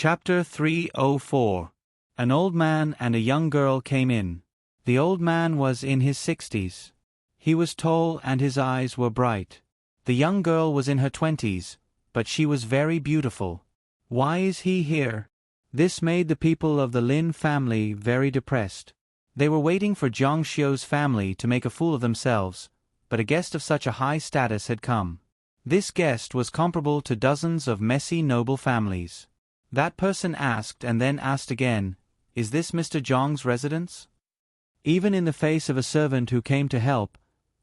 Chapter 304. An old man and a young girl came in. The old man was in his 60s. He was tall and his eyes were bright. The young girl was in her 20s, but she was very beautiful. Why is he here? This made the people of the Lin family very depressed. They were waiting for Zhang Xiu's family to make a fool of themselves, but a guest of such a high status had come. This guest was comparable to dozens of messy noble families. That person asked and then asked again, "Is this Mr. Zhang's residence?" Even in the face of a servant who came to help,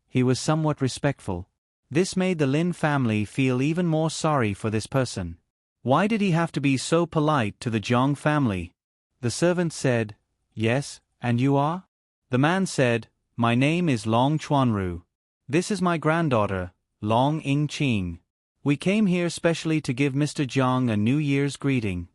he was somewhat respectful. This made the Lin family feel even more sorry for this person. Why did he have to be so polite to the Zhang family? The servant said, "Yes, and you are?" The man said, "My name is Long Chuanru. This is my granddaughter, Long Yingqing. We came here specially to give Mr. Zhang a New Year's greeting."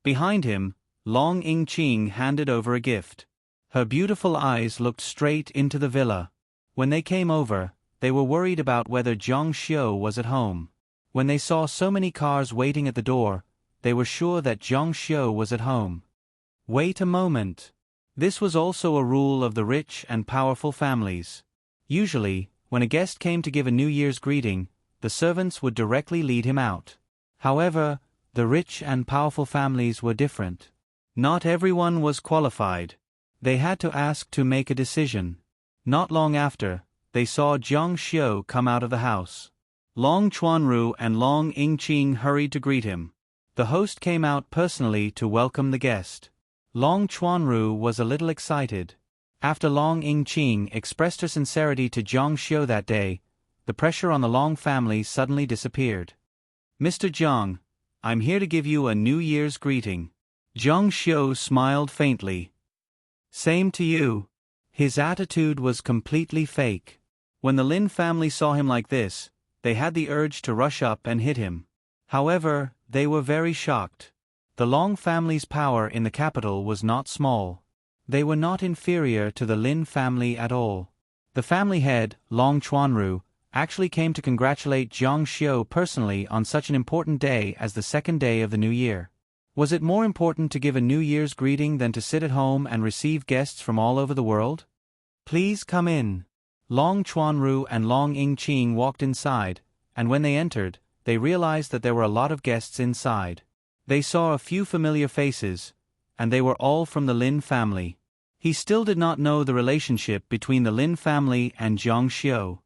Behind him, Long Yingqing handed over a gift. Her beautiful eyes looked straight into the villa. When they came over, they were worried about whether Zhang Xiu was at home. When they saw so many cars waiting at the door, they were sure that Zhang Xiu was at home. Wait a moment. This was also a rule of the rich and powerful families. Usually, when a guest came to give a New Year's greeting, the servants would directly lead him out. However, the rich and powerful families were different. Not everyone was qualified. They had to ask to make a decision. Not long after, they saw Zhang Xiu come out of the house. Long Chuanru and Long Yingqing hurried to greet him. The host came out personally to welcome the guest. Long Chuanru was a little excited. After Long Yingqing expressed her sincerity to Zhang Xiu that day, the pressure on the Long family suddenly disappeared. "Mr. Zhang, I'm here to give you a New Year's greeting." Zhang Xiu smiled faintly. "Same to you." His attitude was completely fake. When the Lin family saw him like this, they had the urge to rush up and hit him. However, they were very shocked. The Long family's power in the capital was not small. They were not inferior to the Lin family at all. The family head, Long Chuanru, actually came to congratulate Zhang Xiu personally on such an important day as the second day of the new year. Was it more important to give a New Year's greeting than to sit at home and receive guests from all over the world? "Please come in." Long Chuanru and Long Yingqing walked inside, and when they entered, they realized that there were a lot of guests inside. They saw a few familiar faces, and they were all from the Lin family. He still did not know the relationship between the Lin family and Zhang Xiu.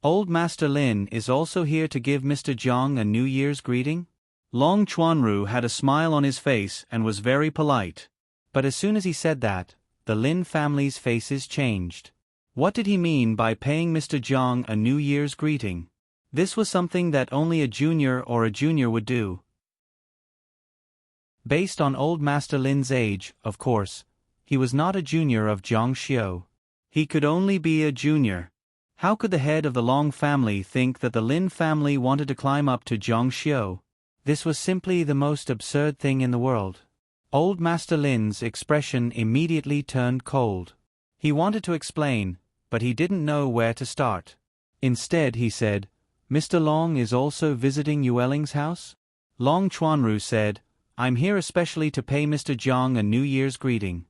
"Old Master Lin is also here to give Mr. Zhang a New Year's greeting?" Long Chuanru had a smile on his face and was very polite. But as soon as he said that, the Lin family's faces changed. What did he mean by paying Mr. Zhang a New Year's greeting? This was something that only a junior would do. Based on Old Master Lin's age, of course, he was not a junior of Zhang Xiu. He could only be a junior. How could the head of the Long family think that the Lin family wanted to climb up to Zhang Xiu? This was simply the most absurd thing in the world. Old Master Lin's expression immediately turned cold. He wanted to explain, but he didn't know where to start. Instead he said, "Mr. Long is also visiting Yueling's house?" Long Chuanru said, "I'm here especially to pay Mr. Zhang a New Year's greeting."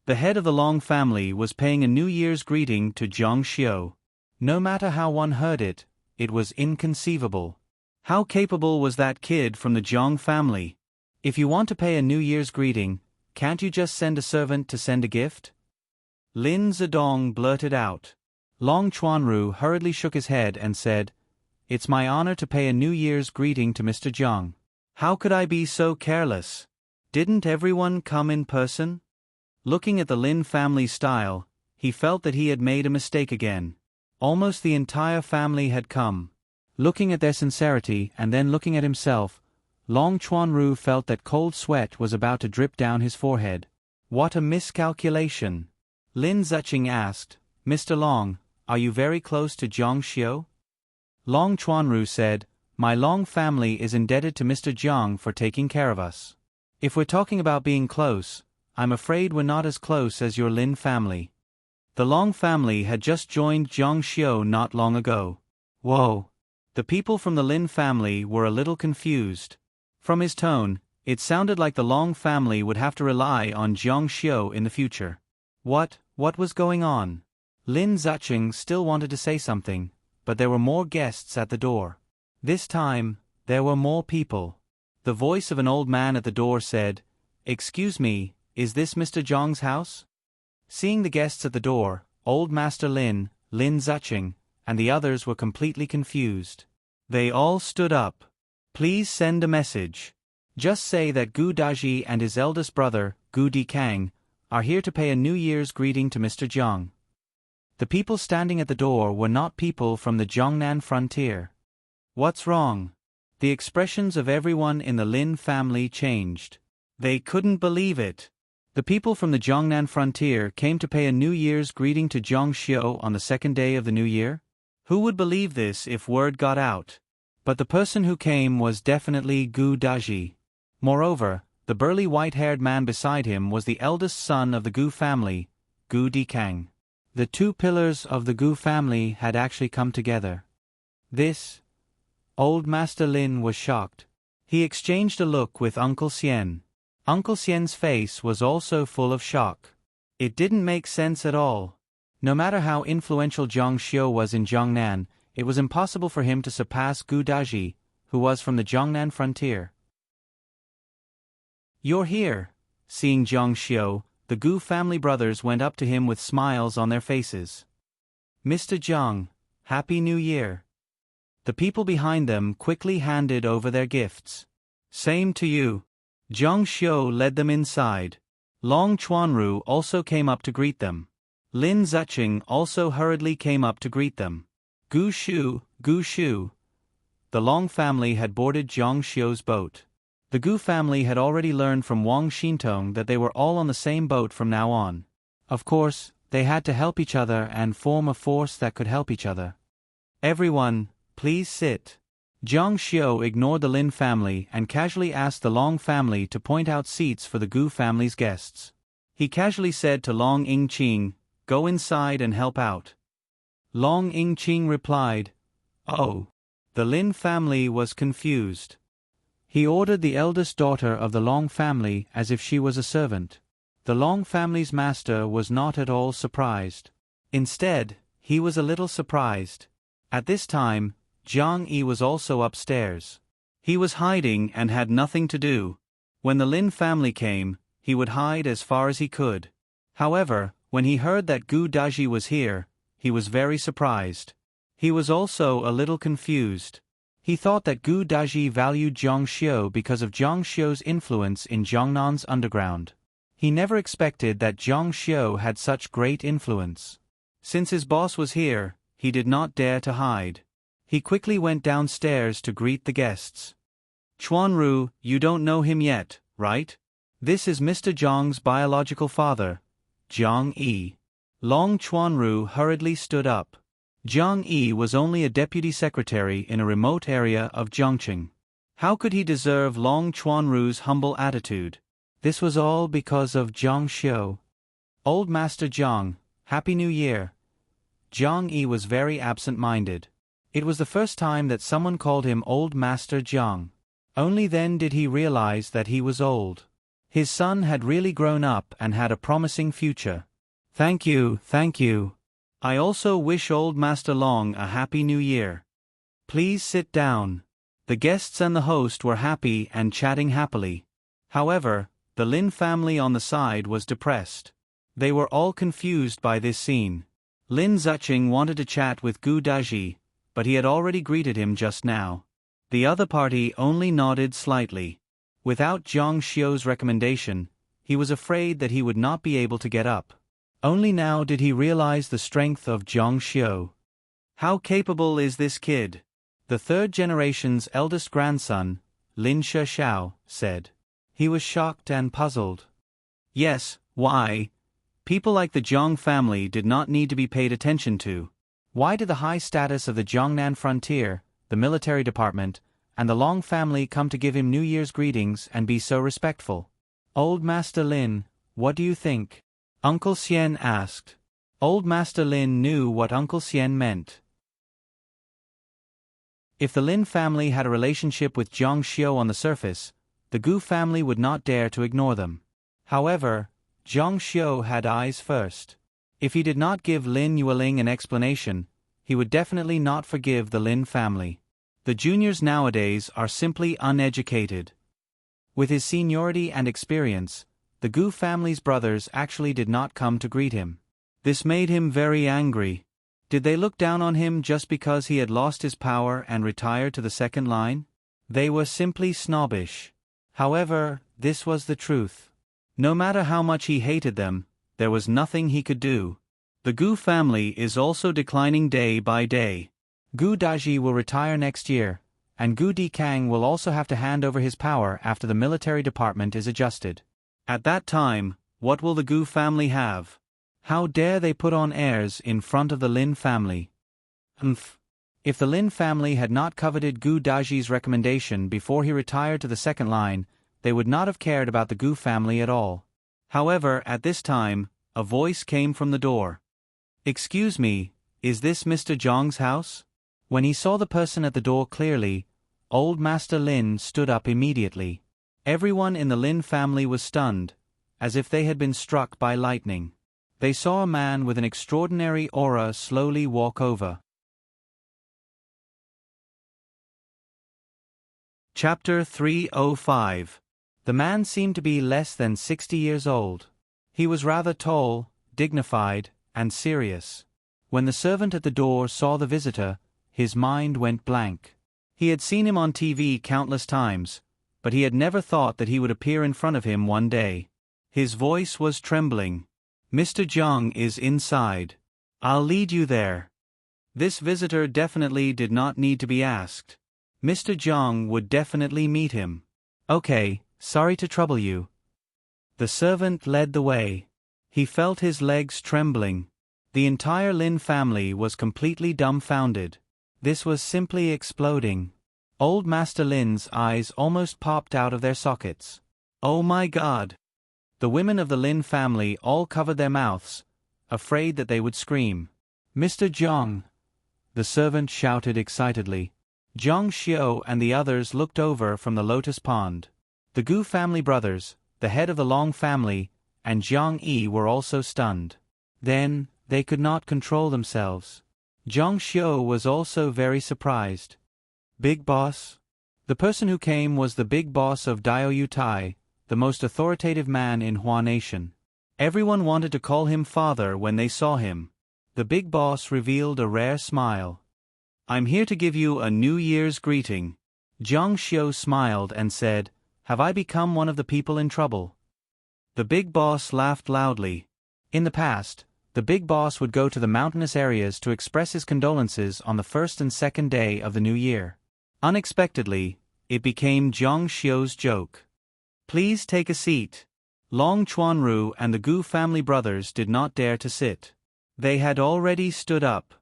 The head of the Long family was paying a New Year's greeting to Zhang Xiu. No matter how one heard it, it was inconceivable. How capable was that kid from the Zhang family? If you want to pay a New Year's greeting, can't you just send a servant to send a gift? Lin Zedong blurted out. Long Chuanru hurriedly shook his head and said, "It's my honor to pay a New Year's greeting to Mr. Zhang. How could I be so careless? Didn't everyone come in person?" Looking at the Lin family style, he felt that he had made a mistake again. Almost the entire family had come. Looking at their sincerity and then looking at himself, Long Chuanru felt that cold sweat was about to drip down his forehead. What a miscalculation! Lin Ziqing asked, "Mr. Long, are you very close to Zhang Xiu?" Long Chuanru said, "My Long family is indebted to Mr. Zhang for taking care of us. If we're talking about being close, I'm afraid we're not as close as your Lin family." The Long family had just joined Zhang Xiu not long ago. Whoa! The people from the Lin family were a little confused. From his tone, It sounded like the Long family would have to rely on Jiang Xiu in the future. What was going on? Lin Zucheng still wanted to say something, but there were more guests at the door. This time, there were more people. The voice of an old man at the door said, "Excuse me, is this Mr. Zhang's house?" Seeing the guests at the door, Old Master Lin Zucheng, and the others were completely confused. They all stood up. "Please send a message. Just say that Gu Daji and his eldest brother, Gu Dikang, are here to pay a New Year's greeting to Mr. Jiang." The people standing at the door were not people from the Jiangnan frontier. What's wrong? The expressions of everyone in the Lin family changed. They couldn't believe it. The people from the Jiangnan frontier came to pay a New Year's greeting to Jiang Xiu on the second day of the New Year? Who would believe this if word got out? But the person who came was definitely Gu Daji. Moreover, the burly white-haired man beside him was the eldest son of the Gu family, Gu Dikang. The two pillars of the Gu family had actually come together. Old Master Lin was shocked. He exchanged a look with Uncle Xian. Uncle Xian's face was also full of shock. It didn't make sense at all. No matter how influential Jiang Xiu was in Jiangnan, it was impossible for him to surpass Gu Daji, who was from the Jiangnan frontier. "You're here." Seeing Jiang Xiu, the Gu family brothers went up to him with smiles on their faces. "Mr. Jiang, Happy New Year." The people behind them quickly handed over their gifts. "Same to you." Jiang Xiu led them inside. Long Chuanru also came up to greet them. Lin Zucheng also hurriedly came up to greet them. Gu Shu. The Long family had boarded Jiang Xiu's boat. The Gu family had already learned from Wang Xintong that they were all on the same boat from now on. Of course, they had to help each other and form a force that could help each other. "Everyone, please sit." Jiang Xiu ignored the Lin family and casually asked the Long family to point out seats for the Gu family's guests. He casually said to Long Yingqing, "Go inside and help out." Long Yingqing replied, "Oh." The Lin family was confused. He ordered the eldest daughter of the Long family as if she was a servant. The Long family's master was not at all surprised. Instead, he was a little surprised. At this time, Jiang Yi was also upstairs. He was hiding and had nothing to do. When the Lin family came, he would hide as far as he could. However, when he heard that Gu Daji was here, he was very surprised. He was also a little confused. He thought that Gu Daji valued Jiang Xiu because of Jiang Xiu's influence in Jiangnan's underground. He never expected that Jiang Xiu had such great influence. Since his boss was here, he did not dare to hide. He quickly went downstairs to greet the guests. "Chuanru, you don't know him yet, right? This is Mr. Jiang's biological father, Jiang Yi." Long Chuanru hurriedly stood up. Jiang Yi was only a deputy secretary in a remote area of Jiangqing. How could he deserve Long Chuanru's humble attitude? This was all because of Jiang Xiu. "Old Master Jiang, Happy New Year." Jiang Yi was very absent-minded. It was the first time that someone called him Old Master Jiang. Only then did he realize that he was old. His son had really grown up and had a promising future. Thank you. I also wish Old Master Long a Happy New Year. Please sit down." The guests and the host were happy and chatting happily. However, the Lin family on the side was depressed. They were all confused by this scene. Lin Zucheng wanted to chat with Gu Daji, but he had already greeted him just now. The other party only nodded slightly. Without Jiang Xiu's recommendation, he was afraid that he would not be able to get up. Only now did he realize the strength of Jiang Xiu. How capable is this kid? The third generation's eldest grandson, Lin Shishao, said. He was shocked and puzzled. Yes, why? People like the Jiang family did not need to be paid attention to. Why did the high status of the Jiangnan frontier, the military department, and the Long family come to give him New Year's greetings and be so respectful? Old Master Lin, what do you think? Uncle Xian asked. Old Master Lin knew what Uncle Xian meant. If the Lin family had a relationship with Jiang Xiu on the surface, the Gu family would not dare to ignore them. However, Zhang Xiu had eyes first. If he did not give Lin Yueling an explanation, he would definitely not forgive the Lin family. The juniors nowadays are simply uneducated. With his seniority and experience, the Gu family's brothers actually did not come to greet him. This made him very angry. Did they look down on him just because he had lost his power and retired to the second line? They were simply snobbish. However, this was the truth. No matter how much he hated them, there was nothing he could do. The Gu family is also declining day by day. Gu Daji will retire next year, and Gu Dikang will also have to hand over his power after the military department is adjusted. At that time, what will the Gu family have? How dare they put on airs in front of the Lin family? If the Lin family had not coveted Gu Daji's recommendation before he retired to the second line, they would not have cared about the Gu family at all. However, at this time, a voice came from the door. "Excuse me, is this Mr. Zhang's house?" When he saw the person at the door clearly, old Master Lin stood up immediately. Everyone in the Lin family was stunned, as if they had been struck by lightning. They saw a man with an extraordinary aura slowly walk over. Chapter 305. The man seemed to be less than 60 years old. He was rather tall, dignified, and serious. When the servant at the door saw the visitor, his mind went blank. He had seen him on TV countless times, but he had never thought that he would appear in front of him one day. His voice was trembling. "Mr. Zhang is inside. I'll lead you there." This visitor definitely did not need to be asked. Mr. Zhang would definitely meet him. "Okay, sorry to trouble you." The servant led the way. He felt his legs trembling. The entire Lin family was completely dumbfounded. This was simply exploding. Old Master Lin's eyes almost popped out of their sockets. "Oh my God!" The women of the Lin family all covered their mouths, afraid that they would scream. "Mr. Zhang!" the servant shouted excitedly. Zhang Xiu and the others looked over from the lotus pond. The Gu family brothers, the head of the Long family, and Zhang Yi were also stunned. Then, they could not control themselves. Zhang Xiu was also very surprised. "Big boss?" The person who came was the big boss of Diaoyu Tai, the most authoritative man in Hua Nation. Everyone wanted to call him father when they saw him. The big boss revealed a rare smile. "I'm here to give you a New Year's greeting." Zhang Xiu smiled and said, "Have I become one of the people in trouble?" The big boss laughed loudly. In the past, the big boss would go to the mountainous areas to express his condolences on the first and second day of the new year. Unexpectedly, it became Zhang Xiu's joke. "Please take a seat." Long Chuanru and the Gu family brothers did not dare to sit. They had already stood up.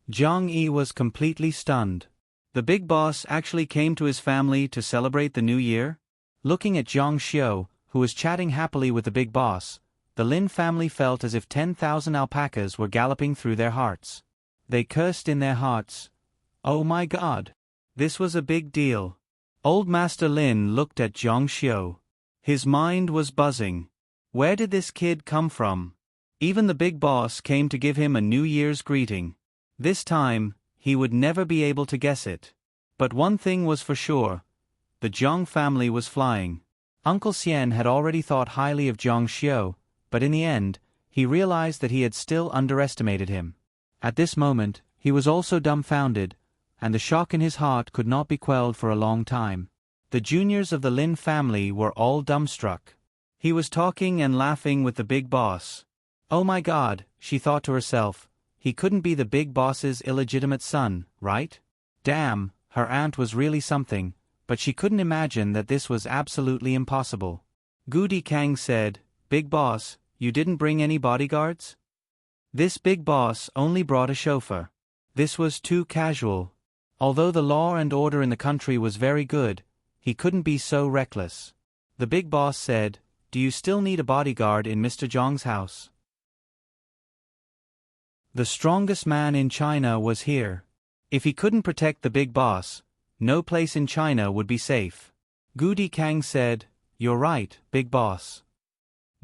Zhang Yi was completely stunned. The big boss actually came to his family to celebrate the new year? Looking at Zhang Xiu, who was chatting happily with the big boss, the Lin family felt as if 10,000 alpacas were galloping through their hearts. They cursed in their hearts. "Oh my God! This was a big deal." Old Master Lin looked at Zhang Xiu. His mind was buzzing. Where did this kid come from? Even the big boss came to give him a New Year's greeting. This time, he would never be able to guess it. But one thing was for sure. The Zhang family was flying. Uncle Xian had already thought highly of Zhang Xiu, but in the end, he realized that he had still underestimated him. At this moment, he was also dumbfounded, and the shock in his heart could not be quelled for a long time. The juniors of the Lin family were all dumbstruck. He was talking and laughing with the big boss. "Oh my God," she thought to herself, "he couldn't be the big boss's illegitimate son, right?" Damn, her aunt was really something, but she couldn't imagine that this was absolutely impossible. Gu Dikang said, "Big boss, you didn't bring any bodyguards?" This big boss only brought a chauffeur. This was too casual. Although the law and order in the country was very good, he couldn't be so reckless. The big boss said, "Do you still need a bodyguard in Mr. Zhang's house?" The strongest man in China was here. If he couldn't protect the big boss, no place in China would be safe. Gudi Kang said, "You're right, big boss."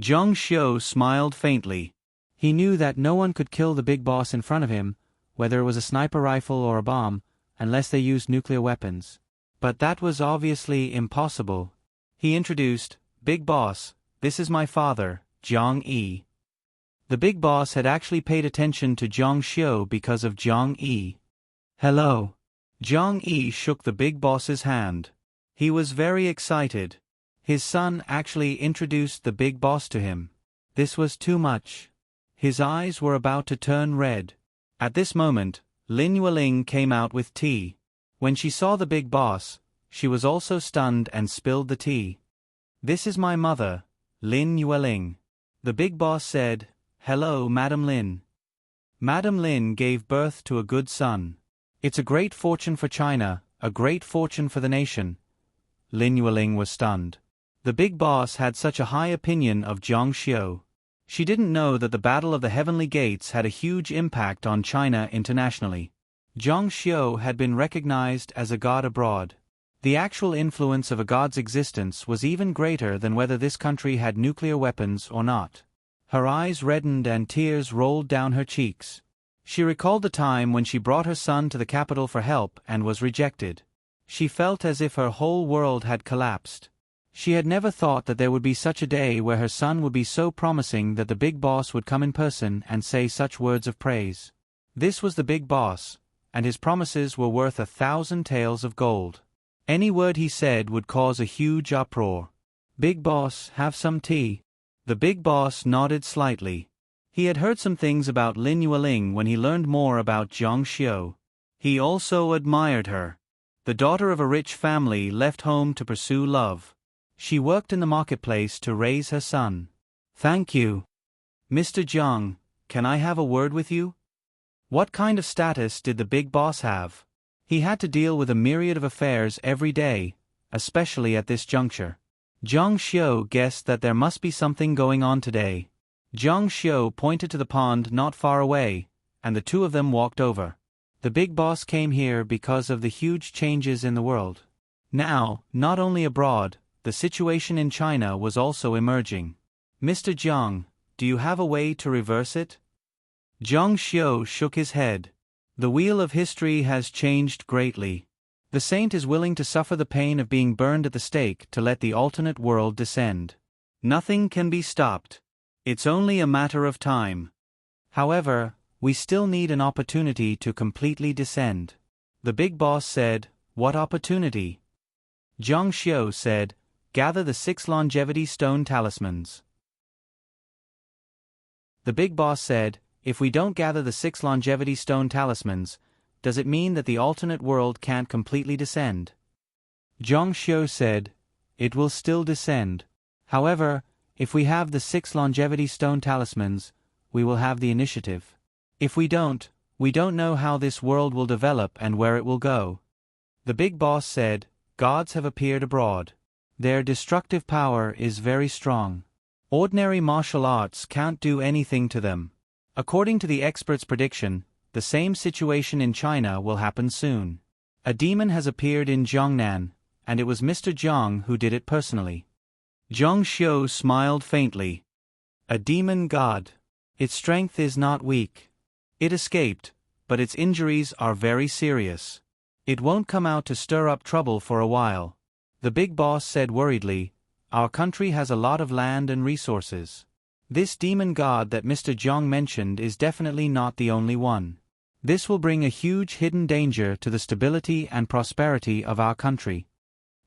Zhang Xiu smiled faintly. He knew that no one could kill the big boss in front of him, whether it was a sniper rifle or a bomb, unless they used nuclear weapons. But that was obviously impossible. He introduced, "Big boss, this is my father, Zhang Yi." The big boss had actually paid attention to Zhang Xiu because of Zhang Yi. "Hello." Zhang Yi shook the big boss's hand. He was very excited. His son actually introduced the big boss to him. This was too much. His eyes were about to turn red. At this moment, Lin Yueling came out with tea. When she saw the big boss, she was also stunned and spilled the tea. "This is my mother, Lin Yueling." The big boss said, "Hello, Madam Lin." Madam Lin gave birth to a good son. "It's a great fortune for China, a great fortune for the nation." Lin Yueling was stunned. The big boss had such a high opinion of Zhang Xiu. She didn't know that the Battle of the Heavenly Gates had a huge impact on China internationally. Zhang Xiu had been recognized as a god abroad. The actual influence of a god's existence was even greater than whether this country had nuclear weapons or not. Her eyes reddened and tears rolled down her cheeks. She recalled the time when she brought her son to the capital for help and was rejected. She felt as if her whole world had collapsed. She had never thought that there would be such a day where her son would be so promising that the big boss would come in person and say such words of praise. This was the big boss, and his promises were worth 1,000 taels of gold. Any word he said would cause a huge uproar. "Big boss, have some tea." The big boss nodded slightly. He had heard some things about Lin Yueling when he learned more about Zhang Xiu. He also admired her. The daughter of a rich family left home to pursue love. She worked in the marketplace to raise her son. "Thank you. Mr. Zhang, can I have a word with you?" What kind of status did the big boss have? He had to deal with a myriad of affairs every day, especially at this juncture. Zhang Xiu guessed that there must be something going on today. Zhang Xiu pointed to the pond not far away, and the two of them walked over. The big boss came here because of the huge changes in the world. Now, not only abroad, the situation in China was also emerging. "Mr. Zhang, do you have a way to reverse it?" Zhang Xiu shook his head. "The wheel of history has changed greatly. The saint is willing to suffer the pain of being burned at the stake to let the alternate world descend. Nothing can be stopped. It's only a matter of time. However, we still need an opportunity to completely descend." The big boss said, "What opportunity?" Zhang Xiu said, "Gather the 6 longevity stone talismans." The big boss said, "If we don't gather the 6 longevity stone talismans, does it mean that the alternate world can't completely descend?" Zhang Xiu said, "It will still descend. However, if we have the 6 longevity stone talismans, we will have the initiative. If we don't know how this world will develop and where it will go." The big boss said, "Gods have appeared abroad. Their destructive power is very strong. Ordinary martial arts can't do anything to them. According to the experts' prediction, the same situation in China will happen soon. A demon has appeared in Jiangnan, and it was Mr. Zhang who did it personally." Zhang Xiu smiled faintly. "A demon god. Its strength is not weak. It escaped, but its injuries are very serious. It won't come out to stir up trouble for a while." The big boss said worriedly, "Our country has a lot of land and resources. This demon god that Mr. Zhang mentioned is definitely not the only one. This will bring a huge hidden danger to the stability and prosperity of our country."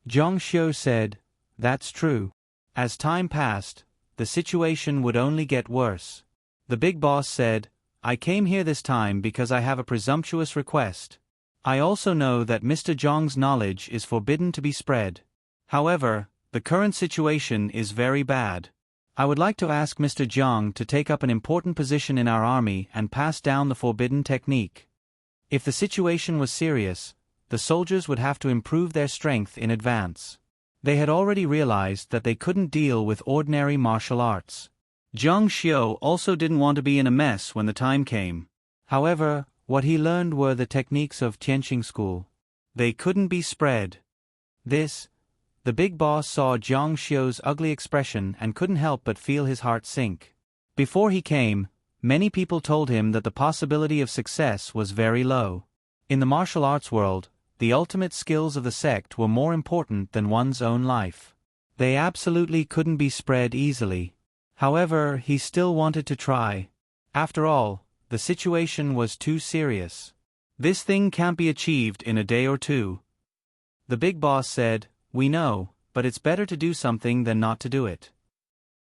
Zhang Xiu said, "That's true." As time passed, the situation would only get worse. The big boss said, "I came here this time because I have a presumptuous request. I also know that Mr. Zhang's knowledge is forbidden to be spread. However, the current situation is very bad. I would like to ask Mr. Zhang to take up an important position in our army and pass down the forbidden technique. If the situation was serious, the soldiers would have to improve their strength in advance. They had already realized that they couldn't deal with ordinary martial arts." Zhang Xiu also didn't want to be in a mess when the time came. However, what he learned were the techniques of Tianqing school. They couldn't be spread. The The big boss saw Jiang Xiu's ugly expression and couldn't help but feel his heart sink. Before he came, many people told him that the possibility of success was very low. In the martial arts world, the ultimate skills of the sect were more important than one's own life. They absolutely couldn't be spread easily. However, he still wanted to try. After all, the situation was too serious. This thing can't be achieved in a day or two. The big boss said, "We know, but it's better to do something than not to do it."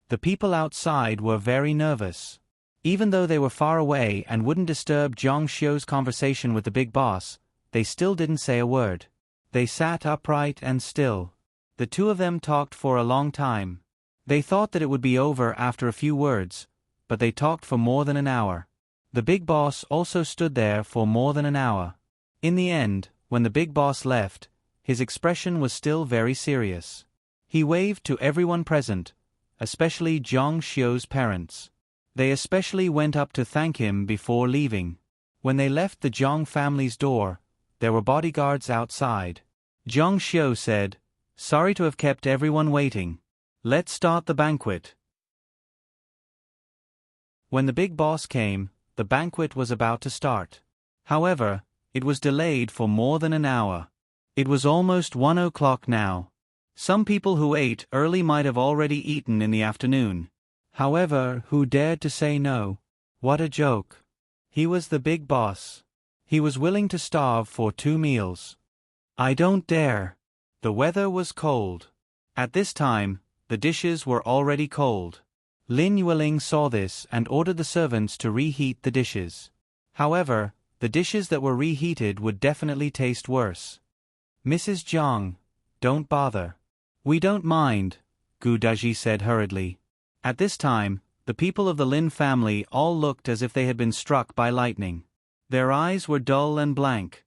The people outside were very nervous. Even though they were far away and wouldn't disturb Jiang Xiu's conversation with the big boss, they still didn't say a word. They sat upright and still. The two of them talked for a long time. They thought that it would be over after a few words, but they talked for more than an hour. The big boss also stood there for more than an hour. In the end, when the big boss left, his expression was still very serious. He waved to everyone present, especially Jiang Xiu's parents. They especially went up to thank him before leaving. When they left the Jiang family's door, there were bodyguards outside. Jiang Xiu said, "Sorry to have kept everyone waiting. Let's start the banquet." When the big boss came, the banquet was about to start. However, it was delayed for more than an hour. It was almost 1 o'clock now. Some people who ate early might have already eaten in the afternoon. However, who dared to say no? What a joke. He was the big boss. He was willing to starve for 2 meals. I don't dare. The weather was cold. At this time, the dishes were already cold. Lin Yueling saw this and ordered the servants to reheat the dishes. However, the dishes that were reheated would definitely taste worse. "Mrs. Jiang, don't bother. We don't mind," Gu Daji said hurriedly. At this time, the people of the Lin family all looked as if they had been struck by lightning. Their eyes were dull and blank.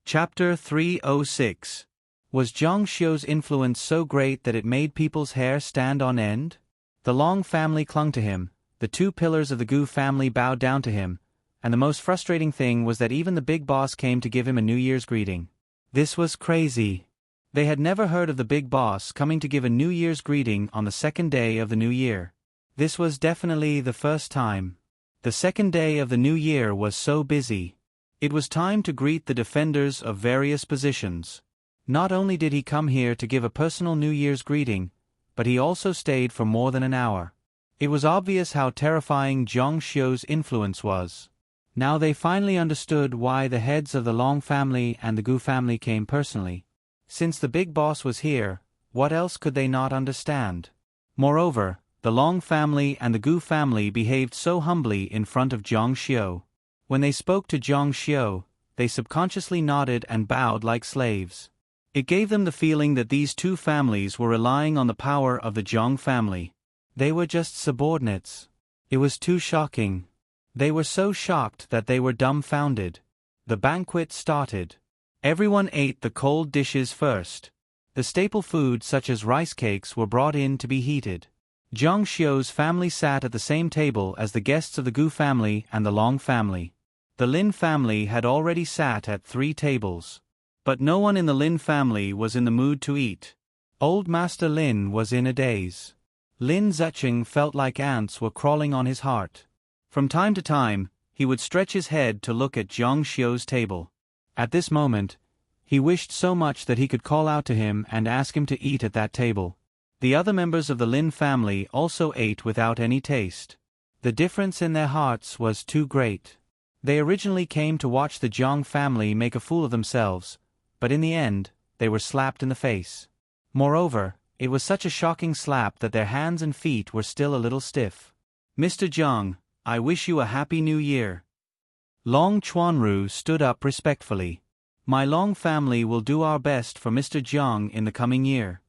Chapter 306. Was Jiang Xiu's influence so great that it made people's hair stand on end? The Long family clung to him, the 2 pillars of the Gu family bowed down to him, and the most frustrating thing was that even the big boss came to give him a New Year's greeting. This was crazy. They had never heard of the big boss coming to give a New Year's greeting on the 2nd day of the New Year. This was definitely the first time. The 2nd day of the New Year was so busy. It was time to greet the defenders of various positions. Not only did he come here to give a personal New Year's greeting, but he also stayed for more than an hour. It was obvious how terrifying Jiang Xiu's influence was. Now they finally understood why the heads of the Long family and the Gu family came personally. Since the big boss was here, what else could they not understand? Moreover, the Long family and the Gu family behaved so humbly in front of Jiang Xiu. When they spoke to Jiang Xiu, they subconsciously nodded and bowed like slaves. It gave them the feeling that these 2 families were relying on the power of the Jiang family. They were just subordinates. It was too shocking. They were so shocked that they were dumbfounded. The banquet started. Everyone ate the cold dishes first. The staple foods such as rice cakes were brought in to be heated. Jiang Xiu's family sat at the same table as the guests of the Gu family and the Long family. The Lin family had already sat at 3 tables. But no one in the Lin family was in the mood to eat. Old Master Lin was in a daze. Lin Zicheng felt like ants were crawling on his heart. From time to time, he would stretch his head to look at Jiang Xiu's table. At this moment, he wished so much that he could call out to him and ask him to eat at that table. The other members of the Lin family also ate without any taste. The difference in their hearts was too great. They originally came to watch the Jiang family make a fool of themselves, but in the end, they were slapped in the face. Moreover, it was such a shocking slap that their hands and feet were still a little stiff. "Mr. Jiang, I wish you a happy new year." Long Chuanru stood up respectfully. "My Long family will do our best for Mr. Jiang in the coming year."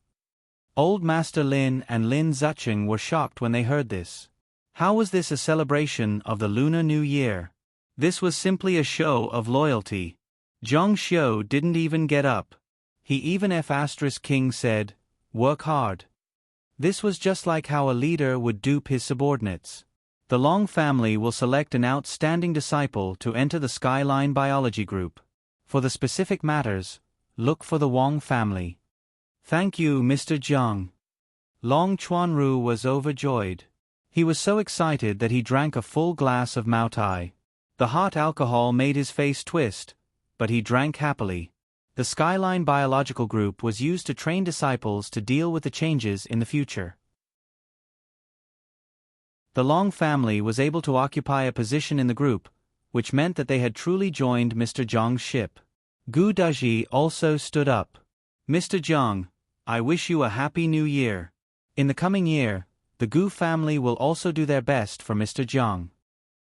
Old Master Lin and Lin Zicheng were shocked when they heard this. How was this a celebration of the Lunar New Year? This was simply a show of loyalty. Jiang Xiu didn't even get up. He even F*King said, "Work hard." This was just like how a leader would dupe his subordinates. The Long family will select an outstanding disciple to enter the Skyline Biology Group. For the specific matters, look for the Wang family. Thank you, Mr. Jiang. Long Chuanru was overjoyed. He was so excited that he drank a full glass of Maotai. The hot alcohol made his face twist, but he drank happily. The Skyline Biological Group was used to train disciples to deal with the changes in the future. The Long family was able to occupy a position in the group, which meant that they had truly joined Mr. Jiang's ship. Gu Daji also stood up. Mr. Jiang, I wish you a happy new year. In the coming year, the Gu family will also do their best for Mr. Jiang.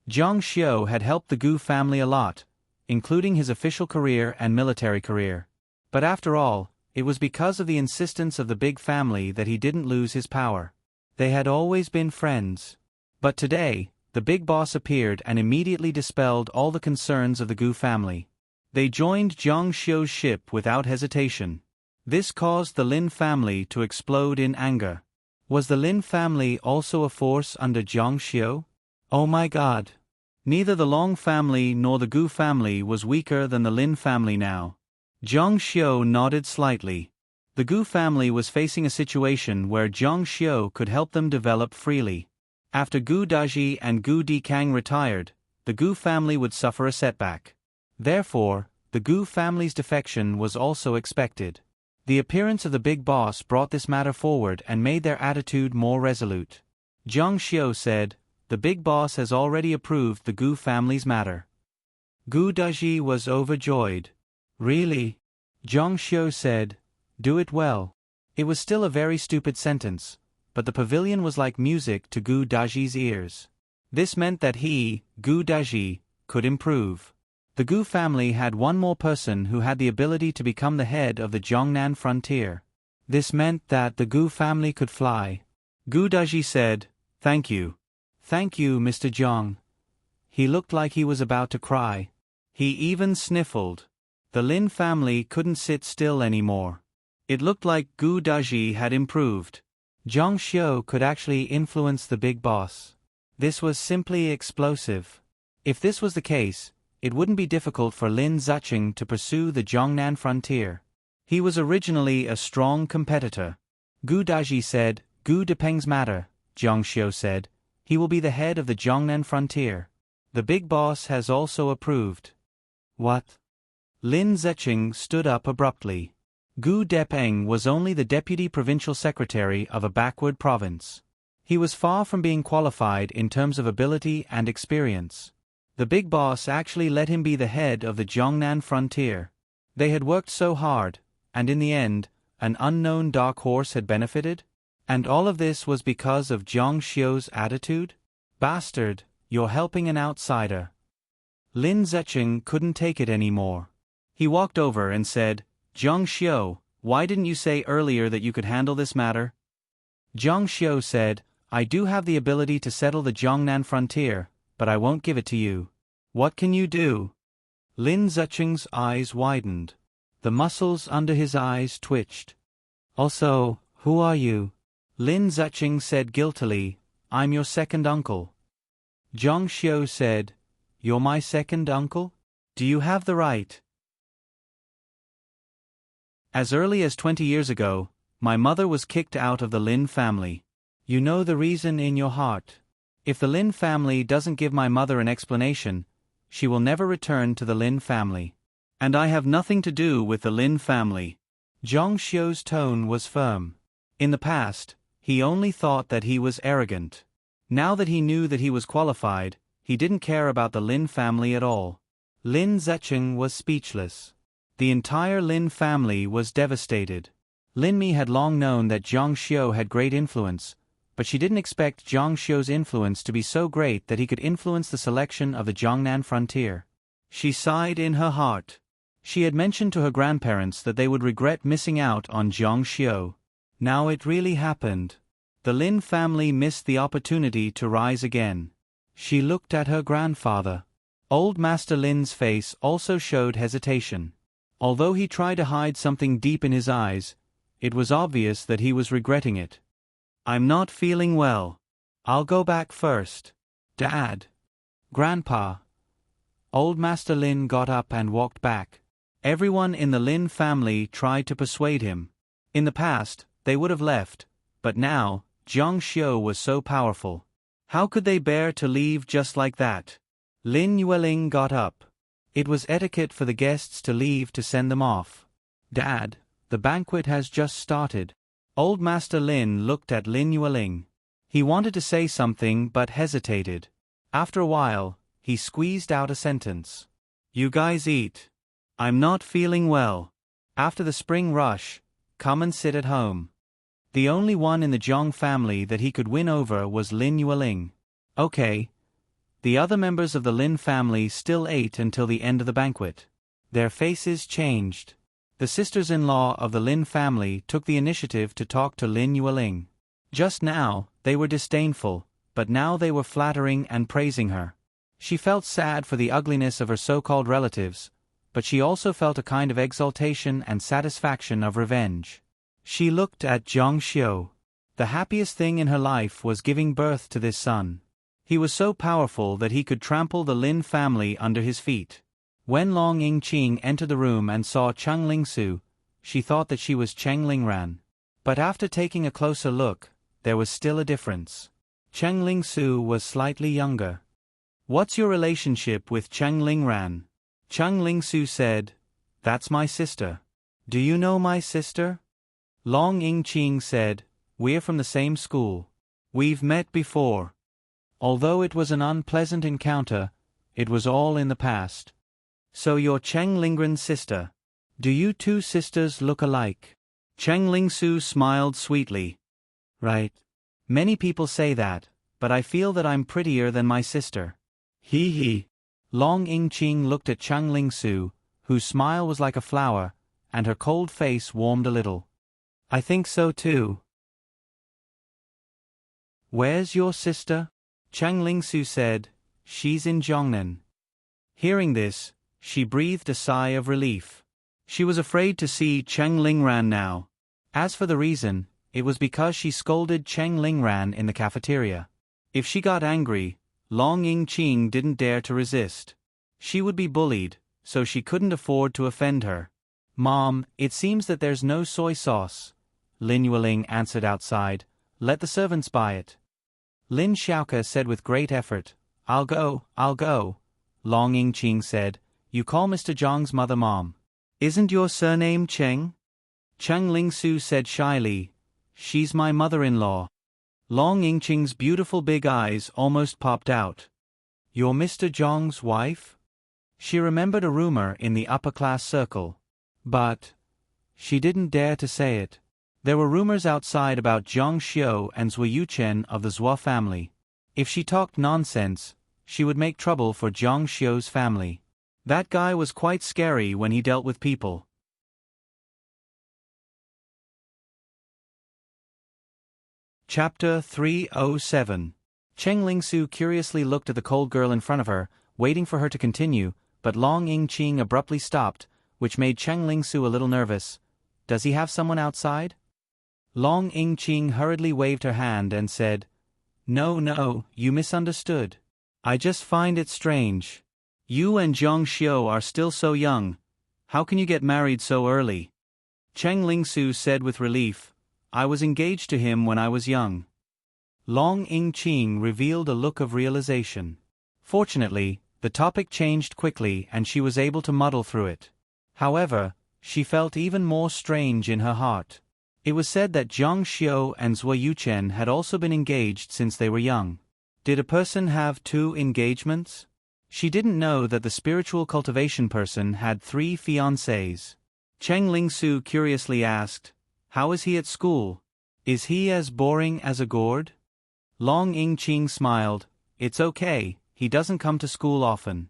Jiang Xiu had helped the Gu family a lot, including his official career and military career. But after all, it was because of the insistence of the big family that he didn't lose his power. They had always been friends. But today, the big boss appeared and immediately dispelled all the concerns of the Gu family. They joined Jiang Xiu's ship without hesitation. This caused the Lin family to explode in anger. Was the Lin family also a force under Jiang Xiu? Oh my God! Neither the Long family nor the Gu family was weaker than the Lin family now. Jiang Xiu nodded slightly. The Gu family was facing a situation where Jiang Xiu could help them develop freely. After Gu Daji and Gu Dikang retired, the Gu family would suffer a setback. Therefore, the Gu family's defection was also expected. The appearance of the big boss brought this matter forward and made their attitude more resolute. Jiang Xiu said, "The big boss has already approved the Gu family's matter." Gu Daji was overjoyed. "Really?" Jiang Xiu said, "Do it well." It was still a very stupid sentence, but the pavilion was like music to Gu Daji's ears. This meant that he, Gu Daji, could improve. The Gu family had one more person who had the ability to become the head of the Jiangnan frontier. This meant that the Gu family could fly. Gu Daji said, "Thank you. Thank you, Mr. Jiang." He looked like he was about to cry. He even sniffled. The Lin family couldn't sit still anymore. It looked like Gu Daji had improved. Jiang Xiu could actually influence the big boss. This was simply explosive. If this was the case, it wouldn't be difficult for Lin Zicheng to pursue the Jiangnan frontier. He was originally a strong competitor. Gu Daji said, "Gu Depeng's matter," Jiang Xiu said. "He will be the head of the Jiangnan frontier. The big boss has also approved." What? Lin Zicheng stood up abruptly. Gu Depeng was only the deputy provincial secretary of a backward province. He was far from being qualified in terms of ability and experience. The big boss actually let him be the head of the Jiangnan frontier. They had worked so hard, and in the end, an unknown dark horse had benefited? And all of this was because of Jiang Xiu's attitude? Bastard, you're helping an outsider. Lin Zicheng couldn't take it anymore. He walked over and said, "Jiang Xiu, why didn't you say earlier that you could handle this matter?" Jiang Xiu said, "I do have the ability to settle the Jiangnan frontier, but I won't give it to you." "What can you do?" Lin Zicheng's eyes widened. The muscles under his eyes twitched. "Also, who are you?" Lin Zicheng said guiltily, "I'm your second uncle." Jiang Xiu said, "You're my second uncle? Do you have the right?" As early as 20 years ago, my mother was kicked out of the Lin family. You know the reason in your heart. If the Lin family doesn't give my mother an explanation, she will never return to the Lin family. And I have nothing to do with the Lin family. Jiang Xiu's tone was firm. In the past, he only thought that he was arrogant. Now that he knew that he was qualified, he didn't care about the Lin family at all. Lin Zicheng was speechless. The entire Lin family was devastated. Lin Mi had long known that Jiang Xiu had great influence, but she didn't expect Jiang Xiu's influence to be so great that he could influence the selection of the Jiangnan frontier. She sighed in her heart. She had mentioned to her grandparents that they would regret missing out on Jiang Xiu. Now it really happened. The Lin family missed the opportunity to rise again. She looked at her grandfather. Old Master Lin's face also showed hesitation. Although he tried to hide something deep in his eyes, it was obvious that he was regretting it. "I'm not feeling well. I'll go back first." "Dad." "Grandpa." Old Master Lin got up and walked back. Everyone in the Lin family tried to persuade him. In the past, they would have left, but now, Jiang Xiu was so powerful. How could they bear to leave just like that? Lin Yueling got up. It was etiquette for the guests to leave to send them off. Dad, the banquet has just started. Old Master Lin looked at Lin Yueling. He wanted to say something but hesitated. After a while, he squeezed out a sentence. You guys eat. I'm not feeling well. After the spring rush, come and sit at home. The only one in the Zhang family that he could win over was Lin Yueling. Okay. The other members of the Lin family still ate until the end of the banquet. Their faces changed. The sisters-in-law of the Lin family took the initiative to talk to Lin Yueling. Just now, they were disdainful, but now they were flattering and praising her. She felt sad for the ugliness of her so-called relatives, but she also felt a kind of exultation and satisfaction of revenge. She looked at Jiang Xiu. The happiest thing in her life was giving birth to this son. He was so powerful that he could trample the Lin family under his feet. When Long Yingqing entered the room and saw Cheng Lingsu, she thought that she was Cheng Lingran. But after taking a closer look, there was still a difference. Cheng Lingsu was slightly younger. What's your relationship with Cheng Lingran? Cheng Lingsu said, That's my sister. Do you know my sister? Long Yingqing said, We're from the same school. We've met before. Although it was an unpleasant encounter, it was all in the past. So you're Cheng Lingran's sister. Do you two sisters look alike? Cheng Lingsu smiled sweetly. Right. Many people say that, but I feel that I'm prettier than my sister. Hee hee. Long Yingqing looked at Cheng Lingsu, whose smile was like a flower, and her cold face warmed a little. I think so too. Where's your sister? Cheng Lingsu said, She's in Zhongnan. Hearing this, she breathed a sigh of relief. She was afraid to see Cheng Lingran now. As for the reason, it was because she scolded Cheng Lingran in the cafeteria. If she got angry, Long Yingqing didn't dare to resist. She would be bullied, so she couldn't afford to offend her. Mom, it seems that there's no soy sauce. Lin Yueling answered outside. Let the servants buy it. Lin Xiaoke said with great effort, I'll go. Long Yingqing said, You call Mr. Zhang's mother Mom. Isn't your surname Cheng? Cheng Lingsu said shyly, She's my mother-in-law. Long Yingqing's beautiful big eyes almost popped out. You're Mr. Zhang's wife? She remembered a rumor in the upper-class circle. But she didn't dare to say it. There were rumors outside about Jiang Xiu and Zhuo Yuchen of the Zhuo family. If she talked nonsense, she would make trouble for Jiang Xiu's family. That guy was quite scary when he dealt with people. Chapter 307. Cheng Lingsu curiously looked at the cold girl in front of her, waiting for her to continue, but Long Yingqing abruptly stopped, which made Cheng Lingsu a little nervous. Does he have someone outside? Long Yingqing hurriedly waved her hand and said, No, you misunderstood. I just find it strange. You and Jiang Xiu are still so young. How can you get married so early? Cheng Lingsu said with relief, I was engaged to him when I was young. Long Yingqing revealed a look of realization. Fortunately, the topic changed quickly and she was able to muddle through it. However, she felt even more strange in her heart. It was said that Jiang Xiu and Zhuo Yuchen had also been engaged since they were young. Did a person have 2 engagements? She didn't know that the spiritual cultivation person had 3 fiancés. Cheng Lingsu curiously asked, How is he at school? Is he as boring as a gourd? Long Yingqing smiled, It's okay, he doesn't come to school often.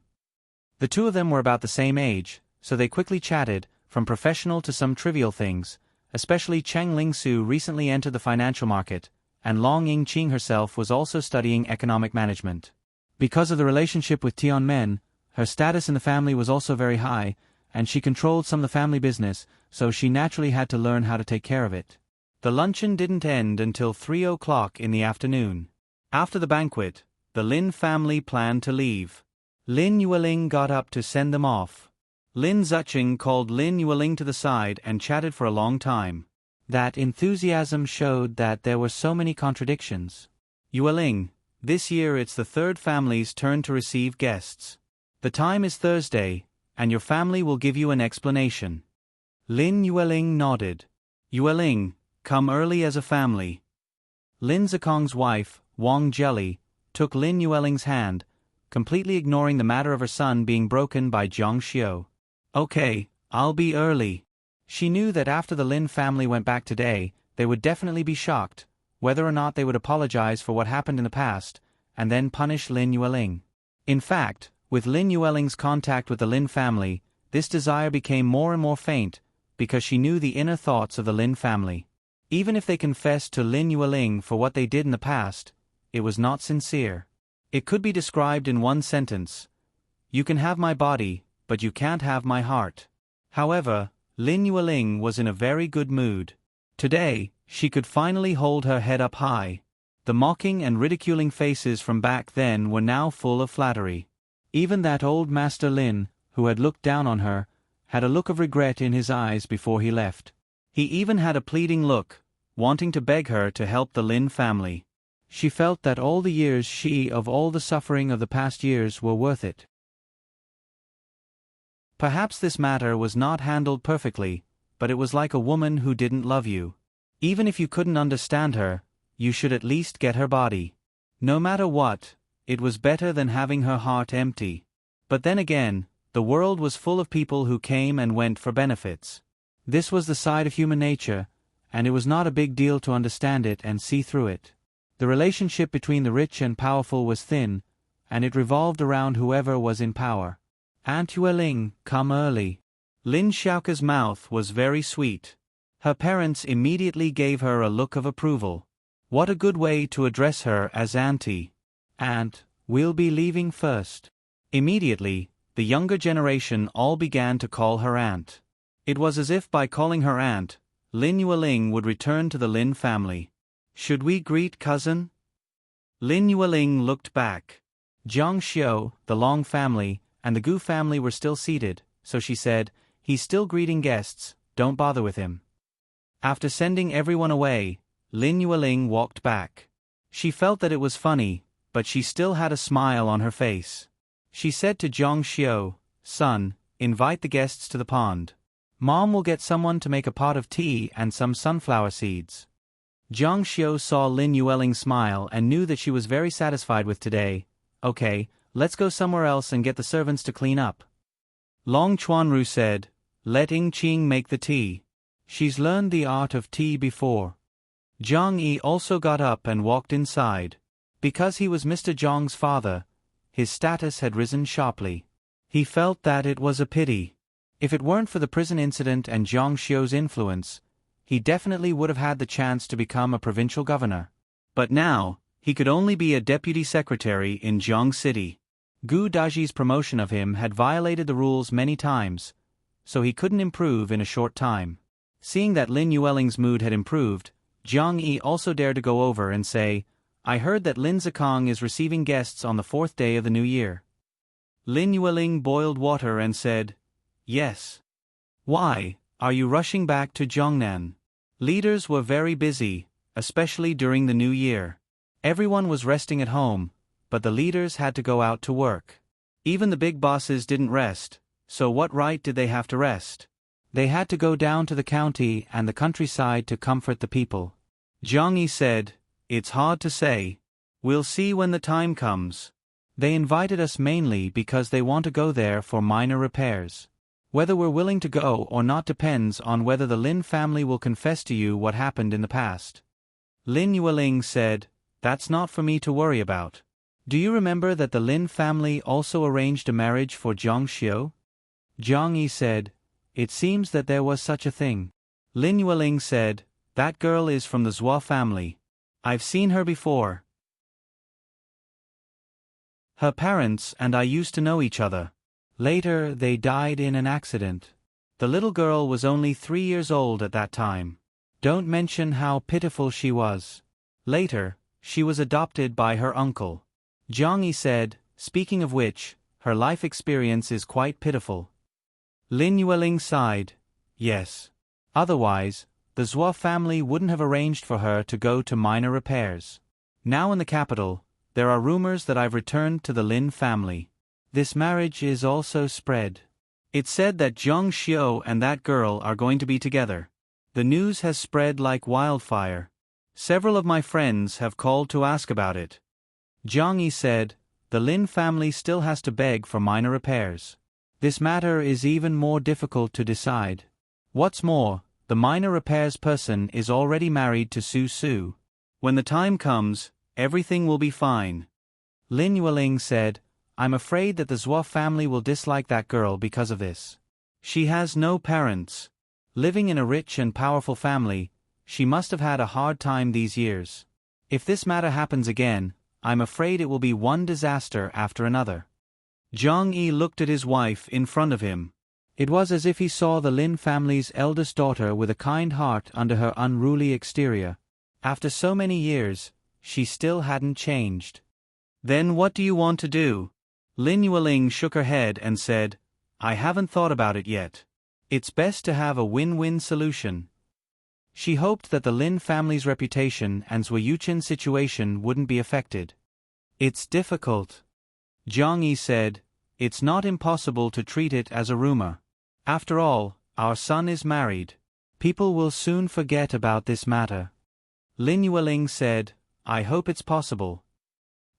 The two of them were about the same age, so they quickly chatted, from professional to some trivial things. Especially Cheng Lingsu recently entered the financial market, and Long Yingqing herself was also studying economic management. Because of the relationship with Tianmen, her status in the family was also very high, and she controlled some of the family business, so she naturally had to learn how to take care of it. The luncheon didn't end until 3 o'clock in the afternoon. After the banquet, the Lin family planned to leave. Lin Yueling got up to send them off. Lin Zucheng called Lin Yueling to the side and chatted for a long time. That enthusiasm showed that there were so many contradictions. Yueling, this year it's the third family's turn to receive guests. The time is Thursday, and your family will give you an explanation. Lin Yueling nodded. Yueling, come early as a family. Lin Zikong's wife, Wang Jelly, took Lin Yueling's hand, completely ignoring the matter of her son being broken by Zhang Xiu. Okay, I'll be early. She knew that after the Lin family went back today, they would definitely be shocked, whether or not they would apologize for what happened in the past, and then punish Lin Yueling. In fact, with Lin Yueling's contact with the Lin family, this desire became more and more faint, because she knew the inner thoughts of the Lin family. Even if they confessed to Lin Yueling for what they did in the past, it was not sincere. It could be described in one sentence. You can have my body, but you can't have my heart. However, Lin Yueling was in a very good mood. Today, she could finally hold her head up high. The mocking and ridiculing faces from back then were now full of flattery. Even that old Master Lin, who had looked down on her, had a look of regret in his eyes before he left. He even had a pleading look, wanting to beg her to help the Lin family. She felt that all the years of all the suffering of the past years were worth it. Perhaps this matter was not handled perfectly, but it was like a woman who didn't love you. Even if you couldn't understand her, you should at least get her body. No matter what, it was better than having her heart empty. But then again, the world was full of people who came and went for benefits. This was the side of human nature, and it was not a big deal to understand it and see through it. The relationship between the rich and powerful was thin, and it revolved around whoever was in power. Aunt Yueling, come early. Lin Xiaoke's mouth was very sweet. Her parents immediately gave her a look of approval. What a good way to address her as auntie. Aunt, we'll be leaving first. Immediately, the younger generation all began to call her aunt. It was as if by calling her aunt, Lin Yueling would return to the Lin family. Should we greet cousin? Lin Yueling looked back. Zhang Xiu, the Long family, and the Gu family were still seated, so she said, he's still greeting guests, don't bother with him. After sending everyone away, Lin Yueling walked back. She felt that it was funny, but she still had a smile on her face. She said to Zhang Xiu, son, invite the guests to the pond. Mom will get someone to make a pot of tea and some sunflower seeds. Zhang Xiu saw Lin Yueling smile and knew that she was very satisfied with today. Okay, let's go somewhere else and get the servants to clean up. Long Chuanru said, let Ying Qing make the tea. She's learned the art of tea before. Zhang Yi also got up and walked inside. Because he was Mr. Zhang's father, his status had risen sharply. He felt that it was a pity. If it weren't for the prison incident and Zhang Xiu's influence, he definitely would have had the chance to become a provincial governor. But now, he could only be a deputy secretary in Zhang City. Gu Daji's promotion of him had violated the rules many times, so he couldn't improve in a short time. Seeing that Lin Yueling's mood had improved, Zhang Yi also dared to go over and say, I heard that Lin Zikong is receiving guests on the 4th day of the new year. Lin Yueling boiled water and said, yes. Why, are you rushing back to Zhongnan? Leaders were very busy, especially during the new year. Everyone was resting at home, but the leaders had to go out to work. Even the big bosses didn't rest, so what right did they have to rest? They had to go down to the county and the countryside to comfort the people. Zhang Yi said, it's hard to say. We'll see when the time comes. They invited us mainly because they want to go there for minor repairs. Whether we're willing to go or not depends on whether the Lin family will confess to you what happened in the past. Lin Yueling said, that's not for me to worry about. Do you remember that the Lin family also arranged a marriage for Zhang Xiu? Zhang Yi said, it seems that there was such a thing. Lin Yueling said, that girl is from the Zhua family. I've seen her before. Her parents and I used to know each other. Later, they died in an accident. The little girl was only 3 years old at that time. Don't mention how pitiful she was. Later, she was adopted by her uncle. Zhang Yi said, speaking of which, her life experience is quite pitiful. Lin Yueling sighed. Yes. Otherwise, the Zhou family wouldn't have arranged for her to go to minor repairs. Now in the capital, there are rumors that I've returned to the Lin family. This marriage is also spread. It's said that Zhang Xiu and that girl are going to be together. The news has spread like wildfire. Several of my friends have called to ask about it. Zhang Yi said, the Lin family still has to beg for minor repairs. This matter is even more difficult to decide. What's more, the minor repairs person is already married to Su Su. When the time comes, everything will be fine. Lin Yueling said, I'm afraid that the Zhou family will dislike that girl because of this. She has no parents. Living in a rich and powerful family, she must have had a hard time these years. If this matter happens again, I'm afraid it will be one disaster after another. Zhang Yi looked at his wife in front of him. It was as if he saw the Lin family's eldest daughter with a kind heart under her unruly exterior. After so many years, she still hadn't changed. Then what do you want to do? Lin Yueling shook her head and said, I haven't thought about it yet. It's best to have a win-win solution. She hoped that the Lin family's reputation and Zhou Yuqin's situation wouldn't be affected. It's difficult. Zhang Yi said, it's not impossible to treat it as a rumor. After all, our son is married. People will soon forget about this matter. Lin Yueling said, I hope it's possible.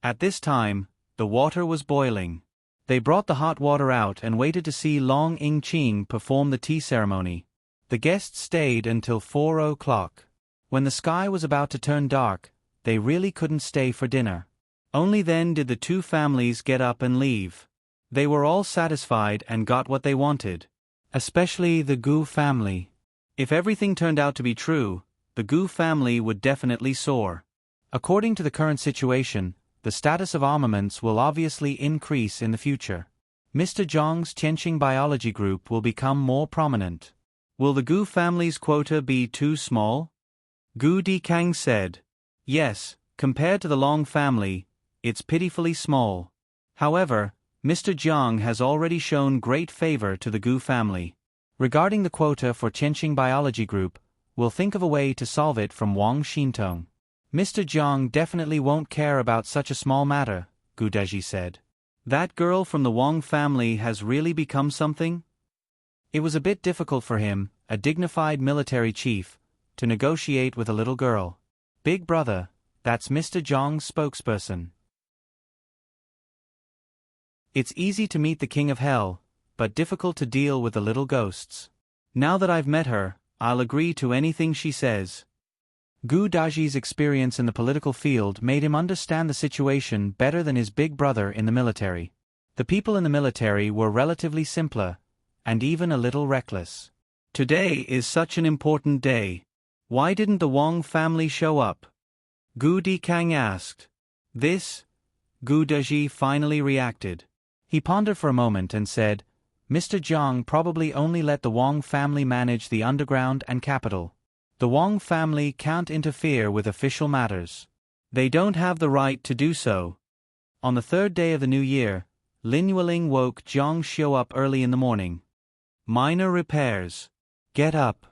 At this time, the water was boiling. They brought the hot water out and waited to see Long Yingqing perform the tea ceremony. The guests stayed until 4 o'clock. When the sky was about to turn dark, they really couldn't stay for dinner. Only then did the two families get up and leave. They were all satisfied and got what they wanted. Especially the Gu family. If everything turned out to be true, the Gu family would definitely soar. According to the current situation, the status of armaments will obviously increase in the future. Mr. Zhang's Tianqing biology group will become more prominent. Will the Gu family's quota be too small? Gu Dikang said. Yes, compared to the Long family, it's pitifully small. However, Mr. Jiang has already shown great favor to the Gu family. Regarding the quota for Tianqing biology group, we'll think of a way to solve it from Wang Xintong. Mr. Jiang definitely won't care about such a small matter, Gu Deji said. That girl from the Wang family has really become something? It was a bit difficult for him, a dignified military chief, to negotiate with a little girl. Big brother, that's Mr. Jiang's spokesperson. It's easy to meet the king of hell, but difficult to deal with the little ghosts. Now that I've met her, I'll agree to anything she says. Gu Daji's experience in the political field made him understand the situation better than his big brother in the military. The people in the military were relatively simpler, and even a little reckless. Today is such an important day. Why didn't the Wang family show up? Gu Dikang asked. This? Gu Daji finally reacted. He pondered for a moment and said, Mr. Jiang probably only let the Wang family manage the underground and capital. The Wang family can't interfere with official matters. They don't have the right to do so. On the third day of the new year, Lin Yueling woke Zhang Xiu up early in the morning. Minor repairs. Get up.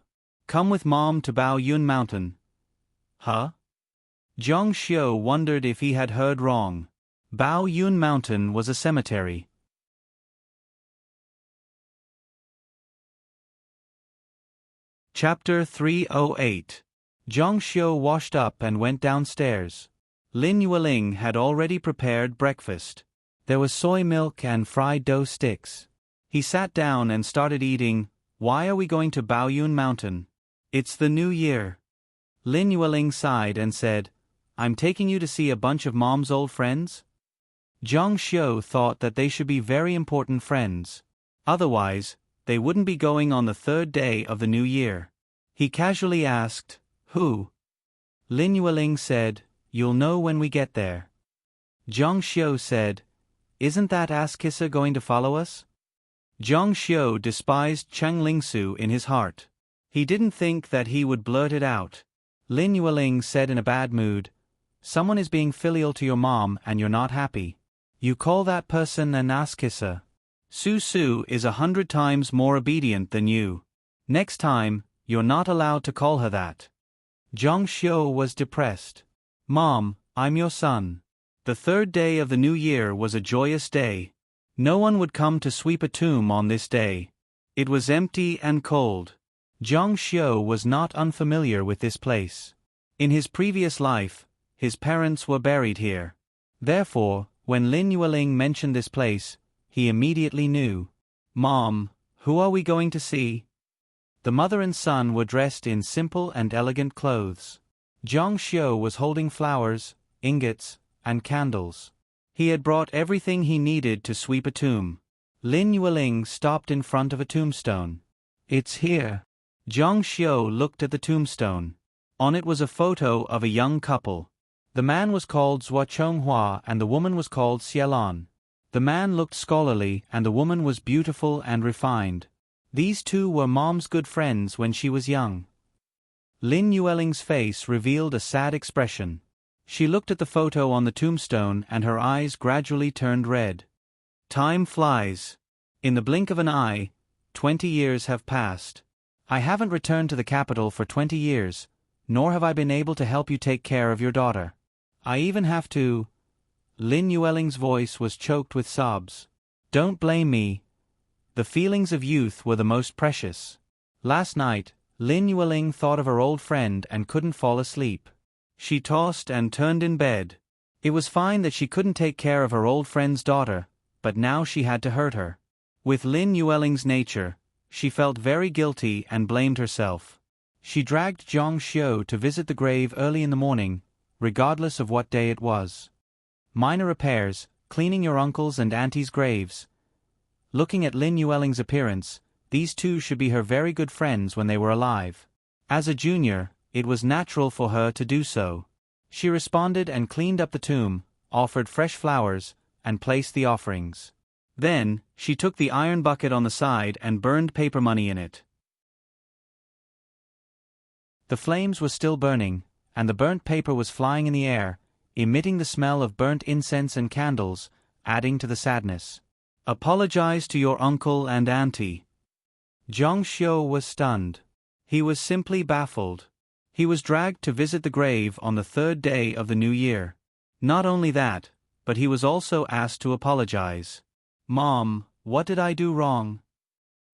Come with Mom to Bao Yun Mountain. Huh? Zhang Xiu wondered if he had heard wrong. Bao Yun Mountain was a cemetery. Chapter 308. Zhang Xiu washed up and went downstairs. Lin Yueling had already prepared breakfast. There was soy milk and fried dough sticks. He sat down and started eating. Why are we going to Bao Yun Mountain? It's the new year. Lin Yueling sighed and said, I'm taking you to see a bunch of Mom's old friends? Zhang Xiu thought that they should be very important friends. Otherwise, they wouldn't be going on the third day of the new year. He casually asked, Who? Lin Yueling said, You'll know when we get there. Zhang Xiu said, Isn't that ass-kisser going to follow us? Zhang Xiu despised Cheng Lingsu in his heart. He didn't think that he would blurt it out. Lin Yueling said in a bad mood, Someone is being filial to your mom and you're not happy. You call that person an ass-kisser. Su Su is 100 times more obedient than you. Next time, you're not allowed to call her that. Zhang Xiu was depressed. Mom, I'm your son. The third day of the new year was a joyous day. No one would come to sweep a tomb on this day. It was empty and cold. Zhang Xiu was not unfamiliar with this place. In his previous life, his parents were buried here. Therefore, when Lin Yueling mentioned this place, he immediately knew. Mom, who are we going to see? The mother and son were dressed in simple and elegant clothes. Zhang Xiu was holding flowers, ingots, and candles. He had brought everything he needed to sweep a tomb. Lin Yueling stopped in front of a tombstone. It's here. Zhang Xiu looked at the tombstone. On it was a photo of a young couple. The man was called Zhua Chonghua and the woman was called Xialan. The man looked scholarly and the woman was beautiful and refined. These two were Mom's good friends when she was young. Lin Yueling's face revealed a sad expression. She looked at the photo on the tombstone and her eyes gradually turned red. Time flies. In the blink of an eye, 20 years have passed. I haven't returned to the capital for 20 years, nor have I been able to help you take care of your daughter. I even have to... Lin Yueling's voice was choked with sobs. Don't blame me. The feelings of youth were the most precious. Last night, Lin Yueling thought of her old friend and couldn't fall asleep. She tossed and turned in bed. It was fine that she couldn't take care of her old friend's daughter, but now she had to hurt her. With Lin Yueling's nature, she felt very guilty and blamed herself. She dragged Zhang Xiu to visit the grave early in the morning, regardless of what day it was. Minor repairs, cleaning your uncle's and auntie's graves. Looking at Lin Yueling's appearance, these two should be her very good friends when they were alive. As a junior, it was natural for her to do so. She responded and cleaned up the tomb, offered fresh flowers, and placed the offerings. Then, she took the iron bucket on the side and burned paper money in it. The flames were still burning, and the burnt paper was flying in the air, emitting the smell of burnt incense and candles, adding to the sadness. Apologize to your uncle and auntie. Zhang Xiu was stunned. He was simply baffled. He was dragged to visit the grave on the third day of the new year. Not only that, but he was also asked to apologize. Mom, what did I do wrong?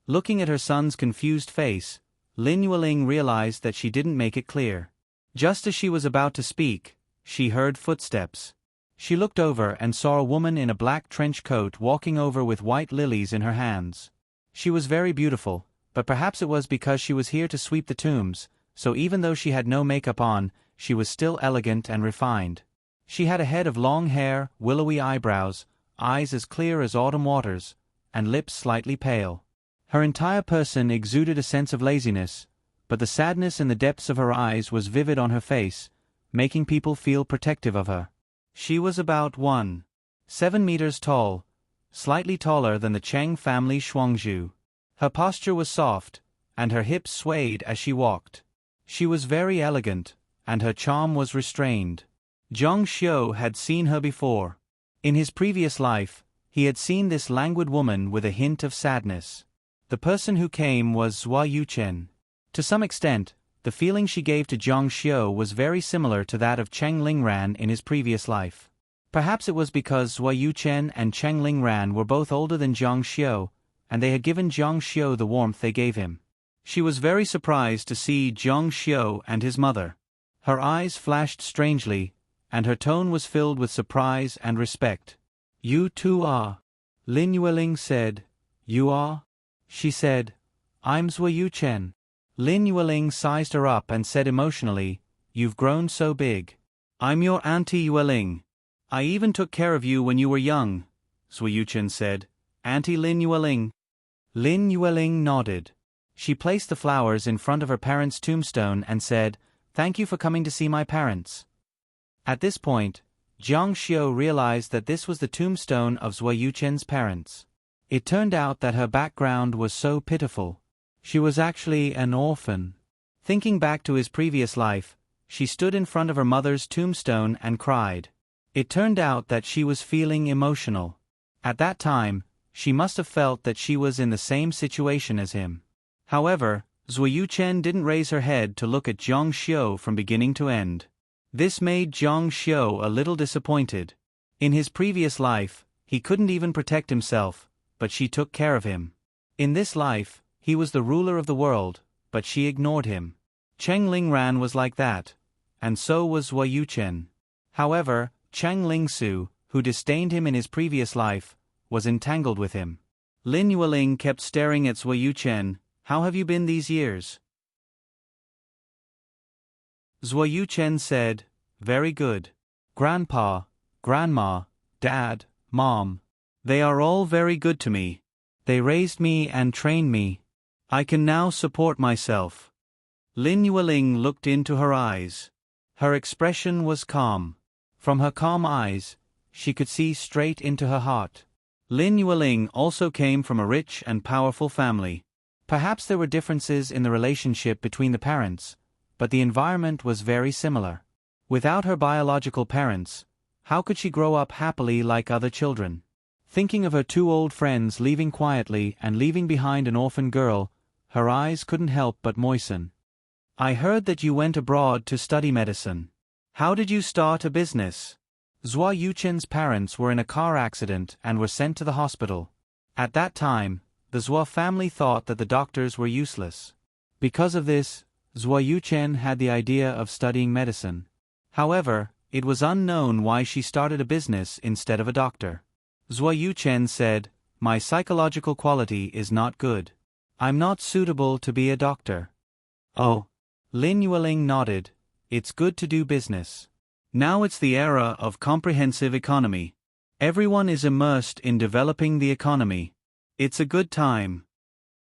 Looking at her son's confused face, Lin Yueling realized that she didn't make it clear. Just as she was about to speak, she heard footsteps. She looked over and saw a woman in a black trench coat walking over with white lilies in her hands. She was very beautiful, but perhaps it was because she was here to sweep the tombs, so even though she had no makeup on, she was still elegant and refined. She had a head of long hair, willowy eyebrows, eyes as clear as autumn waters, and lips slightly pale. Her entire person exuded a sense of laziness, but the sadness in the depths of her eyes was vivid on her face, making people feel protective of her. She was about 1.7 meters tall, slightly taller than the Cheng family Shuangzhu. Her posture was soft, and her hips swayed as she walked. She was very elegant, and her charm was restrained. Zhang Xiu had seen her before. In his previous life, he had seen this languid woman with a hint of sadness. The person who came was Zhua Yuchen. To some extent, the feeling she gave to Zhang Xiu was very similar to that of Cheng Lingran in his previous life. Perhaps it was because Zhua Yuchen and Cheng Lingran were both older than Zhang Xiu, and they had given Zhang Xiu the warmth they gave him. She was very surprised to see Zhang Xiu and his mother. Her eyes flashed strangely, and her tone was filled with surprise and respect. You two are? Lin Yueling said. You are? She said. I'm Zhua Yuchen. Lin Yueling sized her up and said emotionally, You've grown so big. I'm your Auntie Yueling. I even took care of you when you were young, Zhua Yuchen said. Auntie Lin Yueling. Lin Yueling nodded. She placed the flowers in front of her parents' tombstone and said, Thank you for coming to see my parents. At this point, Zhang Xiu realized that this was the tombstone of Zhua Yuchen's parents. It turned out that her background was so pitiful. She was actually an orphan. Thinking back to his previous life, she stood in front of her mother's tombstone and cried. It turned out that she was feeling emotional. At that time, she must have felt that she was in the same situation as him. However, Zhuo Yuchen didn't raise her head to look at Jiang Xiu from beginning to end. This made Jiang Xiu a little disappointed. In his previous life, he couldn't even protect himself, but she took care of him. In this life, he was the ruler of the world, but she ignored him. Cheng Lingran was like that, and so was Zhuo Yuchen. However, Chang Lingsu, who disdained him in his previous life, was entangled with him. Lin Yueling kept staring at Zhuo Yuchen. How have you been these years? Zhuo Yuchen said, very good. Grandpa, Grandma, Dad, Mom. They are all very good to me. They raised me and trained me. I can now support myself. Lin Yueling looked into her eyes. Her expression was calm. From her calm eyes, she could see straight into her heart. Lin Yueling also came from a rich and powerful family. Perhaps there were differences in the relationship between the parents, but the environment was very similar. Without her biological parents, how could she grow up happily like other children? Thinking of her two old friends leaving quietly and leaving behind an orphan girl, her eyes couldn't help but moisten. I heard that you went abroad to study medicine. How did you start a business? Zhuo Yuchen's parents were in a car accident and were sent to the hospital. At that time, the Zhuo family thought that the doctors were useless. Because of this, Zhuo Yuchen had the idea of studying medicine. However, it was unknown why she started a business instead of a doctor. Zhuo Yuchen said, my psychological quality is not good. I'm not suitable to be a doctor. Oh. Lin Yueling nodded. It's good to do business. Now it's the era of comprehensive economy. Everyone is immersed in developing the economy. It's a good time.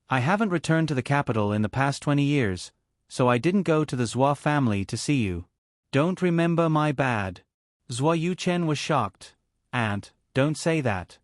I haven't returned to the capital in the past 20 years, so I didn't go to the Zhuo family to see you. Don't remember my bad. Zhuo Yuchen was shocked. Aunt, don't say that.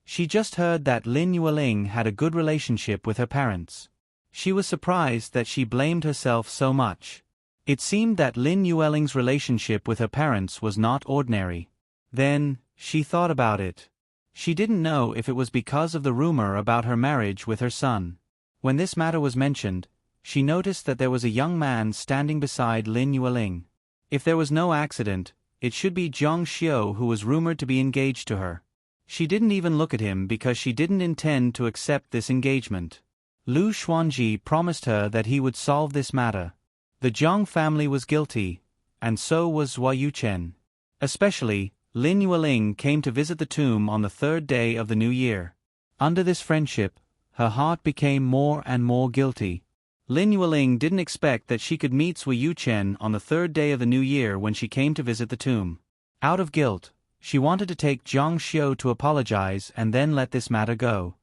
She just heard that Lin Yueling had a good relationship with her parents. She was surprised that she blamed herself so much. It seemed that Lin Yueling's relationship with her parents was not ordinary. Then, she thought about it. She didn't know if it was because of the rumor about her marriage with her son. When this matter was mentioned, she noticed that there was a young man standing beside Lin Yueling. If there was no accident, it should be Jiang Xiu who was rumored to be engaged to her. She didn't even look at him because she didn't intend to accept this engagement. Lu Xuanji promised her that he would solve this matter. The Jiang family was guilty, and so was Zhuo Yuchen. Especially, Lin Yueling came to visit the tomb on the third day of the new year. Under this friendship, her heart became more and more guilty. Lin Yueling didn't expect that she could meet Zhuo Yuchen on the third day of the new year when she came to visit the tomb. Out of guilt, she wanted to take Jiang Xiu to apologize and then let this matter go.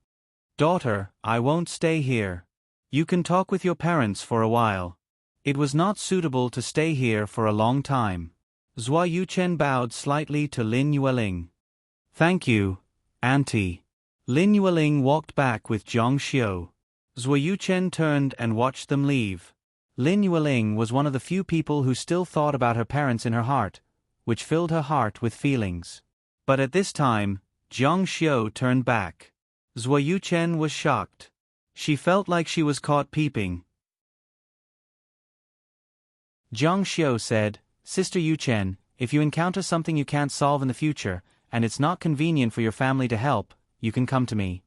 Daughter, I won't stay here. You can talk with your parents for a while. It was not suitable to stay here for a long time. Zhuo Yuchen bowed slightly to Lin Yueling. Thank you, Auntie. Lin Yueling walked back with Jiang Xiu. Zhuo Yuchen turned and watched them leave. Lin Yueling was one of the few people who still thought about her parents in her heart, which filled her heart with feelings. But at this time, Jiang Xiu turned back. Zhuo Yuchen was shocked. She felt like she was caught peeping. Jiang Xiu said, Sister Yuchen, if you encounter something you can't solve in the future, and it's not convenient for your family to help, you can come to me.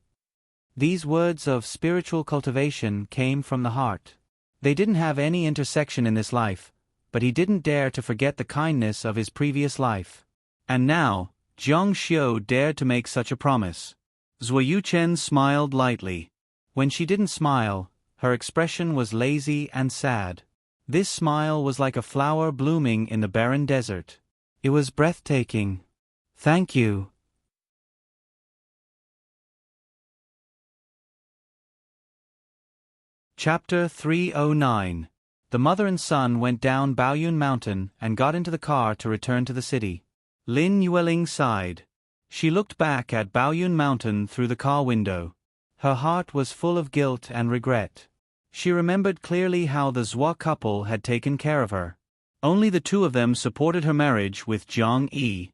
These words of spiritual cultivation came from the heart. They didn't have any intersection in this life, but he didn't dare to forget the kindness of his previous life. And now, Jiang Xiu dared to make such a promise. Zhuo Yuchen smiled lightly. When she didn't smile, her expression was lazy and sad. This smile was like a flower blooming in the barren desert. It was breathtaking. Thank you. Chapter 309. The mother and son went down Baoyun Mountain and got into the car to return to the city. Lin Yueling sighed. She looked back at Baoyun Mountain through the car window. Her heart was full of guilt and regret. She remembered clearly how the Zhuo couple had taken care of her. Only the two of them supported her marriage with Jiang Yi.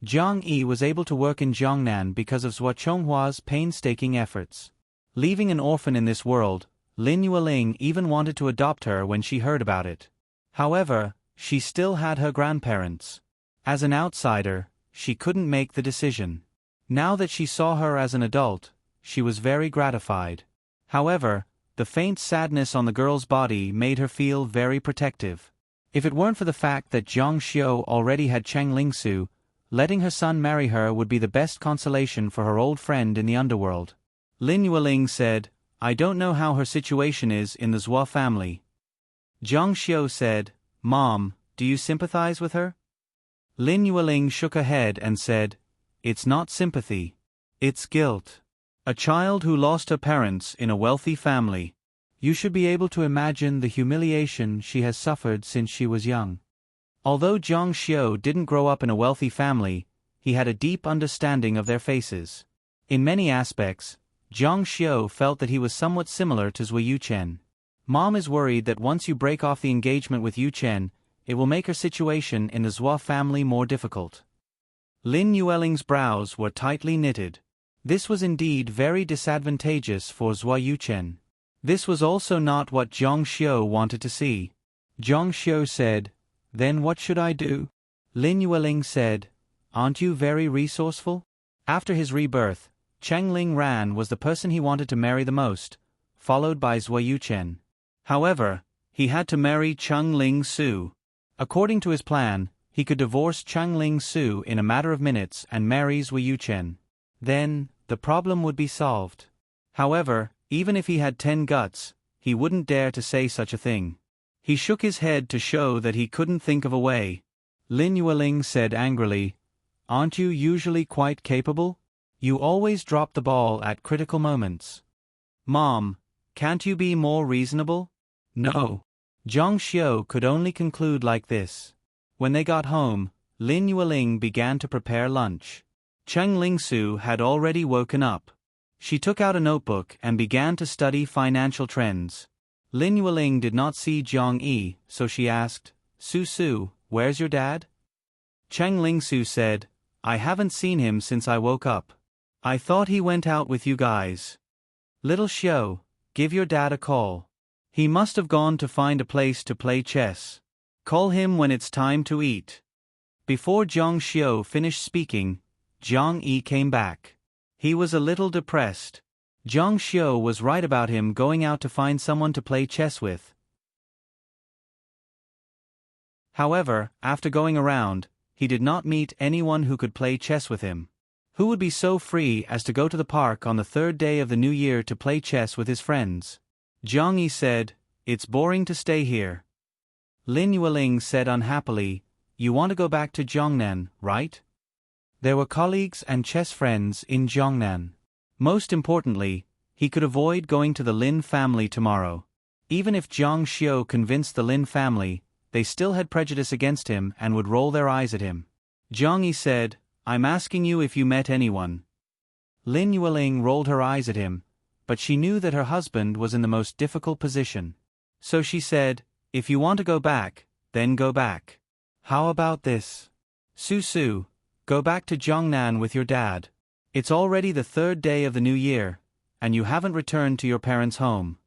Jiang Yi was able to work in Jiangnan because of Zhuo Chonghua's painstaking efforts. Leaving an orphan in this world, Lin Yueling even wanted to adopt her when she heard about it. However, she still had her grandparents. As an outsider, she couldn't make the decision. Now that she saw her as an adult, she was very gratified. However, the faint sadness on the girl's body made her feel very protective. If it weren't for the fact that Jiang Xiu already had Cheng Lingsu, letting her son marry her would be the best consolation for her old friend in the underworld. Lin Yueling said, "I don't know how her situation is in the Zhuo family." Jiang Xiu said, "Mom, do you sympathize with her?" Lin Yueling shook her head and said, "It's not sympathy. It's guilt. A child who lost her parents in a wealthy family. You should be able to imagine the humiliation she has suffered since she was young." Although Jiang Xiu didn't grow up in a wealthy family, he had a deep understanding of their faces. In many aspects, Jiang Xiu felt that he was somewhat similar to Zui Yuchen. Mom is worried that once you break off the engagement with Yuchen, it will make her situation in the Zhuo family more difficult. Lin Yueling's brows were tightly knitted. This was indeed very disadvantageous for Zhuo Yuchen. This was also not what Jiang Xiu wanted to see. Jiang Xiu said, "Then what should I do?" Lin Yueling said, "Aren't you very resourceful?" After his rebirth, Cheng Ling Ran was the person he wanted to marry the most, followed by Zhuo Yuchen. However, he had to marry Cheng Ling Su. According to his plan, he could divorce Cheng Ling Su in a matter of minutes and marry Zhuo Yuchen. Then, the problem would be solved. However, even if he had 10 guts, he wouldn't dare to say such a thing. He shook his head to show that he couldn't think of a way. Lin Yueling said angrily, "Aren't you usually quite capable? You always drop the ball at critical moments. Mom, can't you be more reasonable?" "No." Jiang Xiu could only conclude like this. When they got home, Lin Yueling began to prepare lunch. Cheng Lingsu had already woken up. She took out a notebook and began to study financial trends. Lin Yueling did not see Jiang Yi, so she asked, Su, where's your dad?" Cheng Lingsu said, "I haven't seen him since I woke up. I thought he went out with you guys." "Little Xiu, give your dad a call. He must have gone to find a place to play chess. Call him when it's time to eat." Before Jiang Xiu finished speaking, Jiang Yi came back. He was a little depressed. Jiang Xiu was right about him going out to find someone to play chess with. However, after going around, he did not meet anyone who could play chess with him. Who would be so free as to go to the park on the 3rd day of the new year to play chess with his friends? Jiang Yi said, "It's boring to stay here." Lin Yueling said unhappily, "You want to go back to Jiangnan, right?" There were colleagues and chess friends in Jiangnan. Most importantly, he could avoid going to the Lin family tomorrow. Even if Jiang Xiu convinced the Lin family, they still had prejudice against him and would roll their eyes at him. Jiang Yi said, "I'm asking you if you met anyone." Lin Yueling rolled her eyes at him, but she knew that her husband was in the most difficult position. So she said, "If you want to go back, then go back. How about this? Su, go back to Jiangnan with your dad. It's already the 3rd day of the new year, and you haven't returned to your parents' home."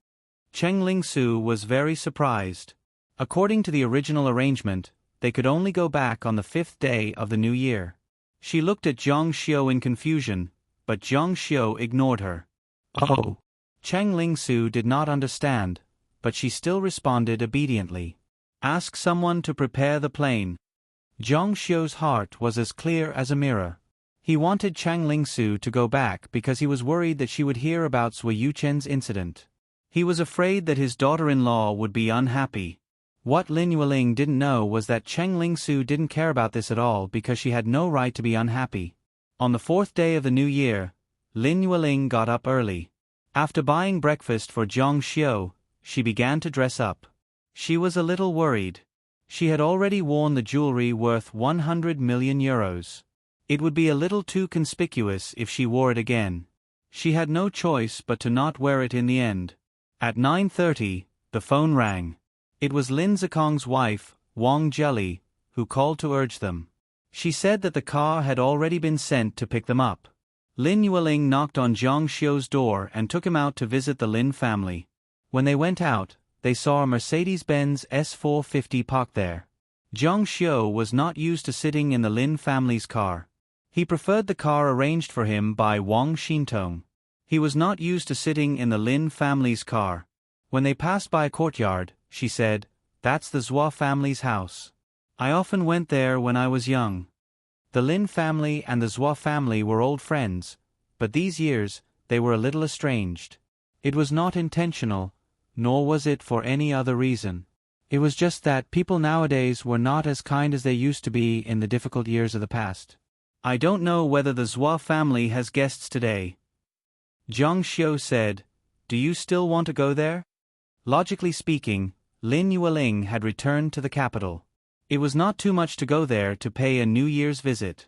Cheng Lingsu was very surprised. According to the original arrangement, they could only go back on the 5th day of the new year. She looked at Jiang Xiu in confusion, but Jiang Xiu ignored her. "Oh." Cheng Lingsu did not understand, but she still responded obediently. "Ask someone to prepare the plane." Jiang Xiu's heart was as clear as a mirror. He wanted Cheng Lingsu to go back because he was worried that she would hear about Zui Yuchen's incident. He was afraid that his daughter-in-law would be unhappy. What Lin Yueling didn't know was that Cheng Lingsu didn't care about this at all because she had no right to be unhappy. On the 4th day of the new year, Lin Yueling got up early. After buying breakfast for Jiang Xiu, she began to dress up. She was a little worried. She had already worn the jewelry worth 100 million euros. It would be a little too conspicuous if she wore it again. She had no choice but to not wear it in the end. At 9:30, the phone rang. It was Lin Zikong's wife, Wang Jelly, who called to urge them. She said that the car had already been sent to pick them up. Lin Yueling knocked on Jiang Xiu's door and took him out to visit the Lin family. When they went out, they saw a Mercedes-Benz S450 parked there. Jiang Xiu was not used to sitting in the Lin family's car. He preferred the car arranged for him by Wang Xintong. He was not used to sitting in the Lin family's car. When they passed by a courtyard, she said, "That's the Zhua family's house. I often went there when I was young." The Lin family and the Zhua family were old friends, but these years, they were a little estranged. It was not intentional, nor was it for any other reason. It was just that people nowadays were not as kind as they used to be in the difficult years of the past. "I don't know whether the Zhua family has guests today," Jiang Xiu said. "Do you still want to go there?" Logically speaking, Lin Yueling had returned to the capital. It was not too much to go there to pay a New Year's visit.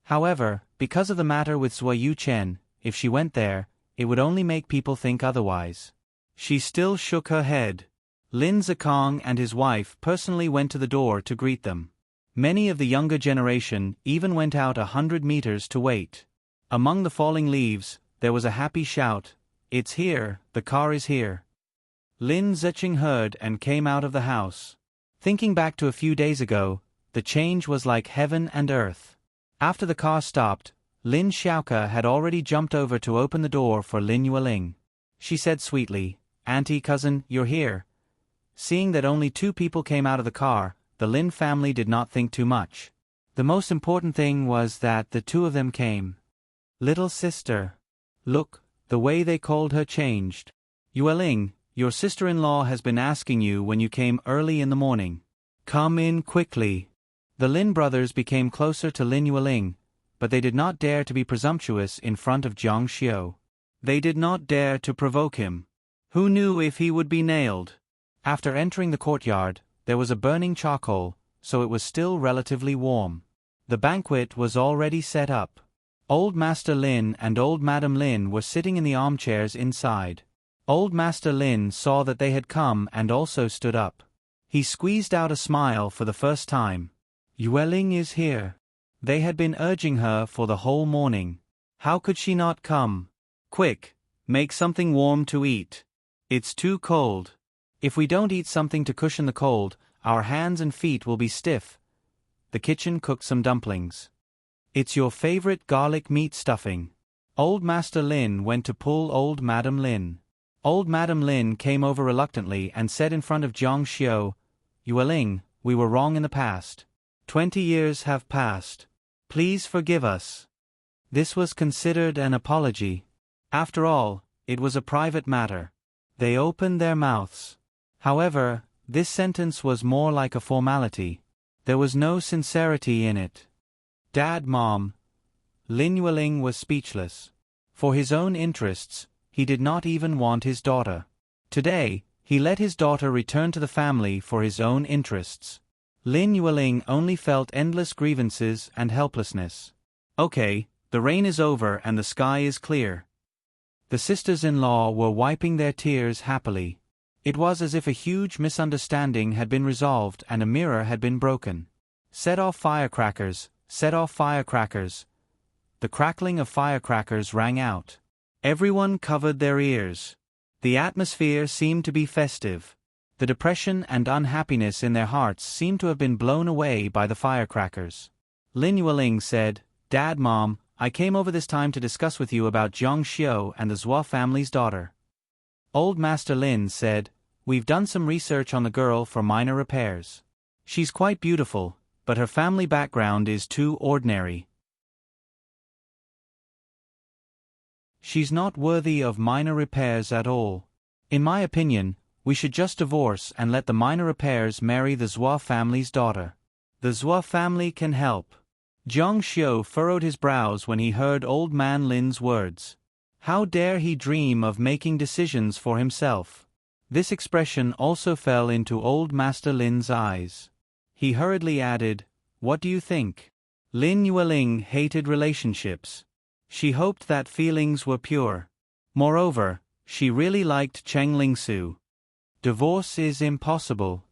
However, because of the matter with Zhua Yuchen, if she went there, it would only make people think otherwise. She still shook her head. Lin Zikong and his wife personally went to the door to greet them. Many of the younger generation even went out 100 meters to wait. Among the falling leaves, there was a happy shout, "It's here, the car is here." Lin Zicheng heard and came out of the house. Thinking back to a few days ago, the change was like heaven and earth. After the car stopped, Lin Xiaoke had already jumped over to open the door for Lin Yueling. She said sweetly, "Auntie cousin, you're here." Seeing that only 2 people came out of the car, the Lin family did not think too much. The most important thing was that the 2 of them came. "Little sister." Look, the way they called her changed. "Yueling, your sister-in-law has been asking you when you came early in the morning. Come in quickly." The Lin brothers became closer to Lin Yueling, but they did not dare to be presumptuous in front of Jiang Xiu. They did not dare to provoke him. Who knew if he would be nailed? After entering the courtyard, there was a burning charcoal, so it was still relatively warm. The banquet was already set up. Old Master Lin and Old Madam Lin were sitting in the armchairs inside. Old Master Lin saw that they had come and also stood up. He squeezed out a smile for the first time. "Yueling is here." They had been urging her for the whole morning. How could she not come? "Quick, make something warm to eat. It's too cold. If we don't eat something to cushion the cold, our hands and feet will be stiff." The kitchen cooked some dumplings. "It's your favorite garlic meat stuffing." Old Master Lin went to pull Old Madam Lin. Old Madam Lin came over reluctantly and said in front of Jiang Xiu, "Yueling, we were wrong in the past. 20 years have passed. Please forgive us." This was considered an apology. After all, it was a private matter. They opened their mouths. However, this sentence was more like a formality. There was no sincerity in it. "Dad, Mom." Lin Yueling was speechless. For his own interests, he did not even want his daughter. Today, he let his daughter return to the family for his own interests. Lin Yueling only felt endless grievances and helplessness. "Okay, the rain is over and the sky is clear." The sisters-in-law were wiping their tears happily. It was as if a huge misunderstanding had been resolved and a mirror had been broken. "Set off firecrackers, set off firecrackers." The crackling of firecrackers rang out. Everyone covered their ears. The atmosphere seemed to be festive. The depression and unhappiness in their hearts seemed to have been blown away by the firecrackers. Lin Yueling said, "Dad, Mom, I came over this time to discuss with you about Jiang Xiu and the Zhua family's daughter." Old Master Lin said, "We've done some research on the girl for minor repairs. She's quite beautiful, but her family background is too ordinary. She's not worthy of minor repairs at all. In my opinion, we should just divorce and let the minor repairs marry the Zhua family's daughter. The Zhua family can help." Jiang Xiu furrowed his brows when he heard Old Man Lin's words. How dare he dream of making decisions for himself? This expression also fell into Old Master Lin's eyes. He hurriedly added, "What do you think?" Lin Yueling hated relationships. She hoped that feelings were pure. Moreover, she really liked Cheng Lingsu. Divorce is impossible.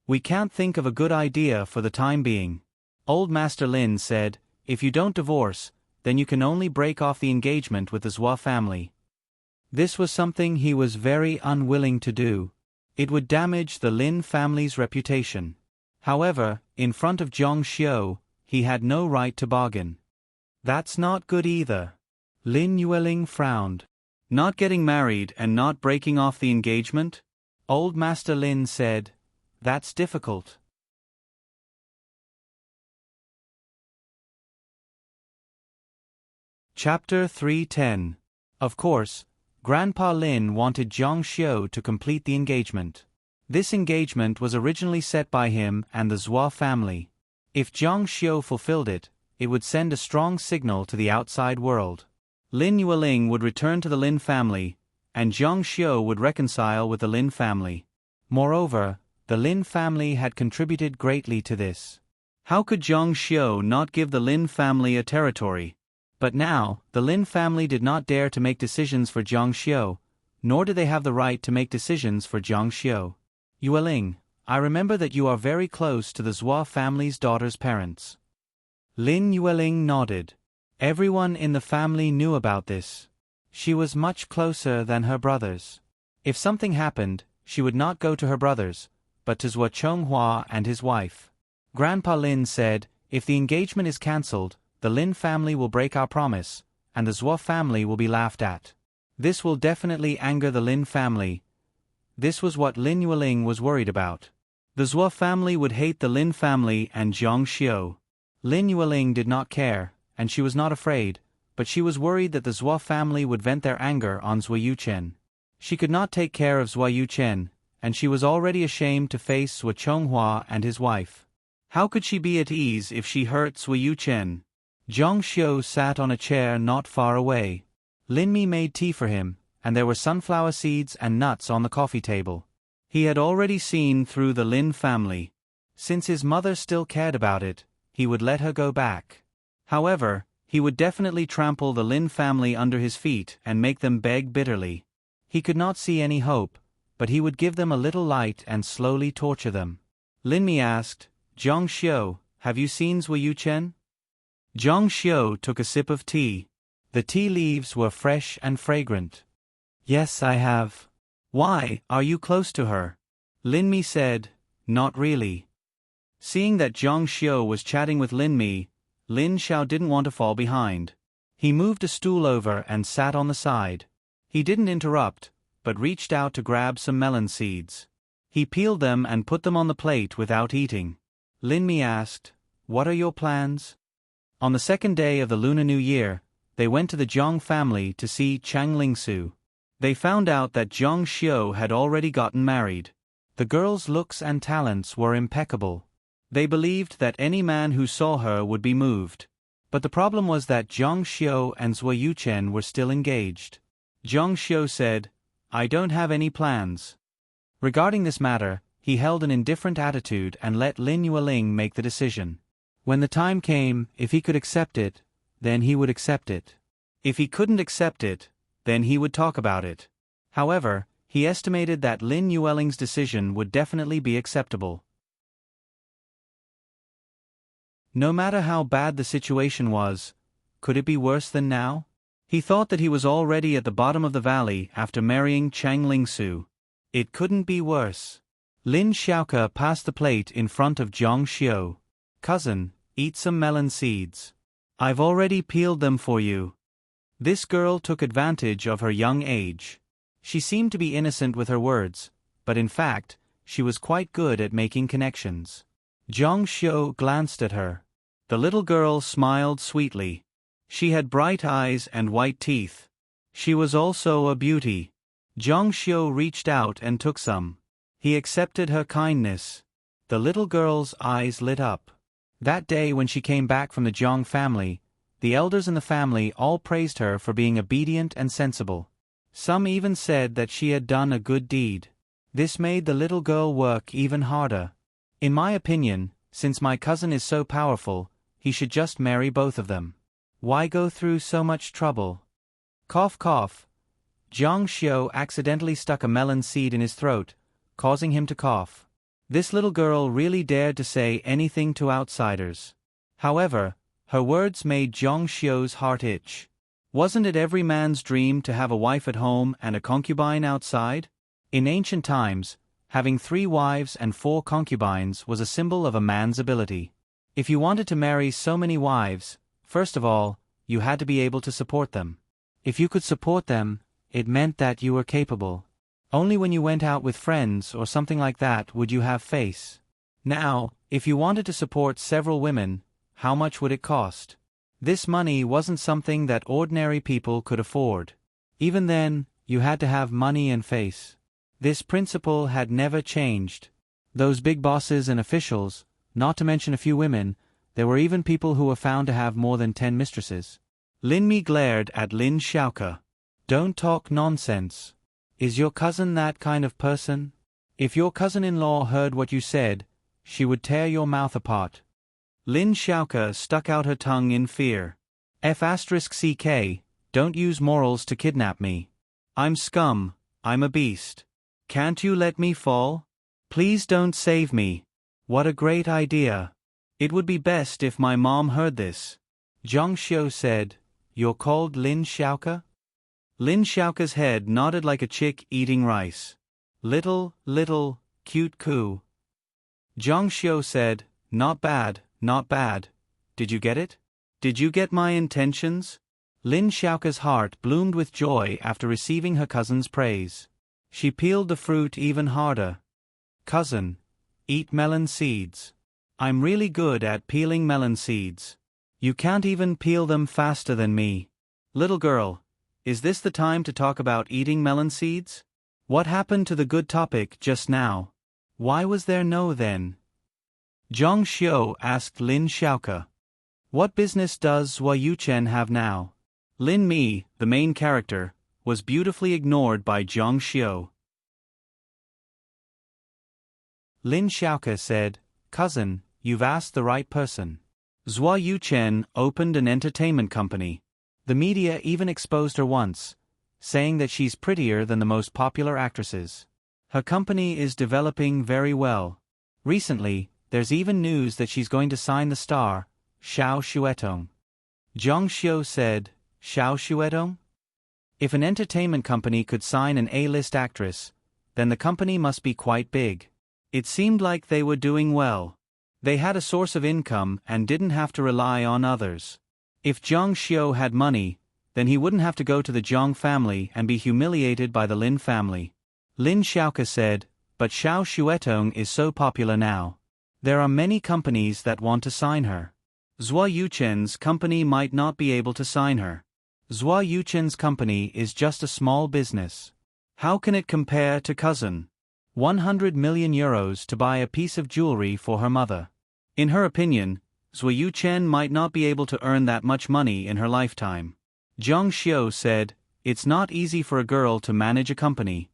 We can't think of a good idea for the time being. Old Master Lin said, if you don't divorce, then you can only break off the engagement with the Zhua family. This was something he was very unwilling to do. It would damage the Lin family's reputation. However, in front of Zhang Xiu, he had no right to bargain. That's not good either. Lin Yueling frowned. Not getting married and not breaking off the engagement? Old Master Lin said, that's difficult. Chapter 310. Of course, Grandpa Lin wanted Zhang Xiu to complete the engagement. This engagement was originally set by him and the Zhua family. If Zhang Xiu fulfilled it, it would send a strong signal to the outside world. Lin Yueling would return to the Lin family, and Zhang Xiu would reconcile with the Lin family. Moreover, the Lin family had contributed greatly to this. How could Zhang Xiu not give the Lin family a territory? But now, the Lin family did not dare to make decisions for Zhang Xiu, nor did they have the right to make decisions for Zhang Xiu. Yueling, I remember that you are very close to the Zhua family's daughter's parents. Lin Yueling nodded. Everyone in the family knew about this. She was much closer than her brothers. If something happened, she would not go to her brothers, but to Zhua Chonghua and his wife. Grandpa Lin said, if the engagement is cancelled, the Lin family will break our promise, and the Zhua family will be laughed at. This will definitely anger the Lin family. This was what Lin Yueling was worried about. The Zhua family would hate the Lin family and Zhang Xiu. Lin Yueling did not care, and she was not afraid, but she was worried that the Zhua family would vent their anger on Zhua Yuchen. She could not take care of Zhua Yuchen, and she was already ashamed to face Zhua Chonghua and his wife. How could she be at ease if she hurt Zhua Yuchen? Zhang Xiu sat on a chair not far away. Lin Mi made tea for him, and there were sunflower seeds and nuts on the coffee table. He had already seen through the Lin family. Since his mother still cared about it, he would let her go back. However, he would definitely trample the Lin family under his feet and make them beg bitterly. He could not see any hope, but he would give them a little light and slowly torture them. Lin Mi asked, Zhang Xiu, have you seen Zhua Yuchen? Zhang Xiu took a sip of tea. The tea leaves were fresh and fragrant. Yes, I have. Why, are you close to her? Lin Mi said, not really. Seeing that Zhang Xiu was chatting with Lin Mi, Lin Xiao didn't want to fall behind. He moved a stool over and sat on the side. He didn't interrupt, but reached out to grab some melon seeds. He peeled them and put them on the plate without eating. Lin Mi asked, what are your plans? On the second day of the Lunar New Year, they went to the Zhang family to see Chang Lingsu. They found out that Zhang Xiu had already gotten married. The girl's looks and talents were impeccable. They believed that any man who saw her would be moved. But the problem was that Zhang Xiu and Zhua Yuchen were still engaged. Zhang Xiu said, I don't have any plans. Regarding this matter, he held an indifferent attitude and let Lin Yueling make the decision. When the time came, if he could accept it, then he would accept it. If he couldn't accept it, then he would talk about it. However, he estimated that Lin Yueling's decision would definitely be acceptable. No matter how bad the situation was, could it be worse than now? He thought that he was already at the bottom of the valley after marrying Chang Lingsu. It couldn't be worse. Lin Xiaoke passed the plate in front of Zhang Xiu. Cousin, eat some melon seeds. I've already peeled them for you. This girl took advantage of her young age. She seemed to be innocent with her words, but in fact, she was quite good at making connections. Zhang Xiu glanced at her. The little girl smiled sweetly. She had bright eyes and white teeth. She was also a beauty. Zhang Xiu reached out and took some. He accepted her kindness. The little girl's eyes lit up. That day when she came back from the Zhang family, the elders in the family all praised her for being obedient and sensible. Some even said that she had done a good deed. This made the little girl work even harder. In my opinion, since my cousin is so powerful, he should just marry both of them. Why go through so much trouble? Cough cough. Zhang Xiu accidentally stuck a melon seed in his throat, causing him to cough. This little girl really dared to say anything to outsiders. However, her words made Zhang Xiu's heart itch. Wasn't it every man's dream to have a wife at home and a concubine outside? In ancient times, having 3 wives and 4 concubines was a symbol of a man's ability. If you wanted to marry so many wives, first of all, you had to be able to support them. If you could support them, it meant that you were capable. Only when you went out with friends or something like that would you have face. Now, if you wanted to support several women, how much would it cost? This money wasn't something that ordinary people could afford. Even then, you had to have money and face. This principle had never changed. Those big bosses and officials, not to mention a few women, there were even people who were found to have more than 10 mistresses. Lin Mi glared at Lin Xiaoke. Don't talk nonsense. Is your cousin that kind of person? If your cousin-in-law heard what you said, she would tear your mouth apart. Lin Xiaoke stuck out her tongue in fear. F***ck, don't use morals to kidnap me. I'm scum, I'm a beast. Can't you let me fall? Please don't save me. What a great idea. It would be best if my mom heard this. Zhang Xiu said, You're called Lin Xiaoke? Lin Xiaoke's head nodded like a chick eating rice. Little, cute coo. Zhang Xiu said, Not bad, not bad. Did you get it? Did you get my intentions? Lin Xiaoke's heart bloomed with joy after receiving her cousin's praise. She peeled the fruit even harder. Cousin, eat melon seeds. I'm really good at peeling melon seeds. You can't even peel them faster than me. Little girl, is this the time to talk about eating melon seeds? What happened to the good topic just now? Why was there no then? Zhang Xiu asked Lin Xiaoke. What business does Zhuo Yuchen have now? Lin Mi, the main character, was beautifully ignored by Zhang Xiu. Lin Xiaoke said, Cousin, you've asked the right person. Zhuo Yuchen opened an entertainment company. The media even exposed her once, saying that she's prettier than the most popular actresses. Her company is developing very well. Recently, there's even news that she's going to sign the star, Xiao Xuetong. Zhang Xiu said, Xiao Xuetong? If an entertainment company could sign an A-list actress, then the company must be quite big. It seemed like they were doing well. They had a source of income and didn't have to rely on others. If Zhang Xiu had money, then he wouldn't have to go to the Zhang family and be humiliated by the Lin family. Lin Xiaoke said, But Xiao Xuetong is so popular now. There are many companies that want to sign her. Zhuo Yuchen's company might not be able to sign her. Zhuo Yuchen's company is just a small business. How can it compare to cousin? 100 million euros to buy a piece of jewelry for her mother. In her opinion, Zhuo Yuchen might not be able to earn that much money in her lifetime. Zhang Xiu said, It's not easy for a girl to manage a company.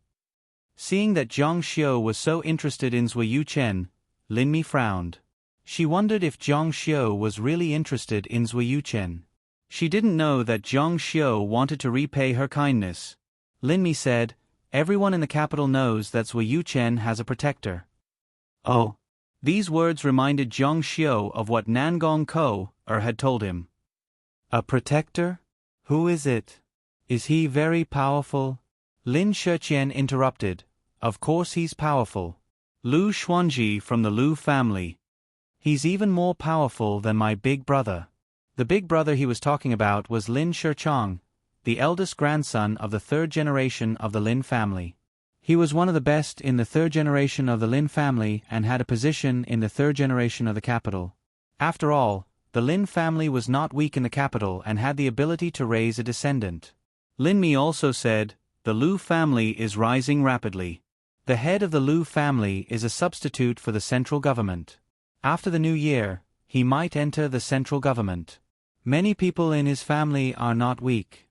Seeing that Zhang Xiu was so interested in Zhuo Yuchen, Lin Mi frowned. She wondered if Zhang Xiu was really interested in Zhuo Yuchen. She didn't know that Zhang Xiu wanted to repay her kindness. Lin Mi said, Everyone in the capital knows that Zhuo Yuchen has a protector. Oh. These words reminded Zhang Xiu of what Nangong Ko-er had told him. A protector? Who is it? Is he very powerful? Lin Shiqian interrupted. Of course he's powerful. Lu Xuanji from the Lu family. He's even more powerful than my big brother. The big brother he was talking about was Lin Shichang, the eldest grandson of the 3rd generation of the Lin family. He was one of the best in the 3rd generation of the Lin family and had a position in the 3rd generation of the capital. After all, the Lin family was not weak in the capital and had the ability to raise a descendant. Lin Mi also said, The Lu family is rising rapidly. The head of the Lu family is a substitute for the central government. After the new year, he might enter the central government. Many people in his family are not weak.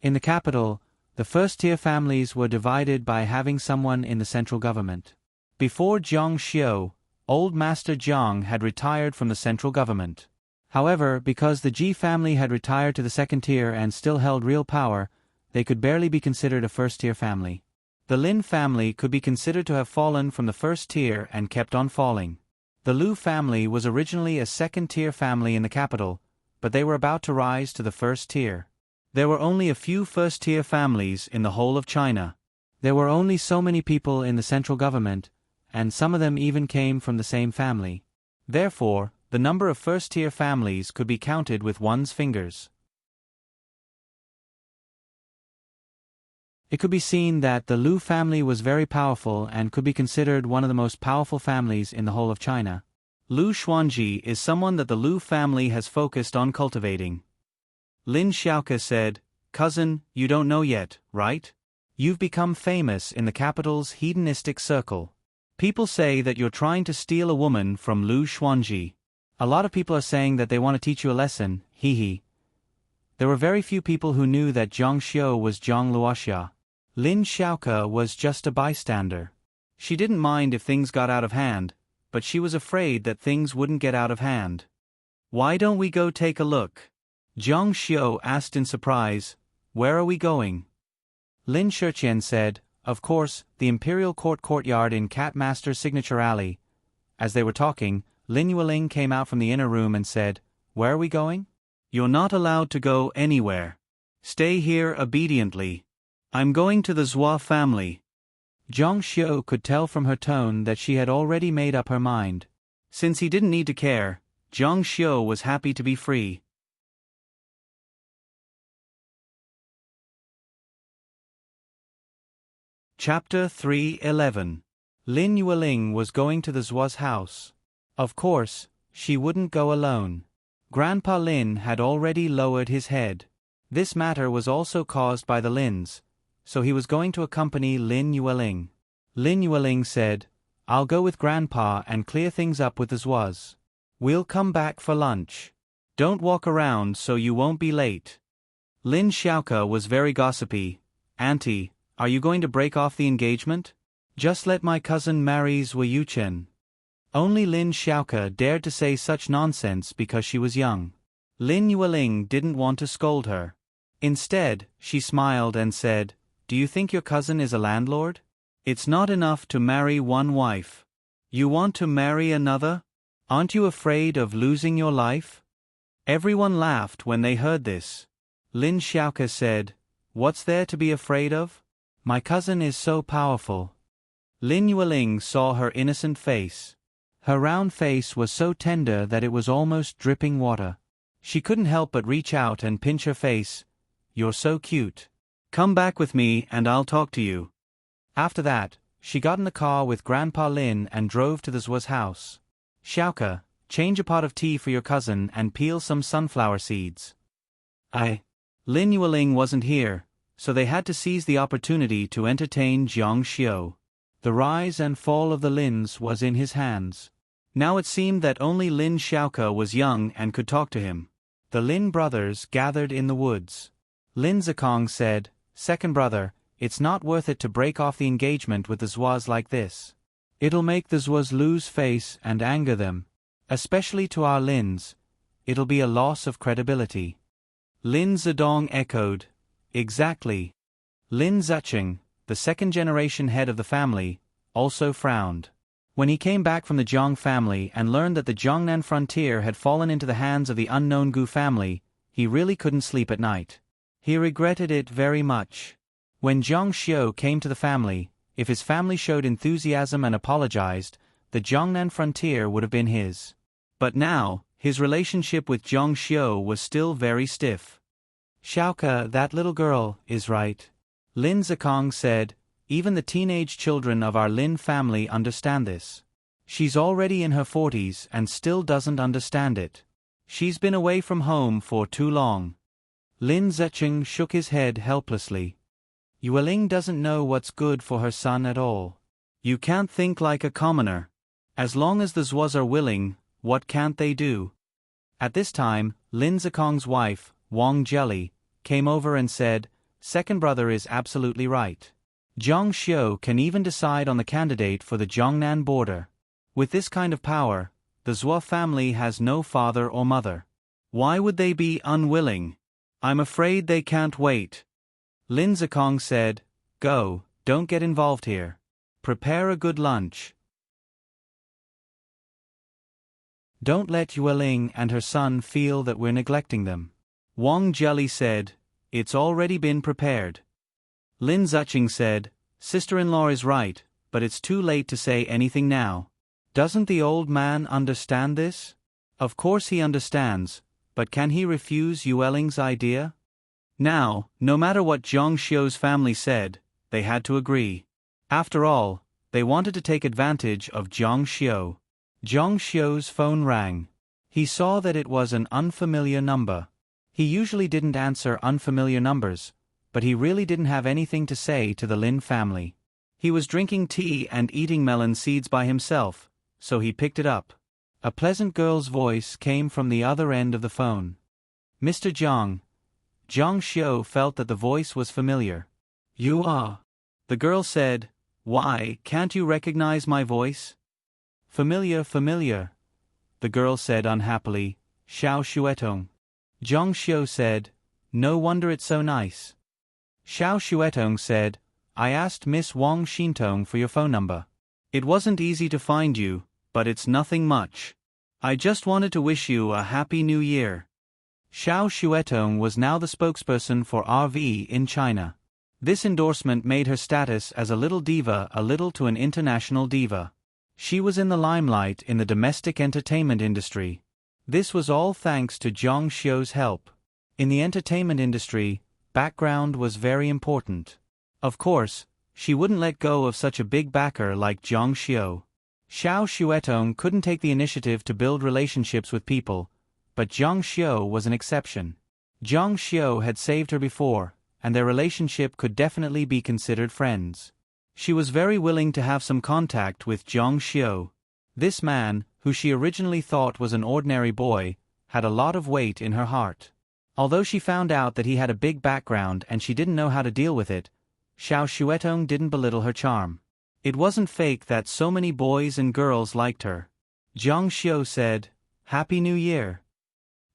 In the capital, the first-tier families were divided by having someone in the central government. Before Zhang Xiu, old Master Zhang had retired from the central government. However, because the Ji family had retired to the second tier and still held real power, they could barely be considered a first-tier family. The Lin family could be considered to have fallen from the first tier and kept on falling. The Lu family was originally a second-tier family in the capital, but they were about to rise to the first tier. There were only a few first-tier families in the whole of China. There were only so many people in the central government, and some of them even came from the same family. Therefore, the number of first-tier families could be counted with one's fingers. It could be seen that the Lu family was very powerful and could be considered one of the most powerful families in the whole of China. Lu Xuanji is someone that the Lu family has focused on cultivating. Lin Xiaoke said, "Cousin, you don't know yet, right? You've become famous in the capital's hedonistic circle. People say that you're trying to steal a woman from Lu Xuanji. A lot of people are saying that they want to teach you a lesson, hee. There were very few people who knew that Zhang Xiu was Zhang Luoxia. Lin Xiaoke was just a bystander. She didn't mind if things got out of hand, but she was afraid that things wouldn't get out of hand. Why don't we go take a look?" Zhang Xiu asked in surprise, "Where are we going?" Lin Shiqian said, "Of course, the Imperial Court courtyard in Cat Master's signature alley." As they were talking, Lin Yueling came out from the inner room and said, "Where are we going?" "You're not allowed to go anywhere. Stay here obediently. I'm going to the Zhua family." Zhang Xiu could tell from her tone that she had already made up her mind. Since he didn't need to care, Zhang Xiu was happy to be free. Chapter 3:11. Lin Yueling was going to the Zhua's house. Of course, she wouldn't go alone. Grandpa Lin had already lowered his head. This matter was also caused by the Lins, so he was going to accompany Lin Yueling. Lin Yueling said, "I'll go with Grandpa and clear things up with the Zhuas. We'll come back for lunch. Don't walk around so you won't be late." Lin Xiaoke was very gossipy. "Auntie, are you going to break off the engagement? Just let my cousin marry Zhu Yuchen." Only Lin Xiaoke dared to say such nonsense because she was young. Lin Yueling didn't want to scold her. Instead, she smiled and said, "Do you think your cousin is a landlord? It's not enough to marry one wife. You want to marry another? Aren't you afraid of losing your life?" Everyone laughed when they heard this. Lin Xiaoke said, "What's there to be afraid of? My cousin is so powerful." Lin Yueling saw her innocent face. Her round face was so tender that it was almost dripping water. She couldn't help but reach out and pinch her face. "You're so cute. Come back with me and I'll talk to you." After that, she got in the car with Grandpa Lin and drove to the Zhua's house. "Xiaoke, change a pot of tea for your cousin and peel some sunflower seeds." Lin Yueling wasn't here, so they had to seize the opportunity to entertain Zhang Xiu. The rise and fall of the Lins was in his hands. Now it seemed that only Lin Xiaoke was young and could talk to him. The Lin brothers gathered in the woods. Lin Zikong said, "Second brother, it's not worth it to break off the engagement with the Zhuas like this. It'll make the Zhuas lose face and anger them. Especially to our Lins. It'll be a loss of credibility." Lin Zedong echoed, "Exactly." Lin Zicheng, the second-generation head of the family, also frowned. When he came back from the Zhang family and learned that the Jiangnan frontier had fallen into the hands of the unknown Gu family, he really couldn't sleep at night. He regretted it very much. When Zhang Xiu came to the family, if his family showed enthusiasm and apologized, the Jiangnan frontier would have been his. But now, his relationship with Zhang Xiu was still very stiff. "Xiaoke, that little girl, is right." Lin Zikong said, "Even the teenage children of our Lin family understand this. She's already in her 40s and still doesn't understand it. She's been away from home for too long." Lin Zicheng shook his head helplessly. "Yueling doesn't know what's good for her son at all. You can't think like a commoner. As long as the Zhuas are willing, what can't they do?" At this time, Lin Zikong's wife, Wang Jelly, came over and said, "Second brother is absolutely right. Zhang Xiu can even decide on the candidate for the Jiangnan border. With this kind of power, the Zhua family has no father or mother. Why would they be unwilling? I'm afraid they can't wait." Lin Zikong said, "Go, Don't get involved here. Prepare a good lunch. Don't let Yueling and her son feel that we're neglecting them. Wang Jelly said, It's already been prepared. Lin Zuching said, Sister-in-law is right, but it's too late to say anything now. Doesn't the old man understand this? Of course he understands, but can he refuse Yueling's idea? Now, no matter what Zhang Xiu's family said, they had to agree. After all, they wanted to take advantage of Zhang Xiu. Zhang Xiu's phone rang. He saw that it was an unfamiliar number. He usually didn't answer unfamiliar numbers, but he really didn't have anything to say to the Lin family. He was drinking tea and eating melon seeds by himself, so he picked it up. A pleasant girl's voice came from the other end of the phone. Mr. Zhang. Zhang Xiu felt that the voice was familiar. You are. The girl said, Why, can't you recognize my voice? Familiar, familiar. The girl said unhappily, Xiao Xuetong. Zhang Xiu said, No wonder it's so nice. Xiao Xuetong said, I asked Miss Wang Xintong for your phone number. It wasn't easy to find you, but it's nothing much. I just wanted to wish you a happy new year. Xiao Xuetong was now the spokesperson for RV in China. This endorsement made her status as a little diva a little to an international diva. She was in the limelight in the domestic entertainment industry. This was all thanks to Zhang Xiu's help. In the entertainment industry, background was very important. Of course, she wouldn't let go of such a big backer like Zhang Xiu. Xiao Xuetong couldn't take the initiative to build relationships with people, but Zhang Xiu was an exception. Zhang Xiu had saved her before, and their relationship could definitely be considered friends. She was very willing to have some contact with Zhang Xiu. This man, who she originally thought was an ordinary boy, had a lot of weight in her heart. Although she found out that he had a big background and she didn't know how to deal with it, Xiao Xuetong didn't belittle her charm. It wasn't fake that so many boys and girls liked her. Zhang Xiu said, Happy New Year.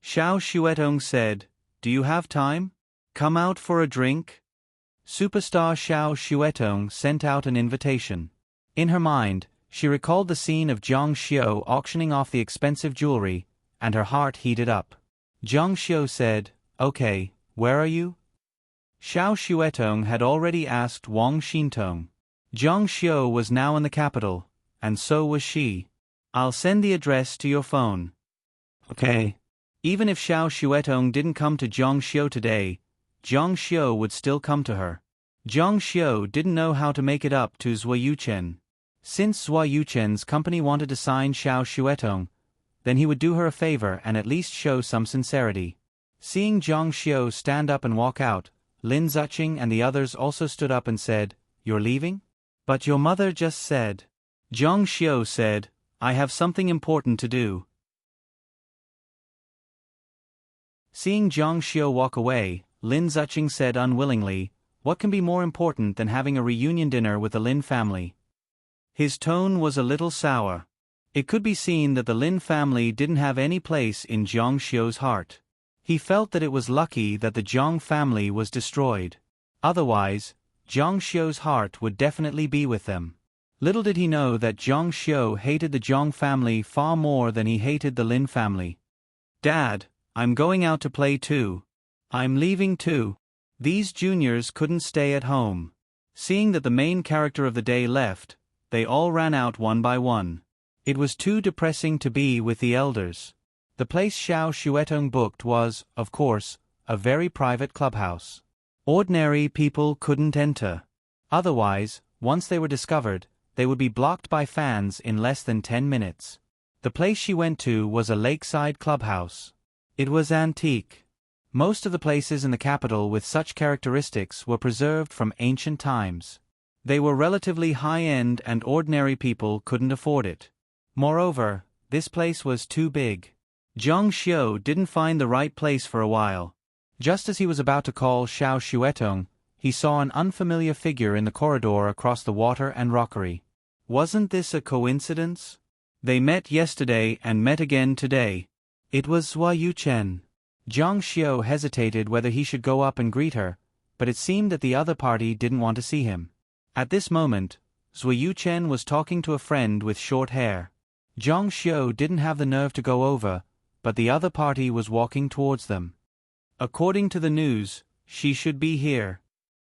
Xiao Xuetong said, Do you have time? Come out for a drink? Superstar Xiao Xuetong sent out an invitation. In her mind, she recalled the scene of Zhang Xiu auctioning off the expensive jewelry, and her heart heated up. Zhang Xiu said, Okay, where are you? Xiao Xuetong had already asked Wang Xintong. Zhang Xiu was now in the capital, and so was she. I'll send the address to your phone. Okay. Even if Xiao Xuetong didn't come to Zhang Xiu today, Zhang Xiu would still come to her. Zhang Xiu didn't know how to make it up to Zhua Yuchen. Since Zhua Yuchen's company wanted to sign Xiao Xuetong, then he would do her a favor and at least show some sincerity. Seeing Zhang Xiu stand up and walk out, Lin Zuching and the others also stood up and said, You're leaving? But your mother just said. Zhang Xiu said, I have something important to do. Seeing Zhang Xiu walk away, Lin Zuching said unwillingly, What can be more important than having a reunion dinner with the Lin family? His tone was a little sour. It could be seen that the Lin family didn't have any place in Zhang Xiu's heart. He felt that it was lucky that the Zhang family was destroyed. Otherwise, Zhang Xiu's heart would definitely be with them. Little did he know that Zhang Xiu hated the Zhang family far more than he hated the Lin family. Dad, I'm going out to play too. I'm leaving too. These juniors couldn't stay at home. Seeing that the main character of the day left, they all ran out one by one. It was too depressing to be with the elders. The place Xiao Xuetong booked was, of course, a very private clubhouse. Ordinary people couldn't enter. Otherwise, once they were discovered, they would be blocked by fans in less than 10 minutes. The place she went to was a lakeside clubhouse. It was antique. Most of the places in the capital with such characteristics were preserved from ancient times. They were relatively high-end and ordinary people couldn't afford it. Moreover, this place was too big. Zhang Xiu didn't find the right place for a while. Just as he was about to call Xiao Xuetong, he saw an unfamiliar figure in the corridor across the water and rockery. Wasn't this a coincidence? They met yesterday and met again today. It was Zhua Yuchen. Zhang Xiu hesitated whether he should go up and greet her, but it seemed that the other party didn't want to see him. At this moment, Zui Yuchen was talking to a friend with short hair. Zhang Xiu didn't have the nerve to go over, but the other party was walking towards them. According to the news, she should be here.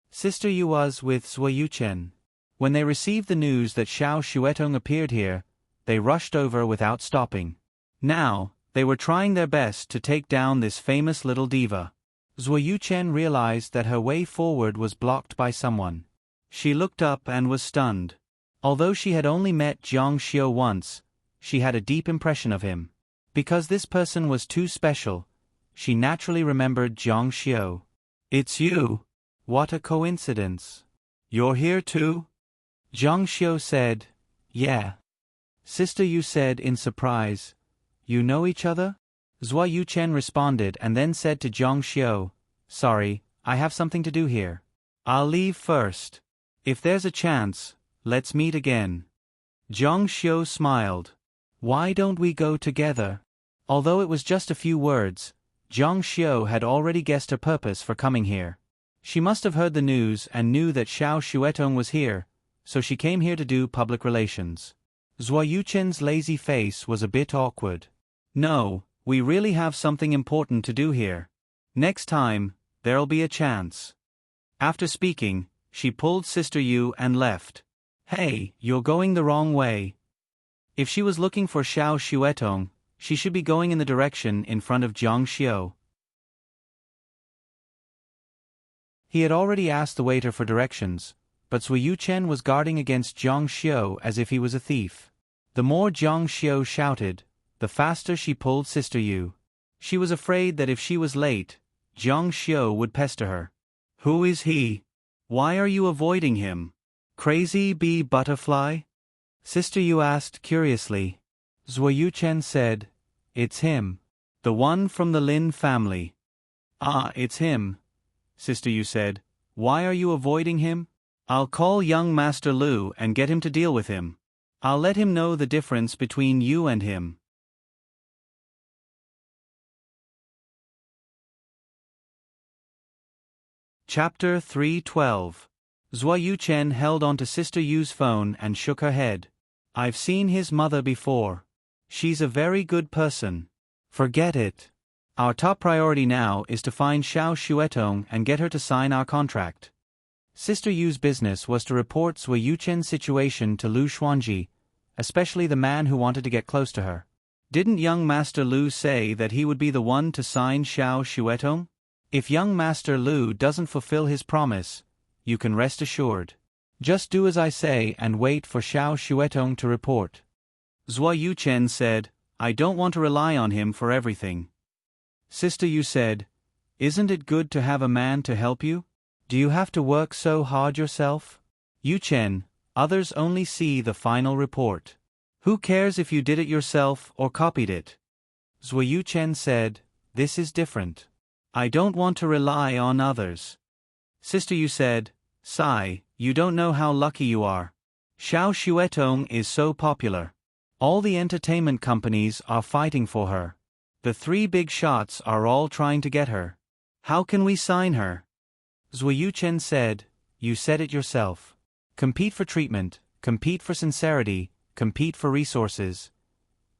Sister Yu was with Zui Yuchen. When they received the news that Xiao Xuetong appeared here, they rushed over without stopping. Now, they were trying their best to take down this famous little diva. Zui Yuchen realized that her way forward was blocked by someone. She looked up and was stunned. Although she had only met Zhang Xiu once, she had a deep impression of him. Because this person was too special, she naturally remembered Zhang Xiu. "It's you. What a coincidence. You're here too?" Zhang Xiu said, "Yeah." Sister Yu said in surprise, "You know each other?" Zui Yuchen responded and then said to Zhang Xiu, "Sorry, I have something to do here. I'll leave first. If there's a chance, let's meet again." Zhang Xiu smiled. "Why don't we go together?" Although it was just a few words, Zhang Xiu had already guessed her purpose for coming here. She must have heard the news and knew that Xiao Xuetong was here, so she came here to do public relations. Zui Yuchen's lazy face was a bit awkward. "No, we really have something important to do here. Next time, there'll be a chance." After speaking, she pulled Sister Yu and left. "Hey, you're going the wrong way." If she was looking for Xiao Xuetong, she should be going in the direction in front of Zhang Xiu. He had already asked the waiter for directions, but Zui Yuchen was guarding against Zhang Xiu as if he was a thief. The more Zhang Xiu shouted, the faster she pulled Sister Yu. She was afraid that if she was late, Zhang Xiu would pester her. "Who is he? Why are you avoiding him? Crazy bee butterfly?" Sister Yu asked curiously. Zui Yuchen said, "It's him. The one from the Lin family." "Ah, it's him," Sister Yu said. "Why are you avoiding him?" "I'll call young Master Lu and get him to deal with him. I'll let him know the difference between you and him." Chapter 312. Zui Yuchen held onto Sister Yu's phone and shook her head. "I've seen his mother before. She's a very good person. Forget it. Our top priority now is to find Xiao Xuetong and get her to sign our contract." Sister Yu's business was to report Zui Yuchen's situation to Lu Xuanji, especially the man who wanted to get close to her. Didn't young Master Lu say that he would be the one to sign Xiao Xuetong? If young Master Lu doesn't fulfill his promise, you can rest assured. Just do as I say and wait for Xiao Xuetong to report. Zui Yuchen said, "I don't want to rely on him for everything." Sister Yu said, "Isn't it good to have a man to help you? Do you have to work so hard yourself?" "Yuchen, others only see the final report. Who cares if you did it yourself or copied it?" Zui Yuchen said, "This is different. I don't want to rely on others." Sister Yu said, "Sai, you don't know how lucky you are. Xiao Xuetong is so popular. All the entertainment companies are fighting for her. The three big shots are all trying to get her. How can we sign her?" Zui Yuchen said, "You said it yourself. Compete for treatment, compete for sincerity, compete for resources."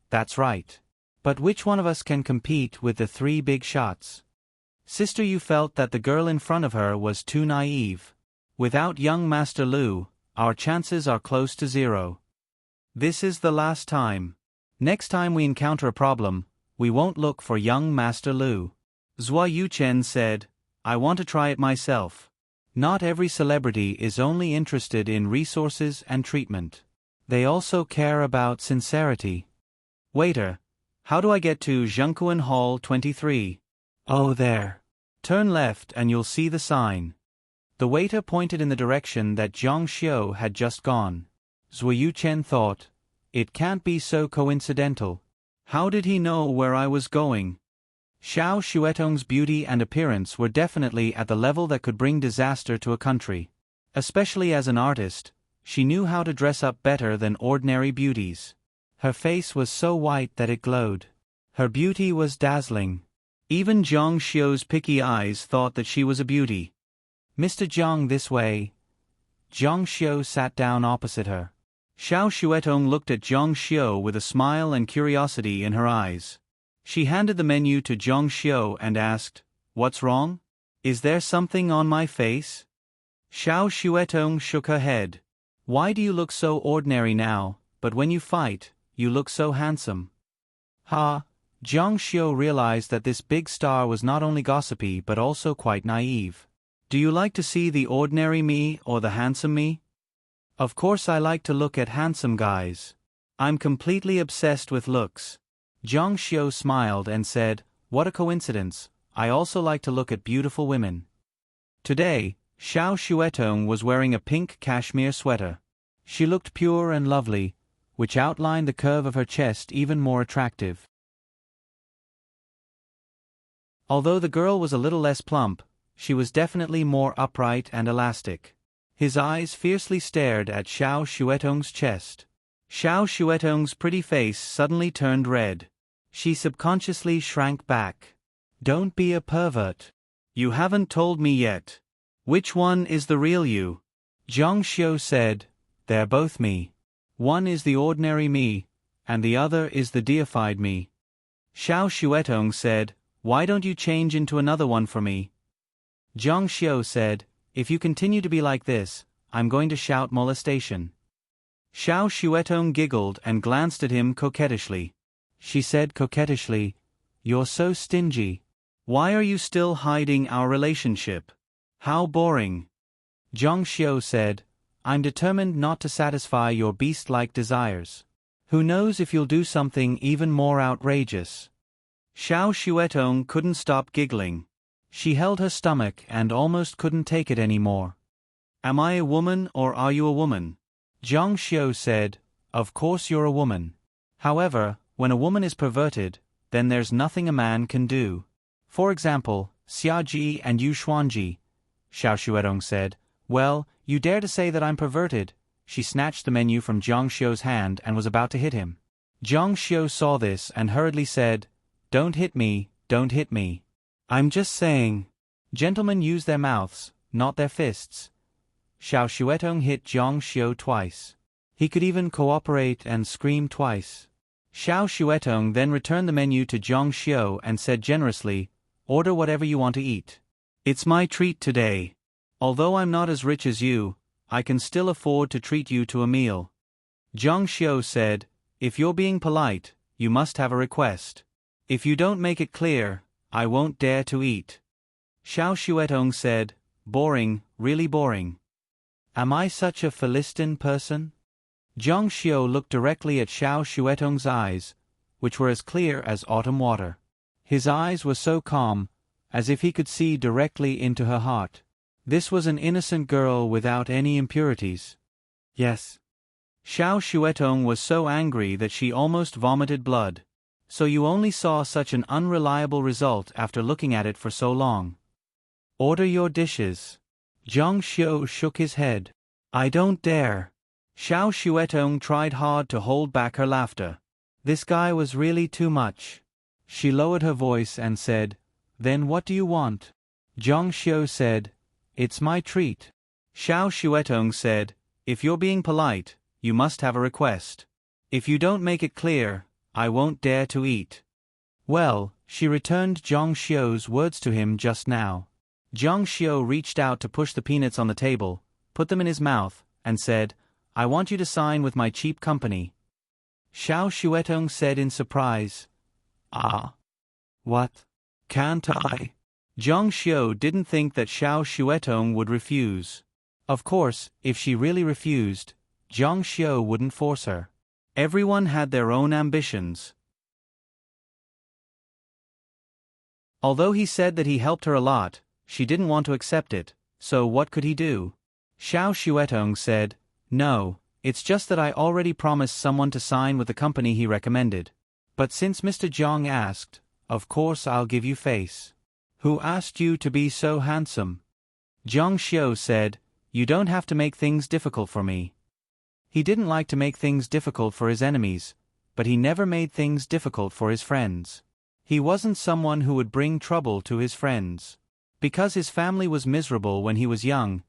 "That's right. But which one of us can compete with the three big shots?" Sister Yu felt that the girl in front of her was too naive. "Without young Master Lu, our chances are close to zero. This is the last time. Next time we encounter a problem, we won't look for young Master Lu." Zui Yuchen said, "I want to try it myself. Not every celebrity is only interested in resources and treatment. They also care about sincerity." "Waiter, how do I get to Zhengkuan Hall 23? "Oh, there. Turn left and you'll see the sign." The waiter pointed in the direction that Zhang Xiu had just gone. Zui Yuchen thought, "It can't be so coincidental. How did he know where I was going?" Xiao Xuetong's beauty and appearance were definitely at the level that could bring disaster to a country. Especially as an artist, she knew how to dress up better than ordinary beauties. Her face was so white that it glowed. Her beauty was dazzling. Even Zhang Xiu's picky eyes thought that she was a beauty. "Mr. Zhang, this way." Zhang Xiu sat down opposite her. Xiao Xuetong looked at Zhang Xiu with a smile and curiosity in her eyes. She handed the menu to Zhang Xiu and asked, "What's wrong? Is there something on my face?" Xiao Xuetong shook her head. "Why do you look so ordinary now, but when you fight, you look so handsome?" Ha! Zhang Xiu realized that this big star was not only gossipy but also quite naive. "Do you like to see the ordinary me or the handsome me?" "Of course I like to look at handsome guys. I'm completely obsessed with looks." Zhang Xiu smiled and said, "What a coincidence, I also like to look at beautiful women." Today, Xiao Xuetong was wearing a pink cashmere sweater. She looked pure and lovely, which outlined the curve of her chest even more attractive. Although the girl was a little less plump, she was definitely more upright and elastic. His eyes fiercely stared at Xiao Xuetong's chest. Xiao Xuetong's pretty face suddenly turned red. She subconsciously shrank back. "Don't be a pervert. You haven't told me yet. Which one is the real you?" Zhang Xiu said, "They're both me. One is the ordinary me, and the other is the deified me." Xiao Xuetong said, "Why don't you change into another one for me?" Zhang Xiu said, "If you continue to be like this, I'm going to shout molestation." Xiao Xuetong giggled and glanced at him coquettishly. She said coquettishly, "You're so stingy. Why are you still hiding our relationship? How boring." Zhang Xiu said, "I'm determined not to satisfy your beast-like desires. Who knows if you'll do something even more outrageous." Xiao Xuetong couldn't stop giggling. She held her stomach and almost couldn't take it anymore. "Am I a woman or are you a woman?" Zhang Xiu said, "Of course you're a woman. However, when a woman is perverted, then there's nothing a man can do. For example, Xiaoji and Yu Xuanji." Xiao Xuetong said, "Well, you dare to say that I'm perverted?" She snatched the menu from Zhang Xiu's hand and was about to hit him. Zhang Xiu saw this and hurriedly said, "Don't hit me, don't hit me. I'm just saying. Gentlemen use their mouths, not their fists." Xiao Xuetong hit Zhang Xiu twice. He could even cooperate and scream twice. Xiao Xuetong then returned the menu to Zhang Xiu and said generously, "Order whatever you want to eat. It's my treat today. Although I'm not as rich as you, I can still afford to treat you to a meal." Zhang Xiu said, "If you're being polite, you must have a request. If you don't make it clear, I won't dare to eat." Xiao Xuetong said, "Boring, really boring. Am I such a Philistine person?" Zhang Xiu looked directly at Xiao Xuetong's eyes, which were as clear as autumn water. His eyes were so calm, as if he could see directly into her heart. This was an innocent girl without any impurities. "Yes." Xiao Xuetong was so angry that she almost vomited blood. "So you only saw such an unreliable result after looking at it for so long. Order your dishes." Zhang Xiu shook his head. "I don't dare." Xiao Xuetong tried hard to hold back her laughter. This guy was really too much. She lowered her voice and said, "Then what do you want?" Zhang Xiu said, "It's my treat." Xiao Xuetong said, "If you're being polite, you must have a request. If you don't make it clear, I won't dare to eat." Well, she returned Zhang Xiu's words to him just now. Zhang Xiu reached out to push the peanuts on the table, put them in his mouth, and said, "I want you to sign with my cheap company." Xiao Xuetong said in surprise, "Ah. What? Can't I?" Zhang Xiu didn't think that Xiao Xuetong would refuse. Of course, if she really refused, Zhang Xiu wouldn't force her. Everyone had their own ambitions. Although he said that he helped her a lot, she didn't want to accept it, so what could he do? Xiao Xuetong said, "No, it's just that I already promised someone to sign with the company he recommended. But since Mr. Zhang asked, of course I'll give you face." "Who asked you to be so handsome?" Zhang Xiu said, "You don't have to make things difficult for me." He didn't like to make things difficult for his enemies, but he never made things difficult for his friends. He wasn't someone who would bring trouble to his friends. Because his family was miserable when he was young,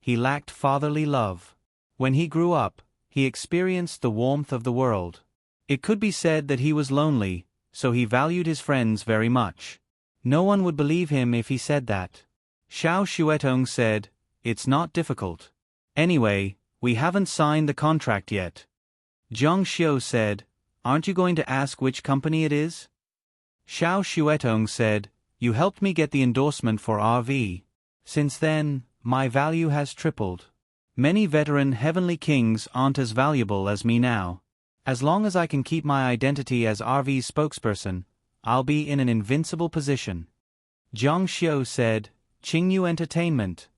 he lacked fatherly love. When he grew up, he experienced the warmth of the world. It could be said that he was lonely, so he valued his friends very much. No one would believe him if he said that. Xiao Xuetong said, "It's not difficult. Anyway, we haven't signed the contract yet." Zhang Xiu said, "Aren't you going to ask which company it is?" Xiao Xuetong said, "You helped me get the endorsement for RV. Since then, my value has tripled. Many veteran heavenly kings aren't as valuable as me now. As long as I can keep my identity as RV's spokesperson, I'll be in an invincible position." Zhang Xiu said, "Qingyu Entertainment."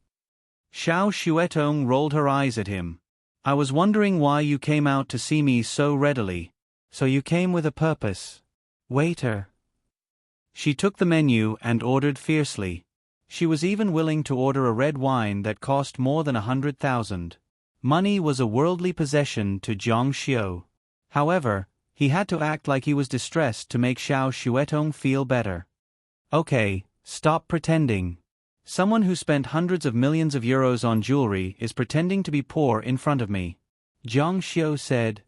Xiao Xuetong rolled her eyes at him. "I was wondering why you came out to see me so readily. So you came with a purpose. Waiter." She took the menu and ordered fiercely. She was even willing to order a red wine that cost more than 100,000. Money was a worldly possession to Zhang Xiu. However, he had to act like he was distressed to make Xiao Xuetong feel better. "Okay, stop pretending. Someone who spent hundreds of millions of euros on jewelry is pretending to be poor in front of me." Zhang Xiu said,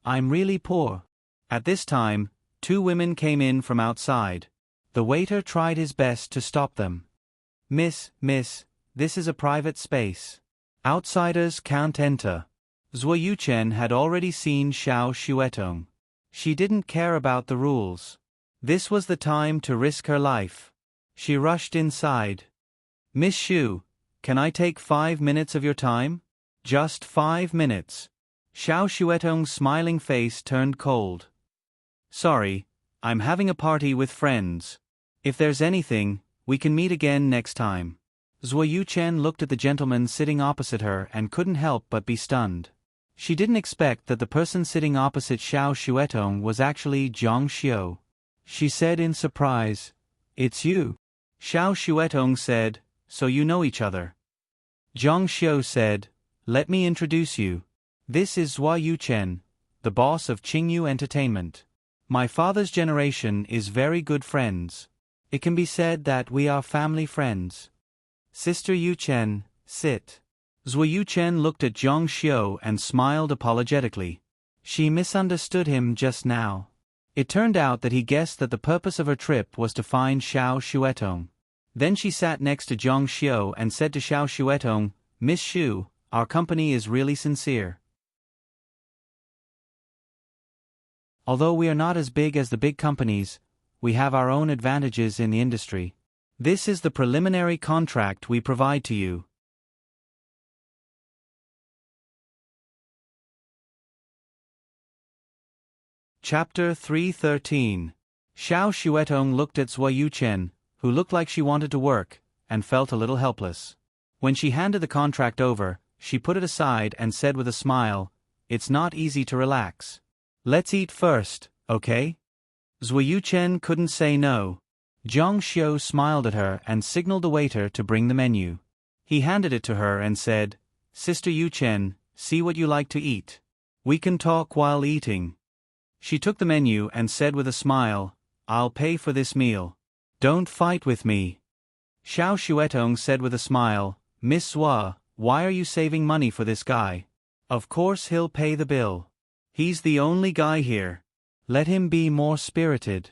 "I'm really poor." At this time, two women came in from outside. The waiter tried his best to stop them. Miss, this is a private space. Outsiders can't enter." Zhuo Yuchen had already seen Xiao Xuetong. She didn't care about the rules. This was the time to risk her life. She rushed inside. "Miss Xu, can I take 5 minutes of your time?" "Just 5 minutes." Xiao Xuetong's smiling face turned cold. "Sorry, I'm having a party with friends. If there's anything, we can meet again next time." Zhuo Yuchen looked at the gentleman sitting opposite her and couldn't help but be stunned. She didn't expect that the person sitting opposite Xiao Xuetong was actually Zhang Xiu. She said in surprise, "It's you." Xiao Xuetong said, "So you know each other." Zhang Xiu said, "Let me introduce you. This is Zhuo Yuchen, the boss of Qingyu Entertainment. My father's generation is very good friends. It can be said that we are family friends. Sister Yuchen, sit." Zhuo Yuchen looked at Zhang Xiu and smiled apologetically. She misunderstood him just now. It turned out that he guessed that the purpose of her trip was to find Xiao Xuetong. Then she sat next to Zhang Xiu and said to Xiao Xuetong, "Miss Xu, our company is really sincere. Although we are not as big as the big companies, we have our own advantages in the industry. This is the preliminary contract we provide to you." Chapter 313. Xiao Xuetong looked at Zhuo Yuchen, who looked like she wanted to work, and felt a little helpless. When she handed the contract over, she put it aside and said with a smile, "It's not easy to relax. Let's eat first, okay?" Zhuo Yuchen couldn't say no. Zhang Xiu smiled at her and signaled the waiter to bring the menu. He handed it to her and said, "Sister Yuchen, see what you like to eat. We can talk while eating." She took the menu and said with a smile, "I'll pay for this meal. Don't fight with me." Xiao Xuetong said with a smile, "Miss Zhuo, why are you saving money for this guy? Of course he'll pay the bill. He's the only guy here. Let him be more spirited."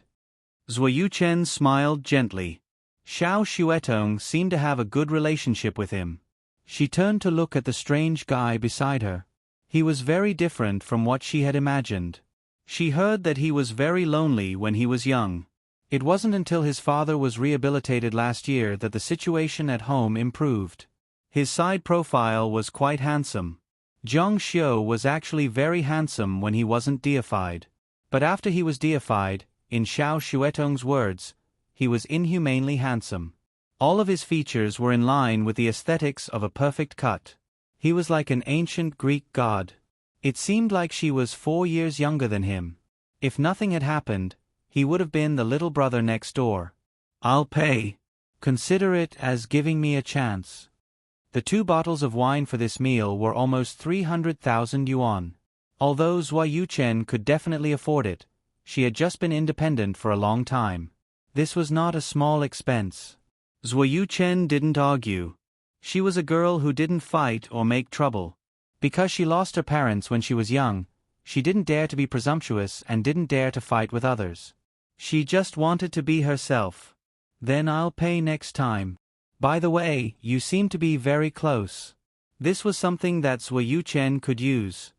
Zhuo Yuchen smiled gently. Xiao Xuetong seemed to have a good relationship with him. She turned to look at the strange guy beside her. He was very different from what she had imagined. She heard that he was very lonely when he was young. It wasn't until his father was rehabilitated last year that the situation at home improved. His side profile was quite handsome. Zhang Xiu was actually very handsome when he wasn't deified. But after he was deified, in Xiao Xuetong's words, he was inhumanely handsome. All of his features were in line with the aesthetics of a perfect cut. He was like an ancient Greek god. It seemed like she was 4 years younger than him. If nothing had happened, he would have been the little brother next door. "I'll pay. Consider it as giving me a chance." The 2 bottles of wine for this meal were almost 300,000 yuan. Although Zhuo Yuchen could definitely afford it, she had just been independent for a long time. This was not a small expense. Zhuo Yuchen didn't argue. She was a girl who didn't fight or make trouble. Because she lost her parents when she was young, she didn't dare to be presumptuous and didn't dare to fight with others. She just wanted to be herself. Then I'll pay next time. By the way, you seem to be very close. This was something that Zhuo Yuchen could use.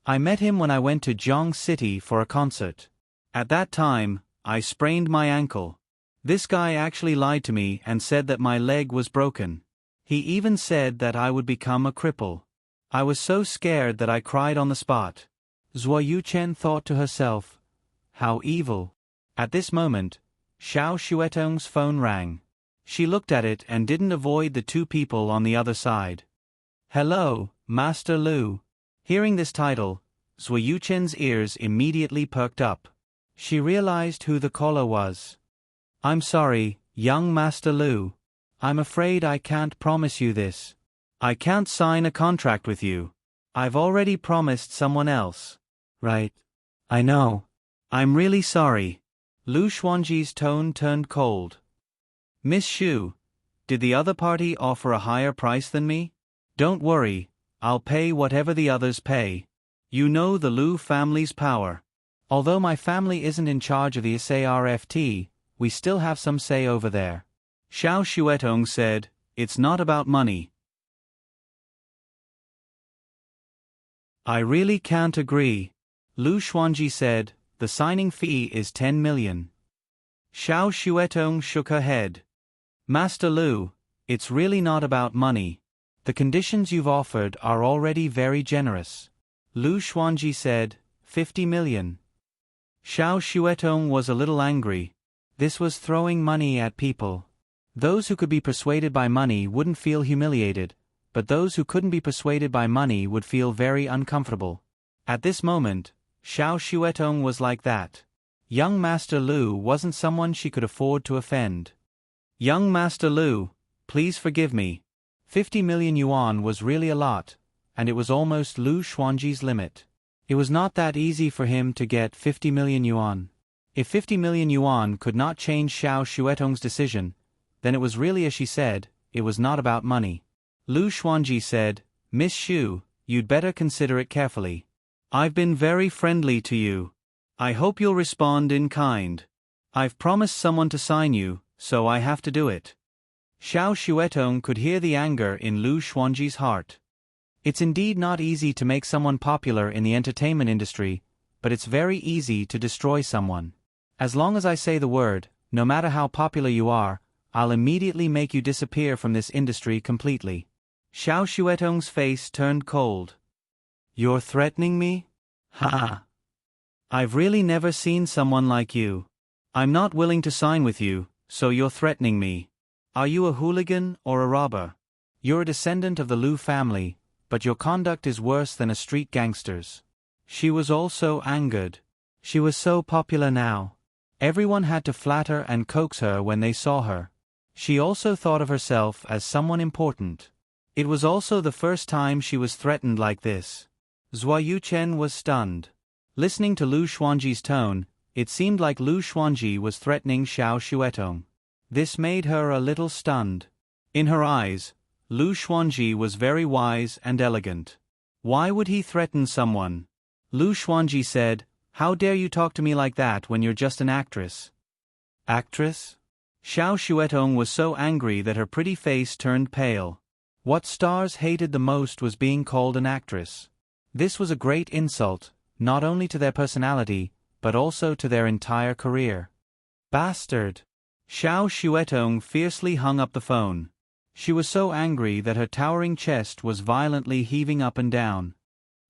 I met him when I went to Jiang City for a concert. At that time, I sprained my ankle. This guy actually lied to me and said that my leg was broken. He even said that I would become a cripple. I was so scared that I cried on the spot. Zhuo Yuchen thought to herself, how evil. At this moment, Xiao Xuetong's phone rang. She looked at it and didn't avoid the two people on the other side. Hello, Master Lu. Hearing this title, Zhuo Yuchen's ears immediately perked up. She realized who the caller was. I'm sorry, young Master Lu. I'm afraid I can't promise you this. I can't sign a contract with you. I've already promised someone else. Right. I know. I'm really sorry. Lu Xuanji's tone turned cold. Miss Xu, did the other party offer a higher price than me? Don't worry, I'll pay whatever the others pay. You know the Lu family's power. Although my family isn't in charge of the SARFT, we still have some say over there. Xiao Xuetong said, it's not about money. I really can't agree. Lu Xuanji said, the signing fee is 10 million. Xiao Xuetong shook her head. Master Lu, it's really not about money. The conditions you've offered are already very generous. Lu Xuanji said, 50 million. Xiao Xuetong was a little angry. This was throwing money at people. Those who could be persuaded by money wouldn't feel humiliated, but those who couldn't be persuaded by money would feel very uncomfortable. At this moment, Xiao Xuetong was like that. Young Master Lu wasn't someone she could afford to offend. Young Master Lu, please forgive me. 50 million yuan was really a lot, and it was almost Lu Xuanji's limit. It was not that easy for him to get 50 million yuan. If 50 million yuan could not change Xiao Xuetong's decision, then it was really as she said, it was not about money. Lu Xuanji said, Miss Xu, you'd better consider it carefully. I've been very friendly to you. I hope you'll respond in kind. I've promised someone to sign you, so I have to do it. Xiao Xuetong could hear the anger in Lu Xuanji's heart. It's indeed not easy to make someone popular in the entertainment industry, but it's very easy to destroy someone. As long as I say the word, no matter how popular you are, I'll immediately make you disappear from this industry completely. Xiao Xuetong's face turned cold. You're threatening me? Ha! I've really never seen someone like you. I'm not willing to sign with you, so you're threatening me. Are you a hooligan or a robber? You're a descendant of the Lu family, but your conduct is worse than a street gangster's. She was also angered. She was so popular now. Everyone had to flatter and coax her when they saw her. She also thought of herself as someone important. It was also the first time she was threatened like this. Zhuo Yuchen was stunned. Listening to Lu Xuanji's tone, it seemed like Lu Xuanji was threatening Xiao Xuetong. This made her a little stunned. In her eyes, Lu Xuanji was very wise and elegant. Why would he threaten someone? Lu Xuanji said, How dare you talk to me like that when you're just an actress? Actress? Xiao Xuetong was so angry that her pretty face turned pale. What stars hated the most was being called an actress. This was a great insult, not only to their personality, but also to their entire career. Bastard! Xiao Xuetong fiercely hung up the phone. She was so angry that her towering chest was violently heaving up and down.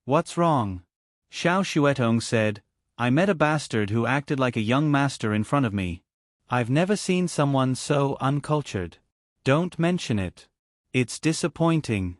What's wrong? Xiao Xuetong said, I met a bastard who acted like a young master in front of me. I've never seen someone so uncultured. Don't mention it. It's disappointing.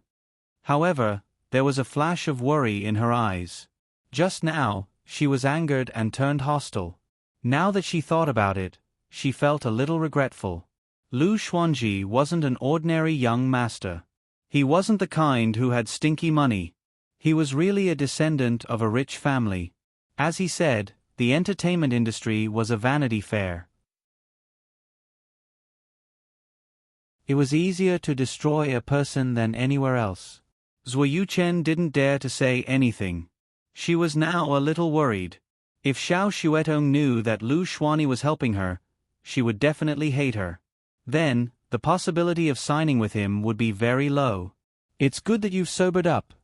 However, there was a flash of worry in her eyes. Just now, she was angered and turned hostile. Now that she thought about it, she felt a little regretful. Lu Xuanji wasn't an ordinary young master. He wasn't the kind who had stinky money. He was really a descendant of a rich family. As he said, the entertainment industry was a vanity fair. It was easier to destroy a person than anywhere else. Zhuo Yuchen didn't dare to say anything. She was now a little worried. If Xiao Xuetong knew that Lu Xuanyi was helping her, she would definitely hate her. Then, the possibility of signing with him would be very low. It's good that you've sobered up.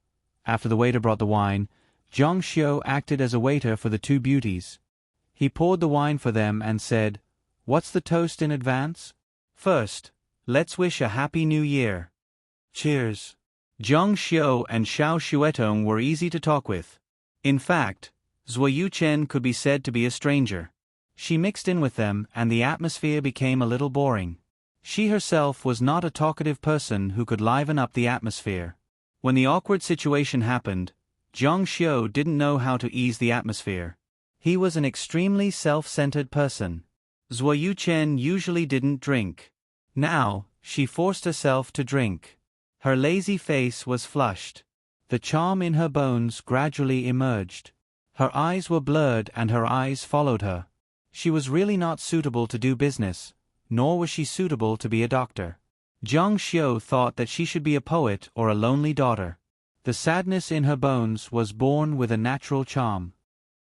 After the waiter brought the wine, Zhang Xiu acted as a waiter for the two beauties. He poured the wine for them and said, "What's the toast in advance? First, let's wish a happy new year. Cheers." Zhang Xiu and Xiao Xuetong were easy to talk with. In fact, Zhuo Yuchen could be said to be a stranger. She mixed in with them and the atmosphere became a little boring. She herself was not a talkative person who could liven up the atmosphere. When the awkward situation happened, Zhang Xiu didn't know how to ease the atmosphere. He was an extremely self-centered person. Zhuo Yuchen usually didn't drink. Now, she forced herself to drink. Her lazy face was flushed. The charm in her bones gradually emerged. Her eyes were blurred and her eyes followed her. She was really not suitable to do business, nor was she suitable to be a doctor. Zhang Xiu thought that she should be a poet or a lonely daughter. The sadness in her bones was born with a natural charm.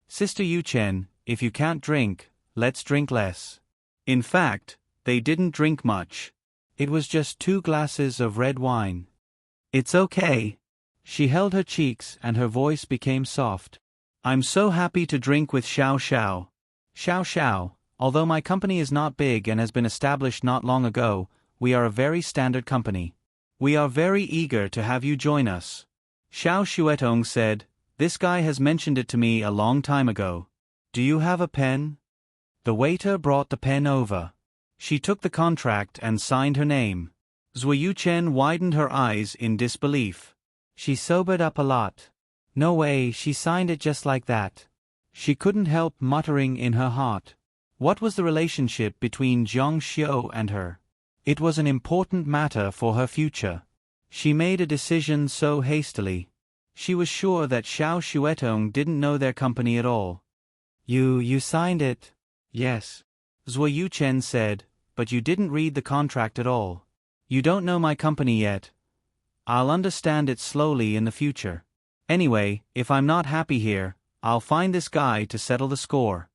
"Sister Yuchen, if you can't drink, let's drink less." In fact, they didn't drink much. It was just 2 glasses of red wine. "It's okay." She held her cheeks and her voice became soft. "I'm so happy to drink with Xiao Xiao. Xiao Xiao, although my company is not big and has been established not long ago, we are a very standard company. We are very eager to have you join us." Xiao Xuetong said, "This guy has mentioned it to me a long time ago. Do you have a pen?" The waiter brought the pen over. She took the contract and signed her name. Zhuo Yuchen widened her eyes in disbelief. She sobered up a lot. No way, she signed it just like that. She couldn't help muttering in her heart. What was the relationship between Zhang Xiu and her? It was an important matter for her future. She made a decision so hastily. She was sure that Xiao Xuetong didn't know their company at all. You signed it?" "Yes." Zhuo Yuchen said, "But you didn't read the contract at all. You don't know my company yet. I'll understand it slowly in the future. Anyway, if I'm not happy here, I'll find this guy to settle the score."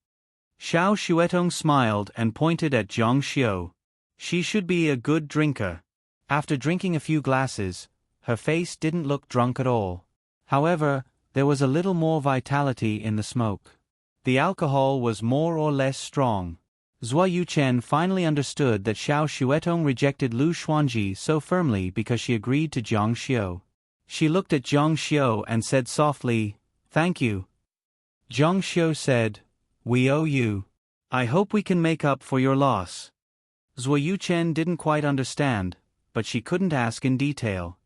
Xiao Xuetong smiled and pointed at Zhang Xiu. She should be a good drinker. After drinking a few glasses, her face didn't look drunk at all. However, there was a little more vitality in the smoke. The alcohol was more or less strong. Zhuo Yuchen finally understood that Xiao Xuetong rejected Lu Xuanji so firmly because she agreed to Zhang Xiu. She looked at Zhang Xiu and said softly, "Thank you." Zhang Xiu said, "We owe you. I hope we can make up for your loss." Zhuo Yuchen didn't quite understand, but she couldn't ask in detail.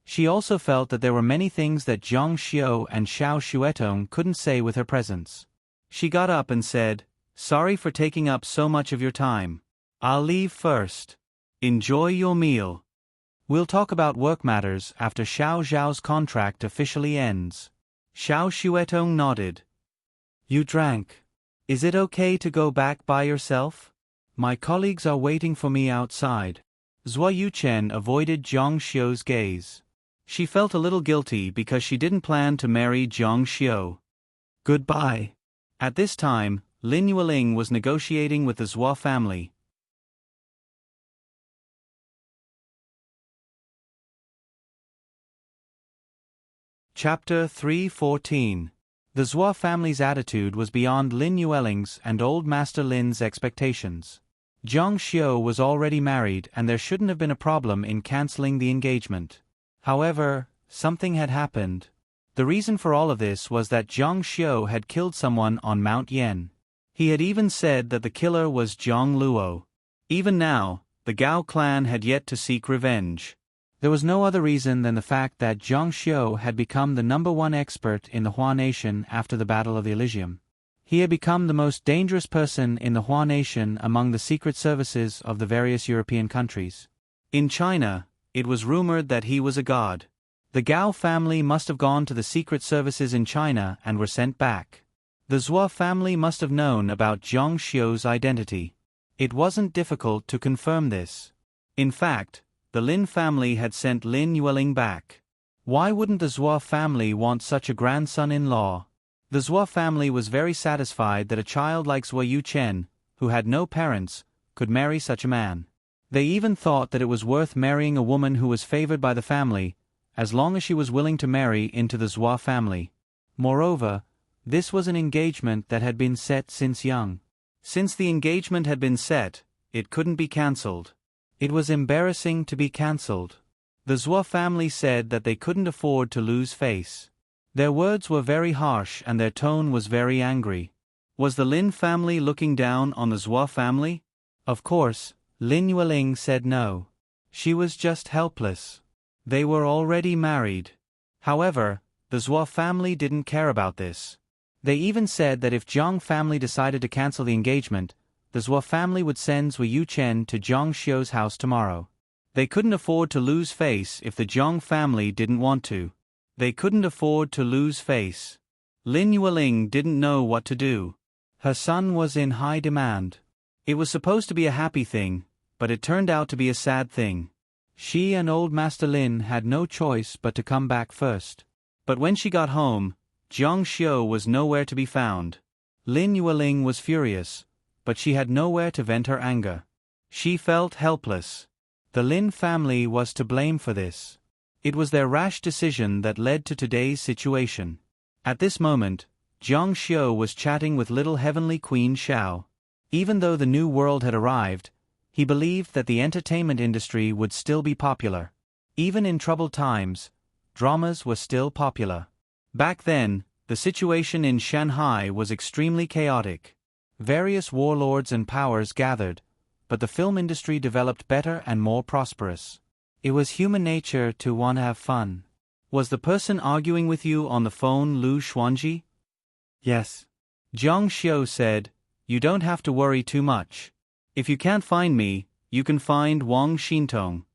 She also felt that there were many things that Zhang Xiu and Xiao Xuetong couldn't say with her presence. She got up and said, "Sorry for taking up so much of your time. I'll leave first. Enjoy your meal. We'll talk about work matters after Xiao Zhao's contract officially ends." Xiao Xuetong nodded. "You drank. Is it okay to go back by yourself? My colleagues are waiting for me outside." Zhuo Yuchen avoided Zhang Xiu's gaze. She felt a little guilty because she didn't plan to marry Zhang Xiu. "Goodbye." At this time, Lin Yueling was negotiating with the Zhuo family. Chapter 314. The Zhuo family's attitude was beyond Lin Yueling's and Old Master Lin's expectations. Zhang Xiu was already married and there shouldn't have been a problem in canceling the engagement. However, something had happened. The reason for all of this was that Zhang Xiu had killed someone on Mount Yen. He had even said that the killer was Zhang Luo. Even now, the Gao clan had yet to seek revenge. There was no other reason than the fact that Zhang Xiu had become the #1 expert in the Hua Nation after the Battle of the Elysium. He had become the most dangerous person in the Hua Nation among the secret services of the various European countries. In China, it was rumored that he was a god. The Gao family must have gone to the secret services in China and were sent back. The Zhuo family must have known about Zhang Xiu's identity. It wasn't difficult to confirm this. In fact, the Lin family had sent Lin Yueling back. Why wouldn't the Zhua family want such a grandson-in-law? The Zhua family was very satisfied that a child like Zhua Yuchen, who had no parents, could marry such a man. They even thought that it was worth marrying a woman who was favored by the family, as long as she was willing to marry into the Zhua family. Moreover, this was an engagement that had been set since young. Since the engagement had been set, it couldn't be cancelled. It was embarrassing to be cancelled. The Zhua family said that they couldn't afford to lose face. Their words were very harsh and their tone was very angry. Was the Lin family looking down on the Zhua family? Of course, Lin Yueling said no. She was just helpless. They were already married. However, the Zhua family didn't care about this. They even said that if Jiang family decided to cancel the engagement, the Zhua family would send Zhua Yuchen to Jiang Xiu's house tomorrow. They couldn't afford to lose face if the Jiang family didn't want to. They couldn't afford to lose face. Lin Yueling didn't know what to do. Her son was in high demand. It was supposed to be a happy thing, but it turned out to be a sad thing. She and old Master Lin had no choice but to come back first. But when she got home, Jiang Xiu was nowhere to be found. Lin Yueling was furious, but she had nowhere to vent her anger. She felt helpless. The Lin family was to blame for this. It was their rash decision that led to today's situation. At this moment, Jiang Xiu was chatting with little heavenly Queen Xiao. Even though the new world had arrived, he believed that the entertainment industry would still be popular. Even in troubled times, dramas were still popular. Back then, the situation in Shanghai was extremely chaotic. Various warlords and powers gathered, but the film industry developed better and more prosperous. It was human nature to want to have fun. Was the person arguing with you on the phone Lu Xuanji? Yes. Jiang Xiu said, "You don't have to worry too much. If you can't find me, you can find Wang Xintong.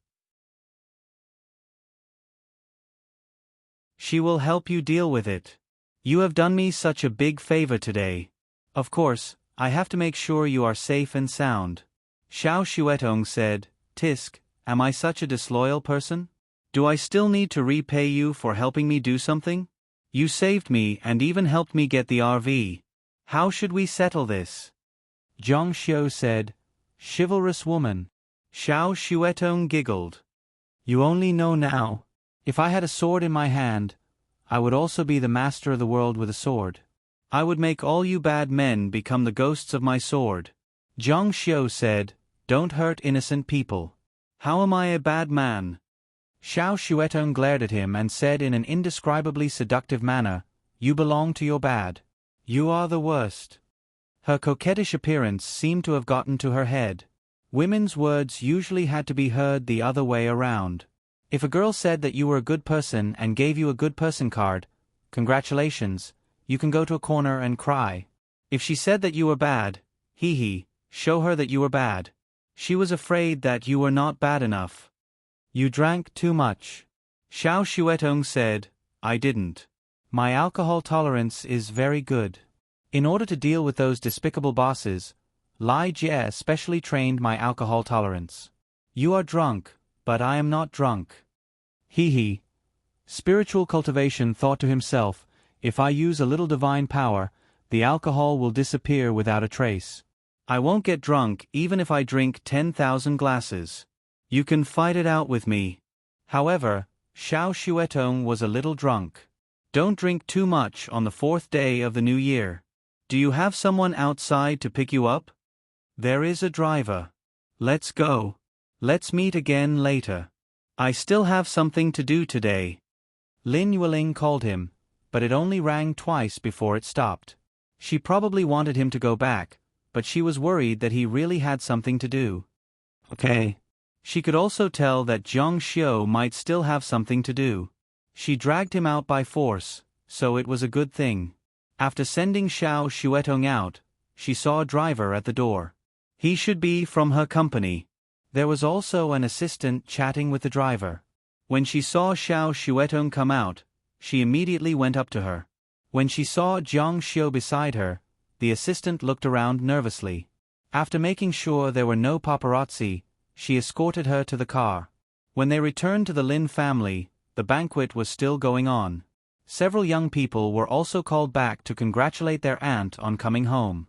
She will help you deal with it. You have done me such a big favor today. Of course, I have to make sure you are safe and sound." Xiao Xuetong said, "Tisk, am I such a disloyal person? Do I still need to repay you for helping me do something? You saved me and even helped me get the RV. How should we settle this?" Jiang Xiu said, "Chivalrous woman." Xiao Xuetong giggled. "You only know now. If I had a sword in my hand, I would also be the master of the world with a sword. I would make all you bad men become the ghosts of my sword." Jiang Xiu said, "Don't hurt innocent people. How am I a bad man?" Xiao Xuetong glared at him and said in an indescribably seductive manner, "You belong to your bad. You are the worst." Her coquettish appearance seemed to have gotten to her head. Women's words usually had to be heard the other way around. If a girl said that you were a good person and gave you a good person card, congratulations, you can go to a corner and cry. If she said that you were bad, hee, show her that you were bad. She was afraid that you were not bad enough. You drank too much. Xiao Xuetong said, "I didn't. My alcohol tolerance is very good. In order to deal with those despicable bosses, Lai Jie specially trained my alcohol tolerance. You are drunk, but I am not drunk." Hee. Spiritual cultivation thought to himself, "If I use a little divine power, the alcohol will disappear without a trace. I won't get drunk even if I drink 10,000 glasses. You can fight it out with me." However, Xiao Xuetong was a little drunk. Don't drink too much on the 4th day of the new year. Do you have someone outside to pick you up? There is a driver. Let's go. Let's meet again later. I still have something to do today. Lin Yueling called him, but it only rang twice before it stopped. She probably wanted him to go back, but she was worried that he really had something to do. Okay. She could also tell that Jiang Xiu might still have something to do. She dragged him out by force, so it was a good thing. After sending Xiao Xuetong out, she saw a driver at the door. He should be from her company. There was also an assistant chatting with the driver. When she saw Xiao Xuetong come out, she immediately went up to her. When she saw Jiang Xiu beside her, the assistant looked around nervously. After making sure there were no paparazzi, she escorted her to the car. When they returned to the Lin family, the banquet was still going on. Several young people were also called back to congratulate their aunt on coming home.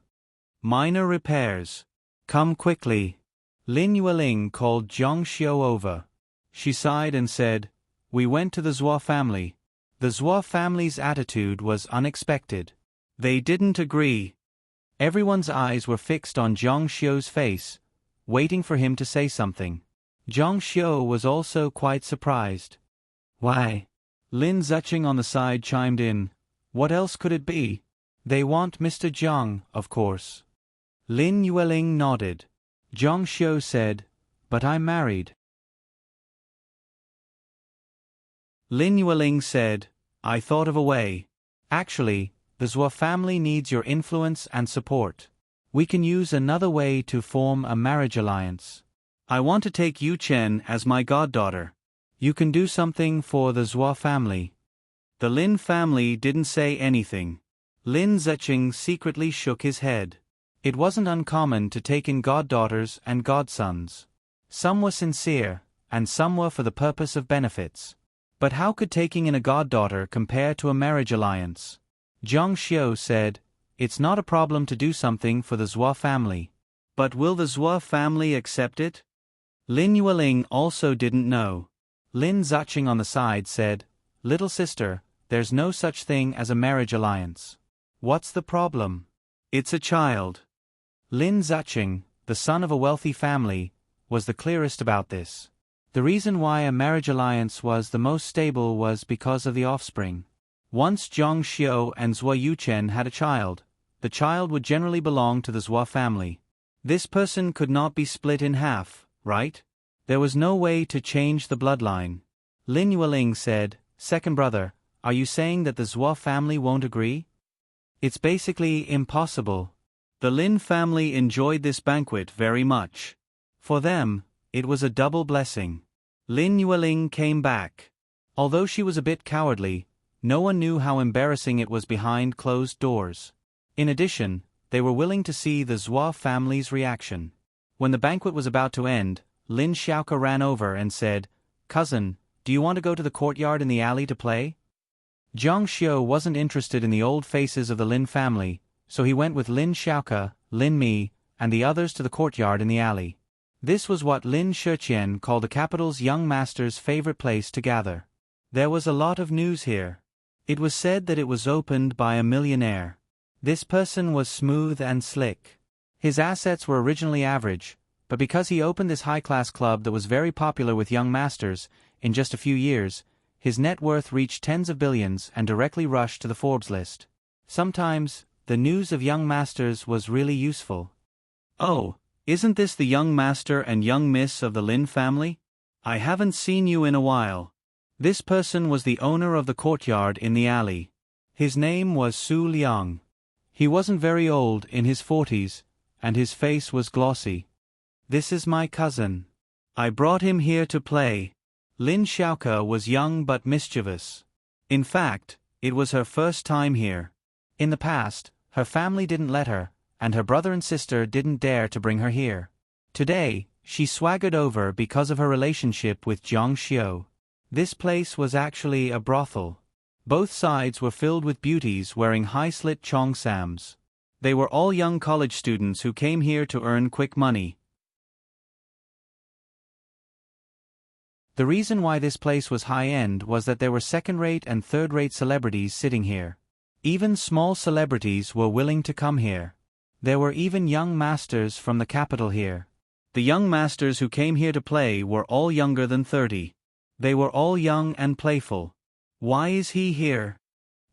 Minor repairs. Come quickly. Lin Yueling called Zhang Xiu over. She sighed and said, "We went to the Zhuo family." The Zhuo family's attitude was unexpected. They didn't agree. Everyone's eyes were fixed on Zhang Xiu's face, waiting for him to say something. Zhang Xiu was also quite surprised. "Why?" Lin Zuching on the side chimed in. "What else could it be? They want Mr. Zhang, of course." Lin Yueling nodded. Zhang Xiu said, "But I'm married." Lin Yueling said, "I thought of a way. Actually, the Zhuo family needs your influence and support. We can use another way to form a marriage alliance. I want to take Yu Chen as my goddaughter. You can do something for the Zhuo family." The Lin family didn't say anything. Lin Zuching secretly shook his head. It wasn't uncommon to take in goddaughters and godsons. Some were sincere, and some were for the purpose of benefits. But how could taking in a goddaughter compare to a marriage alliance? Zhang Xiu said, "It's not a problem to do something for the Zhuo family." But will the Zhuo family accept it? Lin Yueling also didn't know. Lin Zuching on the side said, "Little sister, there's no such thing as a marriage alliance." "What's the problem?" "It's a child." Lin Zuching, the son of a wealthy family, was the clearest about this. The reason why a marriage alliance was the most stable was because of the offspring. Once Zhang Xiu and Zhuo Yuchen had a child, the child would generally belong to the Zhuo family. This person could not be split in half, right? There was no way to change the bloodline. Lin Yueling said, "Second brother, are you saying that the Zhuo family won't agree?" "It's basically impossible." The Lin family enjoyed this banquet very much. For them, it was a double blessing. Lin Yueling came back. Although she was a bit cowardly, no one knew how embarrassing it was behind closed doors. In addition, they were willing to see the Zhuo family's reaction. When the banquet was about to end, Lin Xiaoke ran over and said, "Cousin, do you want to go to the courtyard in the alley to play?" Zhang Xiu wasn't interested in the old faces of the Lin family, so he went with Lin Xiaoke, Lin Mi, and the others to the courtyard in the alley. This was what Lin Shiqian called the capital's young master's favorite place to gather. There was a lot of news here. It was said that it was opened by a millionaire. This person was smooth and slick. His assets were originally average, but because he opened this high-class club that was very popular with young masters, in just a few years, his net worth reached tens of billions and directly rushed to the Forbes list. Sometimes, the news of young masters was really useful. "Oh, isn't this the young master and young miss of the Lin family? I haven't seen you in a while." This person was the owner of the courtyard in the alley. His name was Su Liang. He wasn't very old, in his 40s, and his face was glossy. "This is my cousin. I brought him here to play." Lin Xiaoke was young but mischievous. In fact, it was her first time here. In the past, her family didn't let her, and her brother and sister didn't dare to bring her here. Today, she swaggered over because of her relationship with Zhang Xiu. This place was actually a brothel. Both sides were filled with beauties wearing high-slit cheongsams. They were all young college students who came here to earn quick money. The reason why this place was high-end was that there were second-rate and third-rate celebrities sitting here. Even small celebrities were willing to come here. There were even young masters from the capital here. The young masters who came here to play were all younger than 30. They were all young and playful. Why is he here?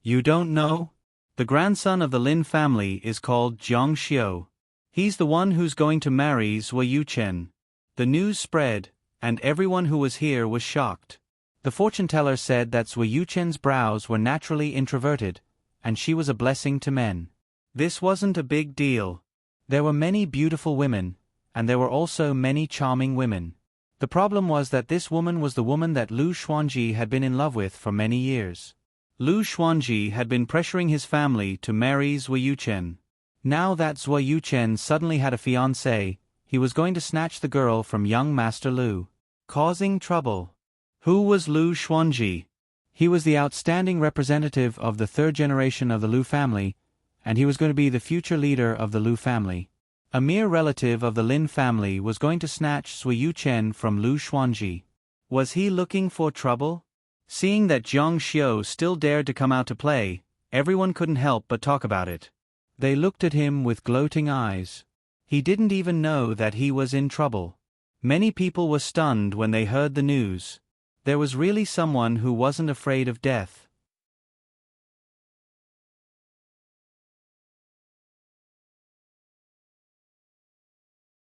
You don't know? The grandson of the Lin family is called Zhang Xiu. He's the one who's going to marry Zhuo Yuchen. The news spread, and everyone who was here was shocked. The fortune-teller said that Zhuo Yuchen's brows were naturally introverted, and she was a blessing to men. This wasn't a big deal. There were many beautiful women, and there were also many charming women. The problem was that this woman was the woman that Lu Xuanji had been in love with for many years. Lu Xuanji had been pressuring his family to marry Zhuo Yuchen. Now that Zhuo Yuchen suddenly had a fiancée, he was going to snatch the girl from young Master Lu, causing trouble. Who was Lu Xuanji? He was the outstanding representative of the third generation of the Lu family, and he was going to be the future leader of the Lu family. A mere relative of the Lin family was going to snatch Zhuo Yuchen from Lu Xuanji. Was he looking for trouble? Seeing that Jiang Xiu still dared to come out to play, everyone couldn't help but talk about it. They looked at him with gloating eyes. He didn't even know that he was in trouble. Many people were stunned when they heard the news. There was really someone who wasn't afraid of death.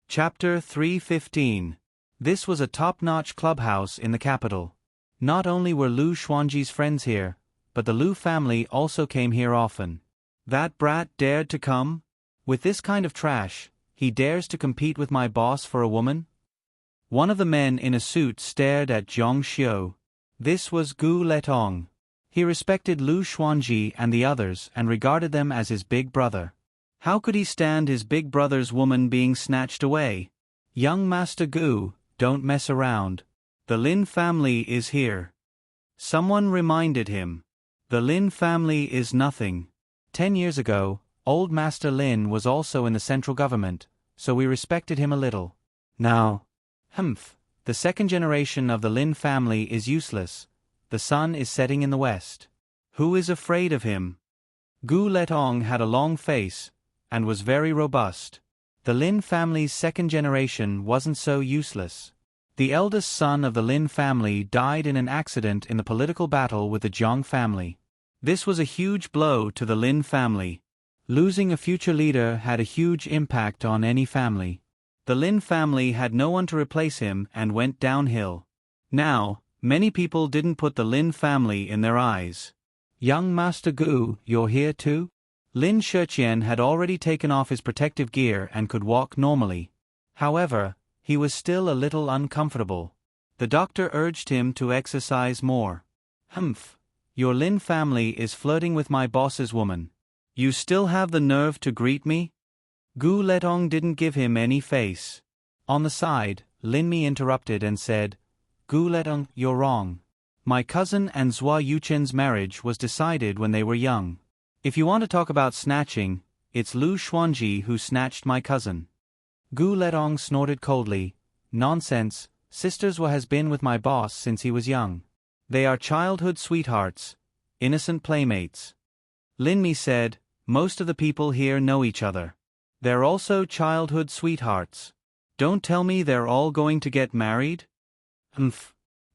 Chapter 315. This was a top-notch clubhouse in the capital. Not only were Lu Xuanji's friends here, but the Lu family also came here often. That brat dared to come? With this kind of trash, he dares to compete with my boss for a woman? One of the men in a suit stared at Jiang Xiu. This was Gu Letong. He respected Lu Xuanji and the others and regarded them as his big brother. How could he stand his big brother's woman being snatched away? Young Master Gu, don't mess around. The Lin family is here. Someone reminded him. The Lin family is nothing. 10 years ago, old Master Lin was also in the central government, so we respected him a little. Now, the second generation of the Lin family is useless. The sun is setting in the west. Who is afraid of him? Gu Letong had a long face, and was very robust. The Lin family's second generation wasn't so useless. The eldest son of the Lin family died in an accident in the political battle with the Jiang family. This was a huge blow to the Lin family. Losing a future leader had a huge impact on any family. The Lin family had no one to replace him and went downhill. Now, many people didn't put the Lin family in their eyes. Young Master Gu, you're here too? Lin Shiqian had already taken off his protective gear and could walk normally. However, he was still a little uncomfortable. The doctor urged him to exercise more. Your Lin family is flirting with my boss's woman. You still have the nerve to greet me? Gu Letong didn't give him any face. On the side, Lin Mi interrupted and said, Gu Letong, you're wrong. My cousin and Zhuo Yuchen's marriage was decided when they were young. If you want to talk about snatching, it's Lu Xuanji who snatched my cousin. Gu Letong snorted coldly. Nonsense, Sister Zhuo has been with my boss since he was young. They are childhood sweethearts, innocent playmates. Lin Mi said, most of the people here know each other. They're also childhood sweethearts. Don't tell me they're all going to get married? Gu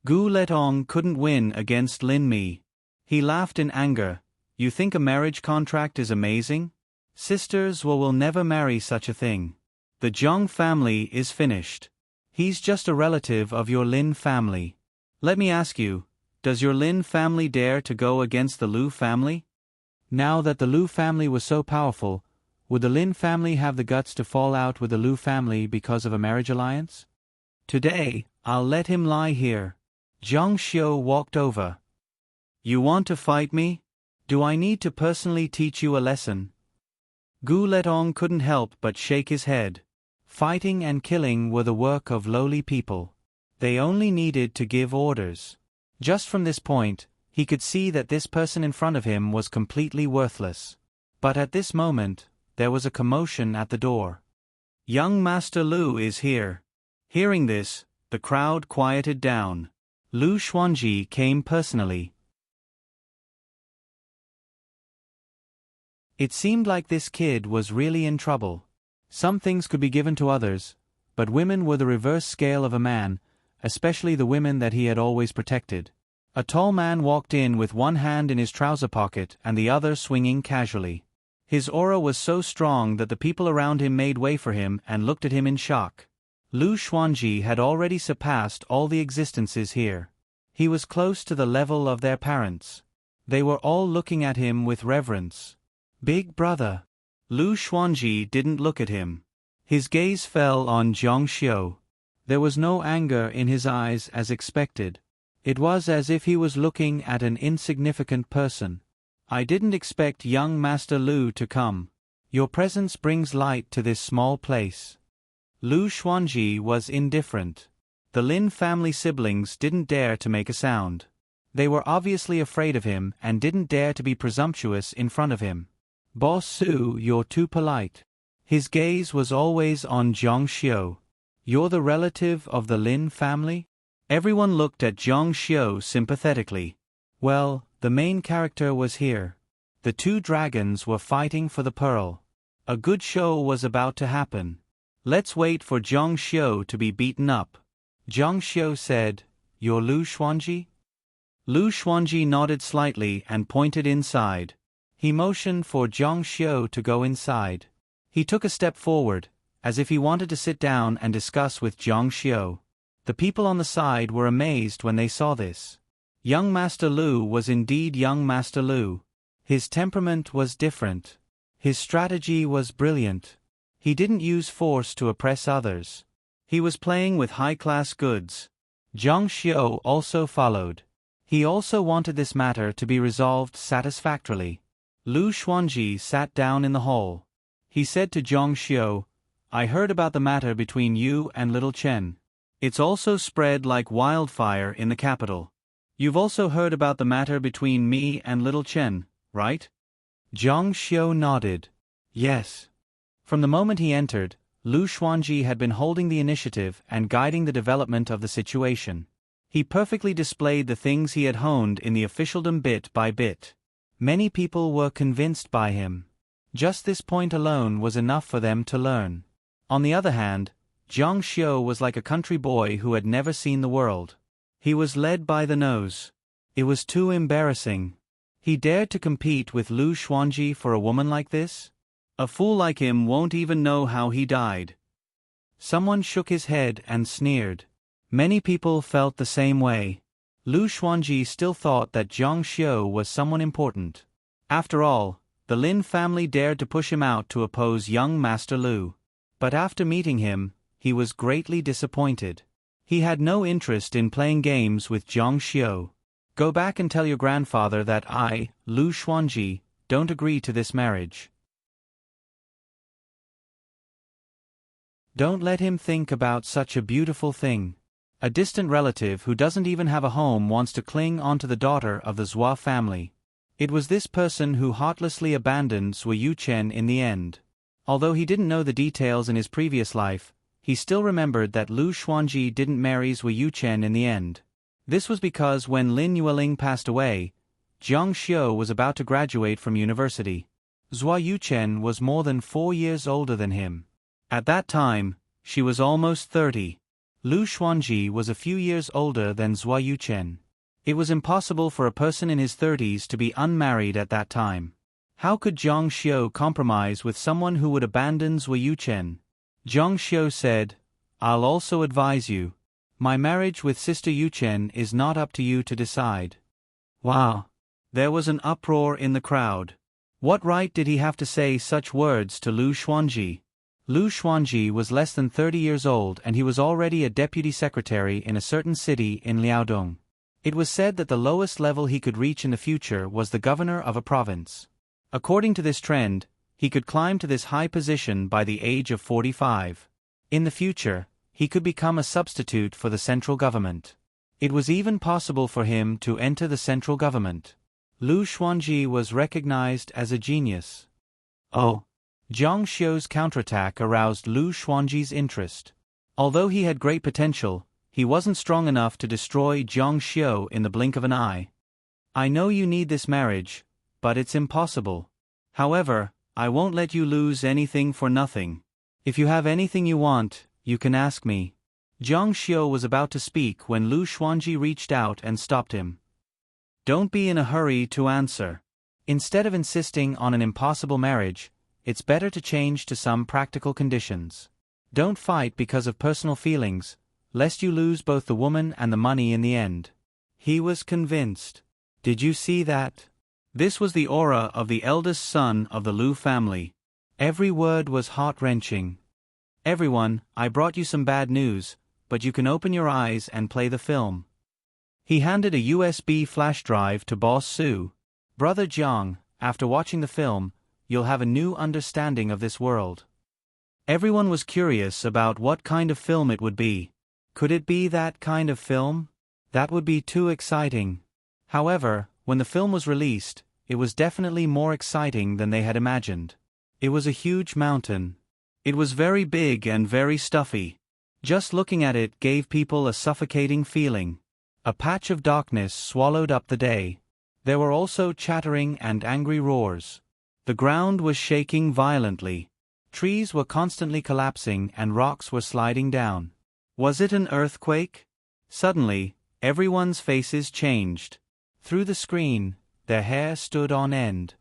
Letong couldn't win against Lin Mi. He laughed in anger. You think a marriage contract is amazing? Sister Zhuo will never marry such a thing. The Jiang family is finished. He's just a relative of your Lin family. Let me ask you, does your Lin family dare to go against the Lu family? Now that the Lu family was so powerful, would the Lin family have the guts to fall out with the Lu family because of a marriage alliance? Today, I'll let him lie here. Jiang Xiu walked over. You want to fight me? Do I need to personally teach you a lesson? Gu Letong couldn't help but shake his head. Fighting and killing were the work of lowly people. They only needed to give orders. Just from this point, he could see that this person in front of him was completely worthless. But at this moment, there was a commotion at the door. Young Master Lu is here. Hearing this, the crowd quieted down. Lu Xuanji came personally. It seemed like this kid was really in trouble. Some things could be given to others, but women were the reverse scale of a man, especially the women that he had always protected. A tall man walked in with one hand in his trouser pocket and the other swinging casually. His aura was so strong that the people around him made way for him and looked at him in shock. Lu Xuanji had already surpassed all the existences here. He was close to the level of their parents. They were all looking at him with reverence. Big brother. Lu Xuanji didn't look at him. His gaze fell on Jiang Xiu. There was no anger in his eyes as expected. It was as if he was looking at an insignificant person. I didn't expect young Master Lu to come. Your presence brings light to this small place. Lu Xuanji was indifferent. The Lin family siblings didn't dare to make a sound. They were obviously afraid of him and didn't dare to be presumptuous in front of him. Boss Su, you're too polite. His gaze was always on Zhang Xiu. You're the relative of the Lin family? Everyone looked at Zhang Xiu sympathetically. Well, the main character was here. The two dragons were fighting for the pearl. A good show was about to happen. Let's wait for Zhang Xiu to be beaten up. Zhang Xiu said, You're Lu Xuanji? Lu Xuanji nodded slightly and pointed inside. He motioned for Zhang Xiu to go inside. He took a step forward, as if he wanted to sit down and discuss with Zhang Xiu. The people on the side were amazed when they saw this. Young Master Lu was indeed young Master Lu. His temperament was different. His strategy was brilliant. He didn't use force to oppress others. He was playing with high-class goods. Zhang Xiu also followed. He also wanted this matter to be resolved satisfactorily. Lu Xuanji sat down in the hall. He said to Zhang Xiu, I heard about the matter between you and Little Chen. It's also spread like wildfire in the capital. You've also heard about the matter between me and Little Chen, right? Zhang Xiu nodded. Yes. From the moment he entered, Lu Xuanji had been holding the initiative and guiding the development of the situation. He perfectly displayed the things he had honed in the officialdom bit by bit. Many people were convinced by him. Just this point alone was enough for them to learn. On the other hand, Zhang Xiu was like a country boy who had never seen the world. He was led by the nose. It was too embarrassing. He dared to compete with Lu Xuanji for a woman like this? A fool like him won't even know how he died. Someone shook his head and sneered. Many people felt the same way. Lu Xuanji still thought that Zhang Xiu was someone important. After all, the Lin family dared to push him out to oppose young Master Lu. But after meeting him, he was greatly disappointed. He had no interest in playing games with Zhang Xiu. Go back and tell your grandfather that I, Lu Xuanji, don't agree to this marriage. Don't let him think about such a beautiful thing. A distant relative who doesn't even have a home wants to cling onto the daughter of the Zhua family. It was this person who heartlessly abandoned Zhua Yuchen in the end. Although he didn't know the details in his previous life, he still remembered that Lu Xuanji didn't marry Zhua Yuchen in the end. This was because when Lin Yueling passed away, Zhang Xiu was about to graduate from university. Zhua Yuchen was more than 4 years older than him. At that time, she was almost 30. Lu Xuanji was a few years older than Zhua Yuchen. It was impossible for a person in his 30s to be unmarried at that time. How could Zhang Xiu compromise with someone who would abandon Zhua Yuchen? Zhang Xiu said, I'll also advise you. My marriage with Sister Yuchen is not up to you to decide. Wow! There was an uproar in the crowd. What right did he have to say such words to Lu Xuanji? Lu Xuanji was less than 30 years old and he was already a deputy secretary in a certain city in Liaodong. It was said that the lowest level he could reach in the future was the governor of a province. According to this trend, he could climb to this high position by the age of 45. In the future, he could become a substitute for the central government. It was even possible for him to enter the central government. Lu Xuanji was recognized as a genius. Oh! Zhang Xiu's counterattack aroused Lu Xuanji's interest. Although he had great potential, he wasn't strong enough to destroy Zhang Xiu in the blink of an eye. I know you need this marriage, but it's impossible. However, I won't let you lose anything for nothing. If you have anything you want, you can ask me. Zhang Xiu was about to speak when Lu Xuanji reached out and stopped him. Don't be in a hurry to answer. Instead of insisting on an impossible marriage, it's better to change to some practical conditions. Don't fight because of personal feelings, lest you lose both the woman and the money in the end. He was convinced. Did you see that? This was the aura of the eldest son of the Lu family. Every word was heart-wrenching. Everyone, I brought you some bad news, but you can open your eyes and play the film. He handed a USB flash drive to Boss Su. Brother Jiang, after watching the film, you'll have a new understanding of this world. Everyone was curious about what kind of film it would be. Could it be that kind of film? That would be too exciting. However, when the film was released, it was definitely more exciting than they had imagined. It was a huge mountain. It was very big and very stuffy. Just looking at it gave people a suffocating feeling. A patch of darkness swallowed up the day. There were also chattering and angry roars. The ground was shaking violently. Trees were constantly collapsing and rocks were sliding down. Was it an earthquake? Suddenly, everyone's faces changed. Through the screen, their hair stood on end.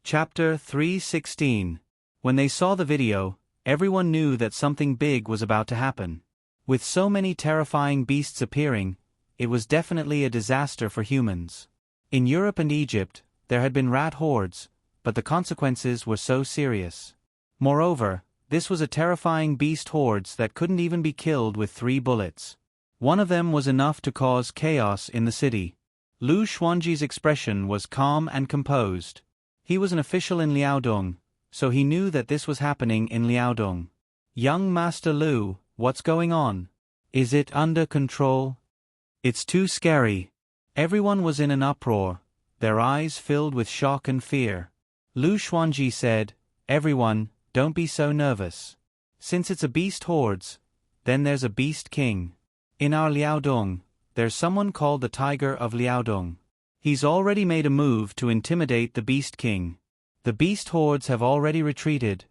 Chapter 3:16. When they saw the video, everyone knew that something big was about to happen. With so many terrifying beasts appearing, it was definitely a disaster for humans. In Europe and Egypt, there had been rat hordes, but the consequences were so serious. Moreover, this was a terrifying beast hordes that couldn't even be killed with 3 bullets. One of them was enough to cause chaos in the city. Lu Xuanji's expression was calm and composed. He was an official in Liaodong, so he knew that this was happening in Liaodong. Young Master Lu, what's going on? Is it under control? It's too scary. Everyone was in an uproar, their eyes filled with shock and fear. Lu Xuanji said, "Everyone, don't be so nervous. Since it's a beast hordes, then there's a beast king. In our Liaodong, there's someone called the Tiger of Liaodong. He's already made a move to intimidate the beast king. The beast hordes have already retreated.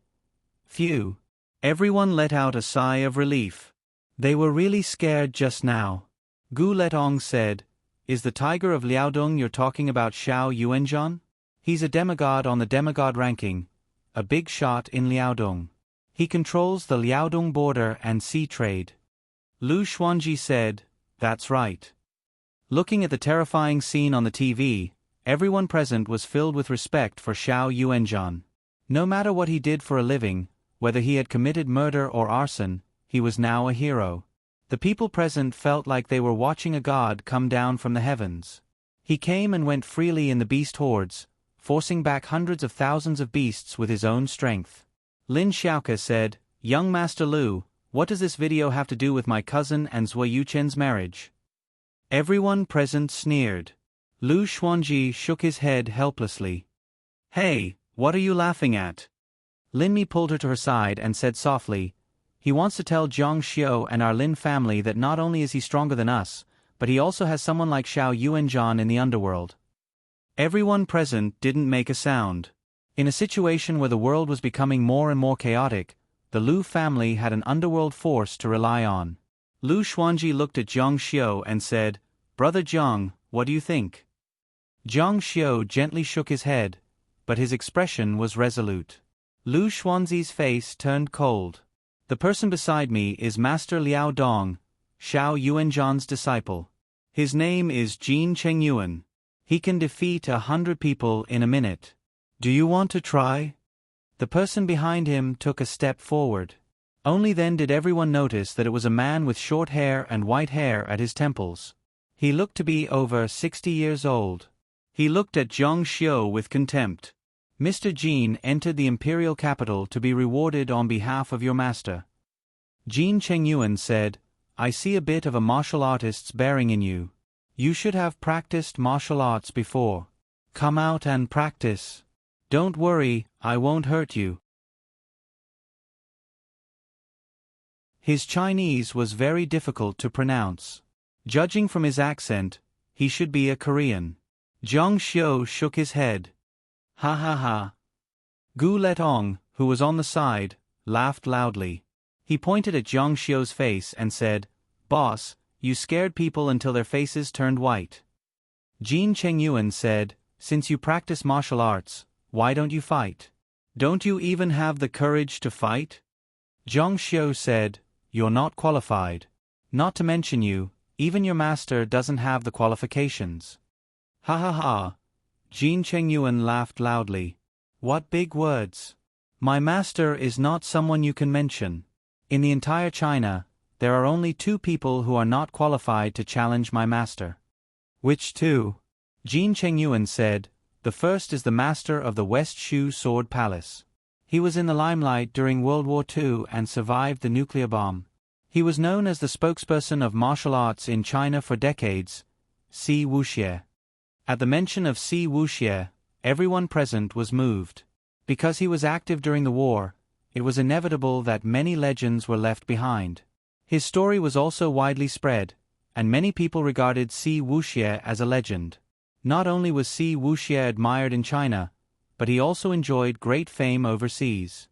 Phew." Everyone let out a sigh of relief. They were really scared just now. Gu Letong said, "Is the Tiger of Liaodong you're talking about Xiao Yuanzhan? He's a demigod on the demigod ranking, a big shot in Liaodong. He controls the Liaodong border and sea trade." Lu Xuanji said, "That's right." Looking at the terrifying scene on the TV, everyone present was filled with respect for Xiao Yuanzhan. No matter what he did for a living, whether he had committed murder or arson, he was now a hero. The people present felt like they were watching a god come down from the heavens. He came and went freely in the beast hordes, forcing back hundreds of thousands of beasts with his own strength. Lin Xiaoke said, "Young Master Lu, what does this video have to do with my cousin and Zui Yuchen's marriage?" Everyone present sneered. Lu Xuanji shook his head helplessly. "Hey, what are you laughing at?" Lin Mi pulled her to her side and said softly, "He wants to tell Jiang Xiu and our Lin family that not only is he stronger than us, but he also has someone like Xiao Yuanzhan in the underworld." Everyone present didn't make a sound. In a situation where the world was becoming more and more chaotic, the Lu family had an underworld force to rely on. Lu Xuanji looked at Jiang Xiu and said, "Brother Jiang, what do you think?" Jiang Xiu gently shook his head, but his expression was resolute. Lu Xuanzi's face turned cold. "The person beside me is Master Liao Dong, Xiao Yuanzhan's disciple. His name is Jin Chengyuan. He can defeat 100 people in a minute. Do you want to try?" The person behind him took a step forward. Only then did everyone notice that it was a man with short hair and white hair at his temples. He looked to be over 60 years old. He looked at Jiang Xiu with contempt. "Mr. Jin entered the imperial capital to be rewarded on behalf of your master." Jin Chengyuan said, "I see a bit of a martial artist's bearing in you. You should have practiced martial arts before. Come out and practice. Don't worry, I won't hurt you." His Chinese was very difficult to pronounce. Judging from his accent, he should be a Korean. Jiang Xiu shook his head. "Ha ha ha." Gu Letong, who was on the side, laughed loudly. He pointed at Jiang Xiu's face and said, "Boss, you scared people until their faces turned white." Jin Chengyuan said, "Since you practice martial arts, why don't you fight? Don't you even have the courage to fight?" Jiang Xiu said, "You're not qualified. Not to mention you, even your master doesn't have the qualifications." "Ha ha ha." Jin Chengyuan laughed loudly. "What big words. My master is not someone you can mention. In the entire China, there are only 2 people who are not qualified to challenge my master. Which 2? Jin Chengyuan said. The first is the master of the West Shu Sword Palace. He was in the limelight during World War II and survived the nuclear bomb. He was known as the spokesperson of martial arts in China for decades, Si Wuxie. At the mention of Si Wuxie, everyone present was moved. Because he was active during the war, it was inevitable that many legends were left behind. His story was also widely spread, and many people regarded Si Wuxie as a legend. Not only was Si Wuxie admired in China, but he also enjoyed great fame overseas.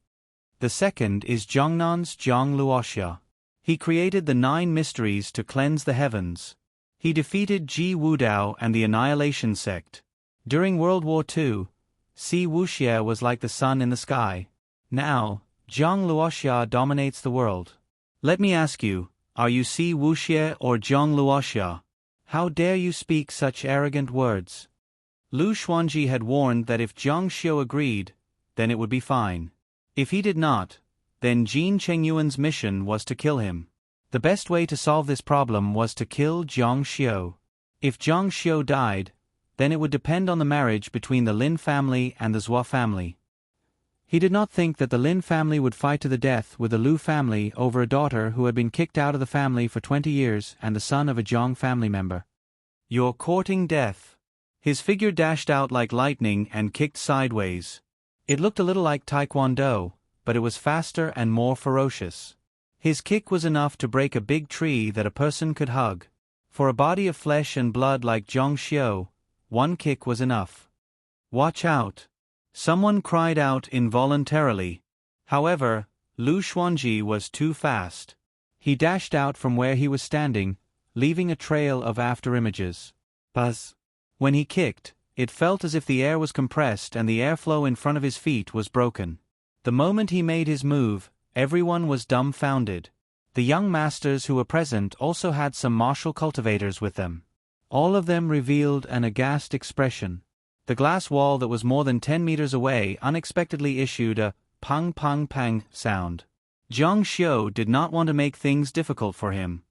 The second is Zhongnan's Zhang Luoxia. He created the 9 mysteries to cleanse the heavens. He defeated Ji Wudao and the Annihilation sect. During World War II, Si Wuxie was like the sun in the sky. Now, Zhang Luoxia dominates the world. Let me ask you, are you Si Wuxie or Zhang Luoxia? How dare you speak such arrogant words? Lu Xuanji had warned that if Zhang Xiu agreed, then it would be fine. If he did not, then Jin Chengyuan's mission was to kill him. The best way to solve this problem was to kill Zhang Xiu. If Zhang Xiu died, then it would depend on the marriage between the Lin family and the Zhou family. He did not think that the Lin family would fight to the death with the Lu family over a daughter who had been kicked out of the family for 20 years and the son of a Zhang family member. You're courting death. His figure dashed out like lightning and kicked sideways. It looked a little like Taekwondo, but it was faster and more ferocious. His kick was enough to break a big tree that a person could hug. For a body of flesh and blood like Zhang Xiu, one kick was enough. Watch out! Someone cried out involuntarily. However, Lu Xuanji was too fast. He dashed out from where he was standing, leaving a trail of afterimages. Buzz! When he kicked, it felt as if the air was compressed and the airflow in front of his feet was broken. The moment he made his move, everyone was dumbfounded. The young masters who were present also had some martial cultivators with them. All of them revealed an aghast expression. The glass wall that was more than 10 meters away unexpectedly issued a pang pang pang sound. Zhang Xiu did not want to make things difficult for him.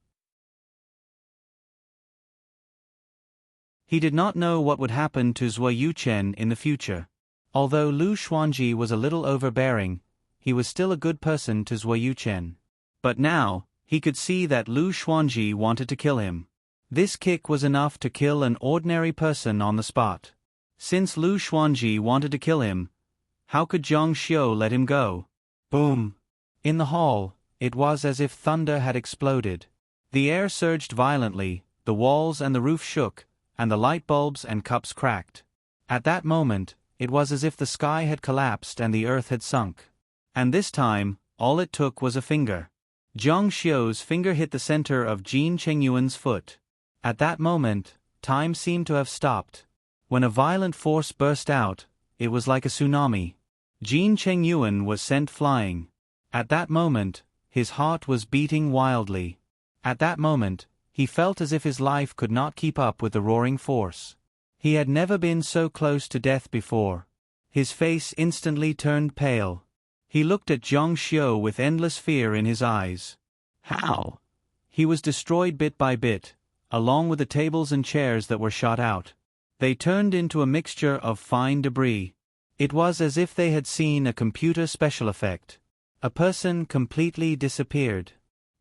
He did not know what would happen to Zhuo Yuchen in the future. Although Lu Xuanji was a little overbearing, he was still a good person to Zhuo Yuchen. But now, he could see that Lu Xuanji wanted to kill him. This kick was enough to kill an ordinary person on the spot. Since Lu Xuanji wanted to kill him, how could Zhang Xiu let him go? Boom! In the hall, it was as if thunder had exploded. The air surged violently, the walls and the roof shook, and the light bulbs and cups cracked. At that moment, it was as if the sky had collapsed and the earth had sunk. And this time, all it took was a finger. Zhang Xiu's finger hit the center of Jin Chengyuan's foot. At that moment, time seemed to have stopped. When a violent force burst out, it was like a tsunami. Jin Chengyuan was sent flying. At that moment, his heart was beating wildly. At that moment, he felt as if his life could not keep up with the roaring force. He had never been so close to death before. His face instantly turned pale. He looked at Zhang Xiu with endless fear in his eyes. How? He was destroyed bit by bit, along with the tables and chairs that were shot out. They turned into a mixture of fine debris. It was as if they had seen a computer special effect. A person completely disappeared.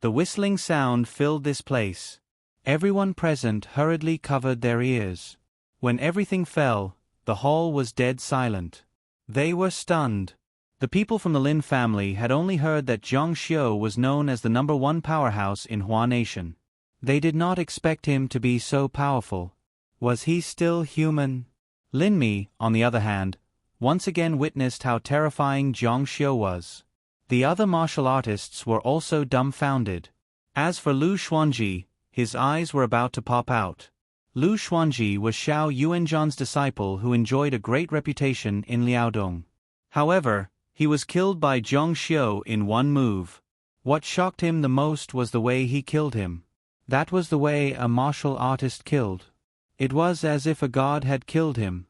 The whistling sound filled this place. Everyone present hurriedly covered their ears. When everything fell, the hall was dead silent. They were stunned. The people from the Lin family had only heard that Zhang Xiu was known as the #1 powerhouse in Hua Nation. They did not expect him to be so powerful. Was he still human? Lin Mi, on the other hand, once again witnessed how terrifying Zhang Xiu was. The other martial artists were also dumbfounded. As for Lu Xuanji, his eyes were about to pop out. Lu Xuanji was Xiao Yuanzhan's disciple who enjoyed a great reputation in Liaodong. However, he was killed by Zhang Xiu in one move. What shocked him the most was the way he killed him. That was the way a martial artist killed. It was as if a god had killed him.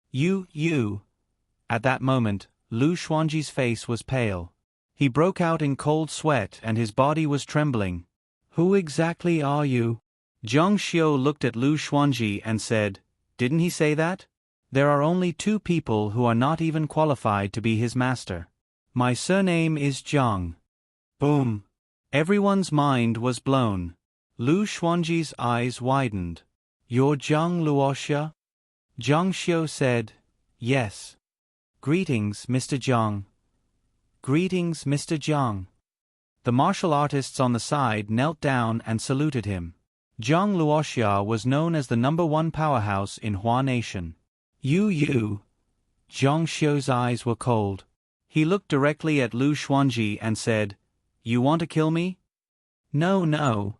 You. At that moment, Lu Xuanji's face was pale. He broke out in cold sweat and his body was trembling. Who exactly are you? Zhang Xiu looked at Lu Xuanji and said, Didn't he say that? There are only 2 people who are not even qualified to be his master. My surname is Zhang. Boom. Everyone's mind was blown. Lu Xuanji's eyes widened. You're Zhang Luoxia? Zhang Xiu said, Yes. Greetings, Mr. Zhang. Greetings, Mr. Zhang. The martial artists on the side knelt down and saluted him. Zhang Luoxia was known as the #1 powerhouse in Hua Nation. You. Zhang Xiu's eyes were cold. He looked directly at Lu Xuanji and said, You want to kill me? No.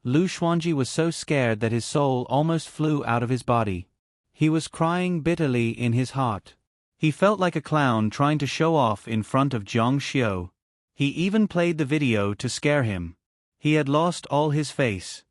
Lu Xuanji was so scared that his soul almost flew out of his body. He was crying bitterly in his heart. He felt like a clown trying to show off in front of Zhang Xiu. He even played the video to scare him. He had lost all his face.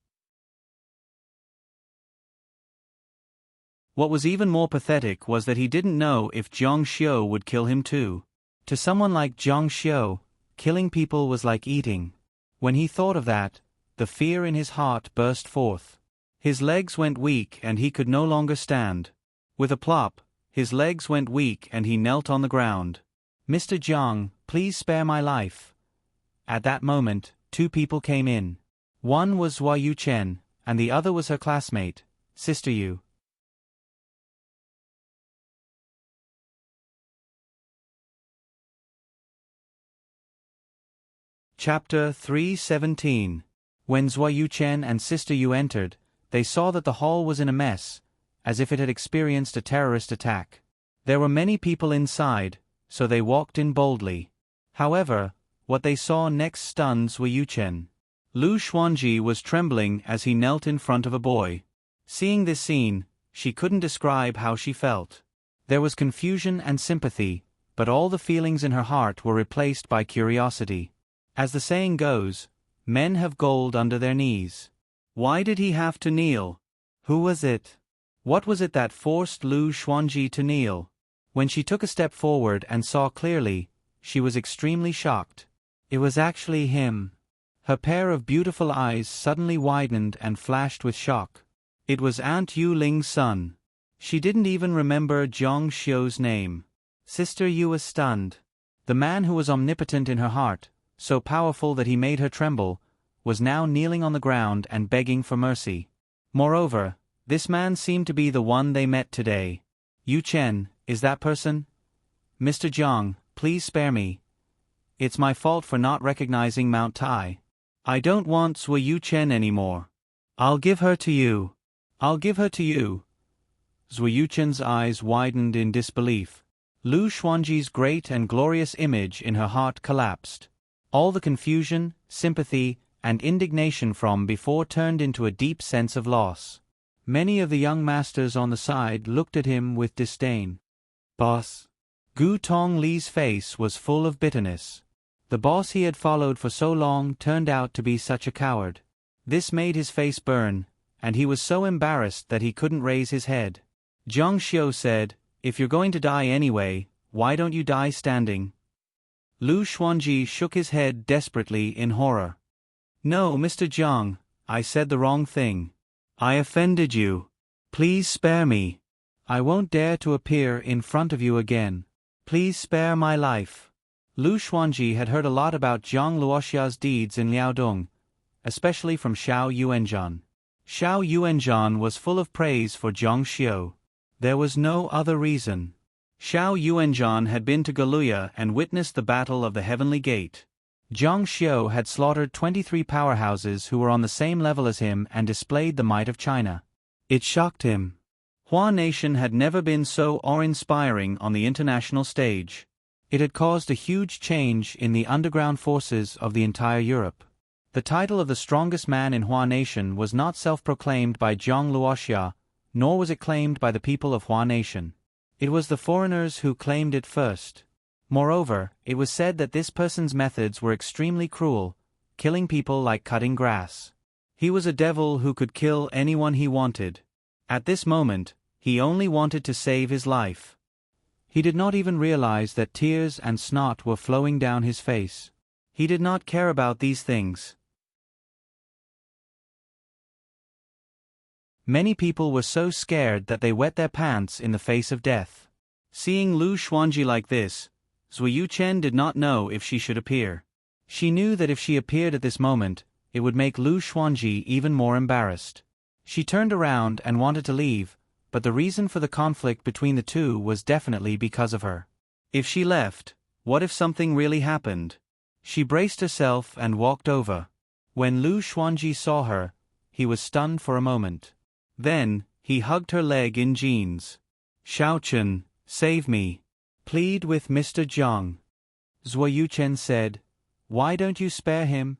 What was even more pathetic was that he didn't know if Zhang Xiu would kill him too. To someone like Zhang Xiu, killing people was like eating. When he thought of that, the fear in his heart burst forth. His legs went weak and he could no longer stand. With a plop, his legs went weak and he knelt on the ground. Mr. Zhang, please spare my life. At that moment, 2 people came in. One was Zhua Yuchen, and the other was her classmate, Sister Yu. Chapter 3:17. When Zhua Yuchen and Sister Yu entered, they saw that the hall was in a mess, as if it had experienced a terrorist attack. There were many people inside, so they walked in boldly. However, what they saw next stunned Zhua Yuchen. Lu Xuanji was trembling as he knelt in front of a boy. Seeing this scene, she couldn't describe how she felt. There was confusion and sympathy, but all the feelings in her heart were replaced by curiosity. As the saying goes, men have gold under their knees. Why did he have to kneel? Who was it? What was it that forced Lu Xuanji to kneel? When she took a step forward and saw clearly, she was extremely shocked. It was actually him. Her pair of beautiful eyes suddenly widened and flashed with shock. It was Aunt Yu Ling's son. She didn't even remember Zhang Xiu's name. Sister Yu was stunned. The man who was omnipotent in her heart, so powerful that he made her tremble, was now kneeling on the ground and begging for mercy. Moreover, this man seemed to be the one they met today. Yu Chen, is that person? Mr. Zhang, please spare me. It's my fault for not recognizing Mount Tai. I don't want Zhua Yuchen anymore. I'll give her to you. I'll give her to you. Zhua Yuchen's eyes widened in disbelief. Lu Xuanji's great and glorious image in her heart collapsed. All the confusion, sympathy, and indignation from before turned into a deep sense of loss. Many of the young masters on the side looked at him with disdain. Boss. Gu Tongli's face was full of bitterness. The boss he had followed for so long turned out to be such a coward. This made his face burn, and he was so embarrassed that he couldn't raise his head. Zhang Xiu said, If you're going to die anyway, why don't you die standing? Lu Xuanji shook his head desperately in horror. No, Mr. Zhang, I said the wrong thing. I offended you. Please spare me. I won't dare to appear in front of you again. Please spare my life. Lu Xuanji had heard a lot about Zhang Luoxia's deeds in Liaodong, especially from Xiao Yuanzhan. Xiao Yuanzhan was full of praise for Zhang Xiu. There was no other reason. Xiao Yuanzhan had been to Galuya and witnessed the Battle of the Heavenly Gate. Zhang Xiu had slaughtered 23 powerhouses who were on the same level as him and displayed the might of China. It shocked him. Hua Nation had never been so awe-inspiring on the international stage. It had caused a huge change in the underground forces of the entire Europe. The title of the strongest man in Hua Nation was not self-proclaimed by Zhang Luoxia, nor was it claimed by the people of Hua Nation. It was the foreigners who claimed it first. Moreover, it was said that this person's methods were extremely cruel, killing people like cutting grass. He was a devil who could kill anyone he wanted. At this moment, he only wanted to save his life. He did not even realize that tears and snot were flowing down his face. He did not care about these things. Many people were so scared that they wet their pants in the face of death. Seeing Lu Xuanji like this, Zui Yuchen did not know if she should appear. She knew that if she appeared at this moment, it would make Lu Xuanji even more embarrassed. She turned around and wanted to leave, but the reason for the conflict between the two was definitely because of her. If she left, what if something really happened? She braced herself and walked over. When Lu Xuanji saw her, he was stunned for a moment. Then, he hugged her leg in jeans. "Xiaochen, save me. Plead with Mr. Zhang." Zui Yuchen said, "Why don't you spare him?"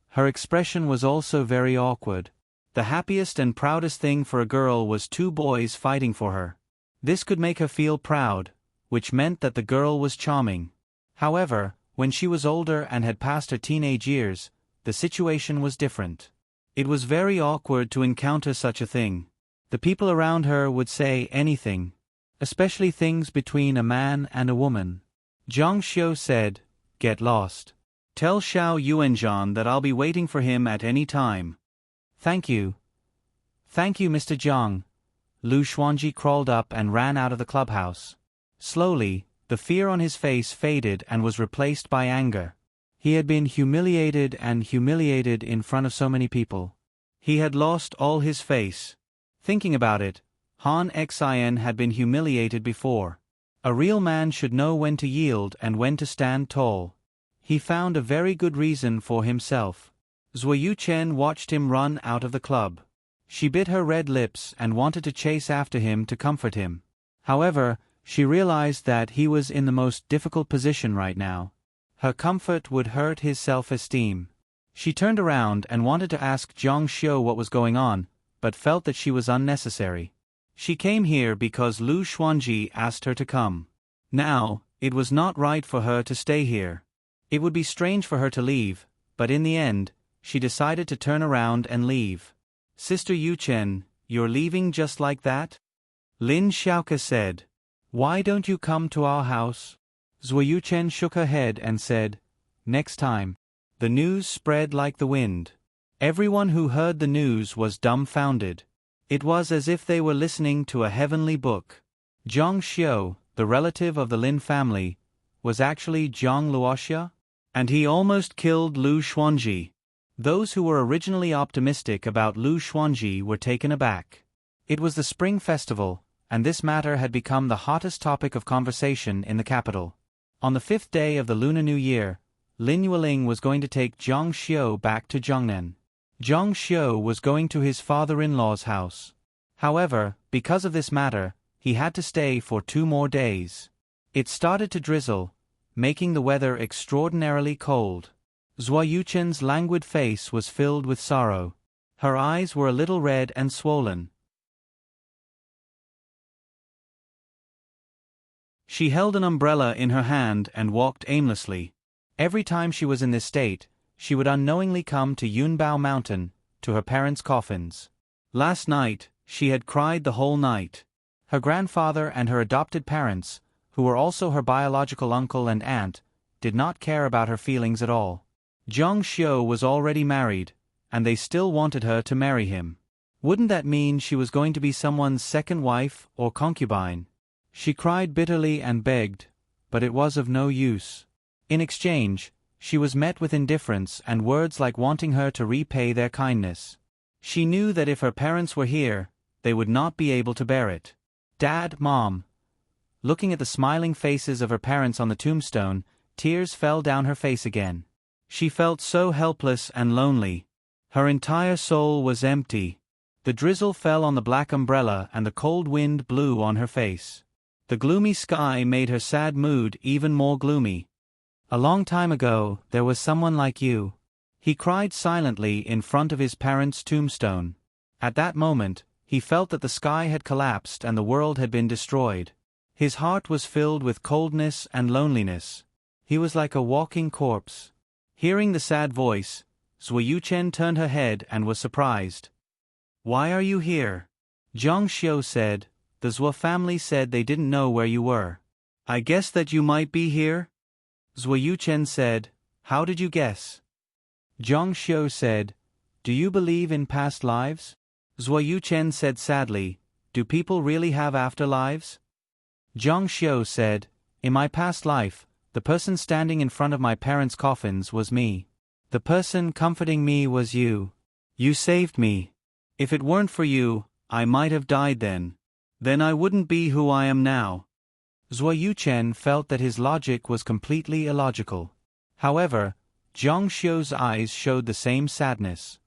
Her expression was also very awkward. The happiest and proudest thing for a girl was two boys fighting for her. This could make her feel proud, which meant that the girl was charming. However, when she was older and had passed her teenage years, the situation was different. It was very awkward to encounter such a thing. The people around her would say anything, especially things between a man and a woman. Zhang Xiu said, "Get lost. Tell Xiao Yuanzhan that I'll be waiting for him at any time." "Thank you. Thank you, Mr. Zhang." Lu Xuanji crawled up and ran out of the clubhouse. Slowly, the fear on his face faded and was replaced by anger. He had been humiliated in front of so many people. He had lost all his face. Thinking about it, Han Xin had been humiliated before. A real man should know when to yield and when to stand tall. He found a very good reason for himself. Zui Yuchen watched him run out of the club. She bit her red lips and wanted to chase after him to comfort him. However, she realized that he was in the most difficult position right now. Her comfort would hurt his self-esteem. She turned around and wanted to ask Zhang Xiu what was going on, but felt that she was unnecessary. She came here because Lu Xuanji asked her to come. Now, it was not right for her to stay here. It would be strange for her to leave, but in the end, she decided to turn around and leave. "Sister Yuchen, you're leaving just like that?" Lin Xiaoke said. "Why don't you come to our house?" Zui Yuchen shook her head and said, "Next time." The news spread like the wind. Everyone who heard the news was dumbfounded. It was as if they were listening to a heavenly book. Zhang Xiu, the relative of the Lin family, was actually Zhang Luoxia, and he almost killed Lu Xuanji. Those who were originally optimistic about Lu Xuanji were taken aback. It was the Spring Festival, and this matter had become the hottest topic of conversation in the capital. On the 5th day of the Lunar New Year, Lin Yueling was going to take Zhang Xiu back to Zhongnan. Zhang Xiu was going to his father-in-law's house. However, because of this matter, he had to stay for 2 more days. It started to drizzle, making the weather extraordinarily cold. Zui Yuchen's languid face was filled with sorrow. Her eyes were a little red and swollen. She held an umbrella in her hand and walked aimlessly. Every time she was in this state, she would unknowingly come to Yunbao Mountain, to her parents' coffins. Last night, she had cried the whole night. Her grandfather and her adopted parents, who were also her biological uncle and aunt, did not care about her feelings at all. Zhang Xiu was already married, and they still wanted her to marry him. Wouldn't that mean she was going to be someone's second wife or concubine? She cried bitterly and begged, but it was of no use. In exchange, she was met with indifference and words like wanting her to repay their kindness. She knew that if her parents were here, they would not be able to bear it. "Dad, Mom." Looking at the smiling faces of her parents on the tombstone, tears fell down her face again. She felt so helpless and lonely. Her entire soul was empty. The drizzle fell on the black umbrella and the cold wind blew on her face. The gloomy sky made her sad mood even more gloomy. "A long time ago, there was someone like you." He cried silently in front of his parents' tombstone. At that moment, he felt that the sky had collapsed and the world had been destroyed. His heart was filled with coldness and loneliness. He was like a walking corpse. Hearing the sad voice, Zui Yuchen turned her head and was surprised. "Why are you here?" Zhang Xiu said, the Zhou family said they didn't know where you were. I guessed that you might be here? Zhou Yuchen said, how did you guess? Zhang Xiu said, do you believe in past lives? Zhou Yuchen said sadly, do people really have afterlives? Zhang Xiu said, in my past life, the person standing in front of my parents' coffins was me. The person comforting me was you. You saved me. If it weren't for you, I might have died then. Then I wouldn't be who I am now. Zhou Yuchen felt that his logic was completely illogical. However, Zhang Xiu's eyes showed the same sadness.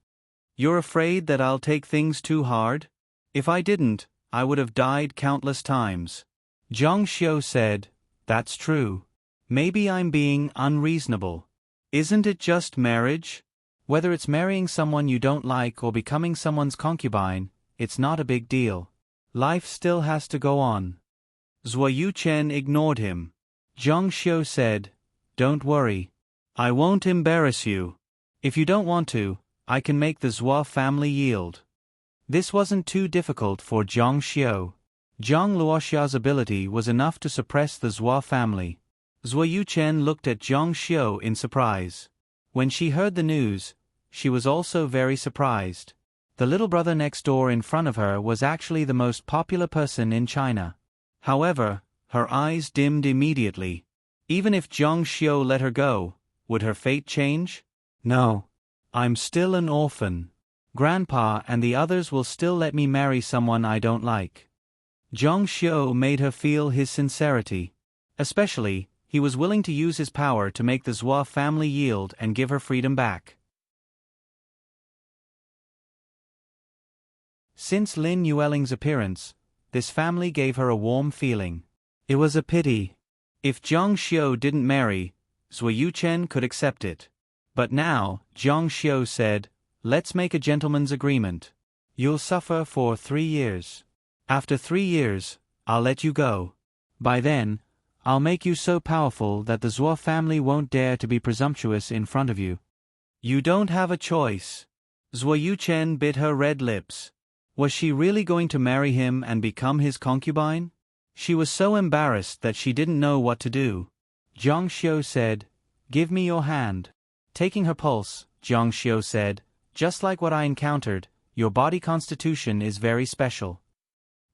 You're afraid that I'll take things too hard? If I didn't, I would have died countless times. Zhang Xiu said, that's true. Maybe I'm being unreasonable. Isn't it just marriage? Whether it's marrying someone you don't like or becoming someone's concubine, it's not a big deal. Life still has to go on. Zhou Yuchen ignored him. Zhang Xiu said, don't worry. I won't embarrass you. If you don't want to, I can make the Zhou family yield. This wasn't too difficult for Zhang Xiu. Zhang Luoxia's ability was enough to suppress the Zhou family. Zhou Yuchen looked at Zhang Xiu in surprise. When she heard the news, she was also very surprised. The little brother next door in front of her was actually the most popular person in China. However, her eyes dimmed immediately. Even if Zhang Xiu let her go, would her fate change? No. I'm still an orphan. Grandpa and the others will still let me marry someone I don't like. Zhang Xiu made her feel his sincerity. Especially, he was willing to use his power to make the Zhou family yield and give her freedom back. Since Lin Yueling's appearance, this family gave her a warm feeling. It was a pity. If Zhang Xiu didn't marry, Zhou Yuchen could accept it. But now, Zhang Xiu said, let's make a gentleman's agreement. You'll suffer for 3 years. After 3 years, I'll let you go. By then, I'll make you so powerful that the Zhou family won't dare to be presumptuous in front of you. You don't have a choice. Zhou Yuchen bit her red lips. Was she really going to marry him and become his concubine? She was so embarrassed that she didn't know what to do. Zhang Xiu said, give me your hand. Taking her pulse, Zhang Xiu said, just like what I encountered, your body constitution is very special.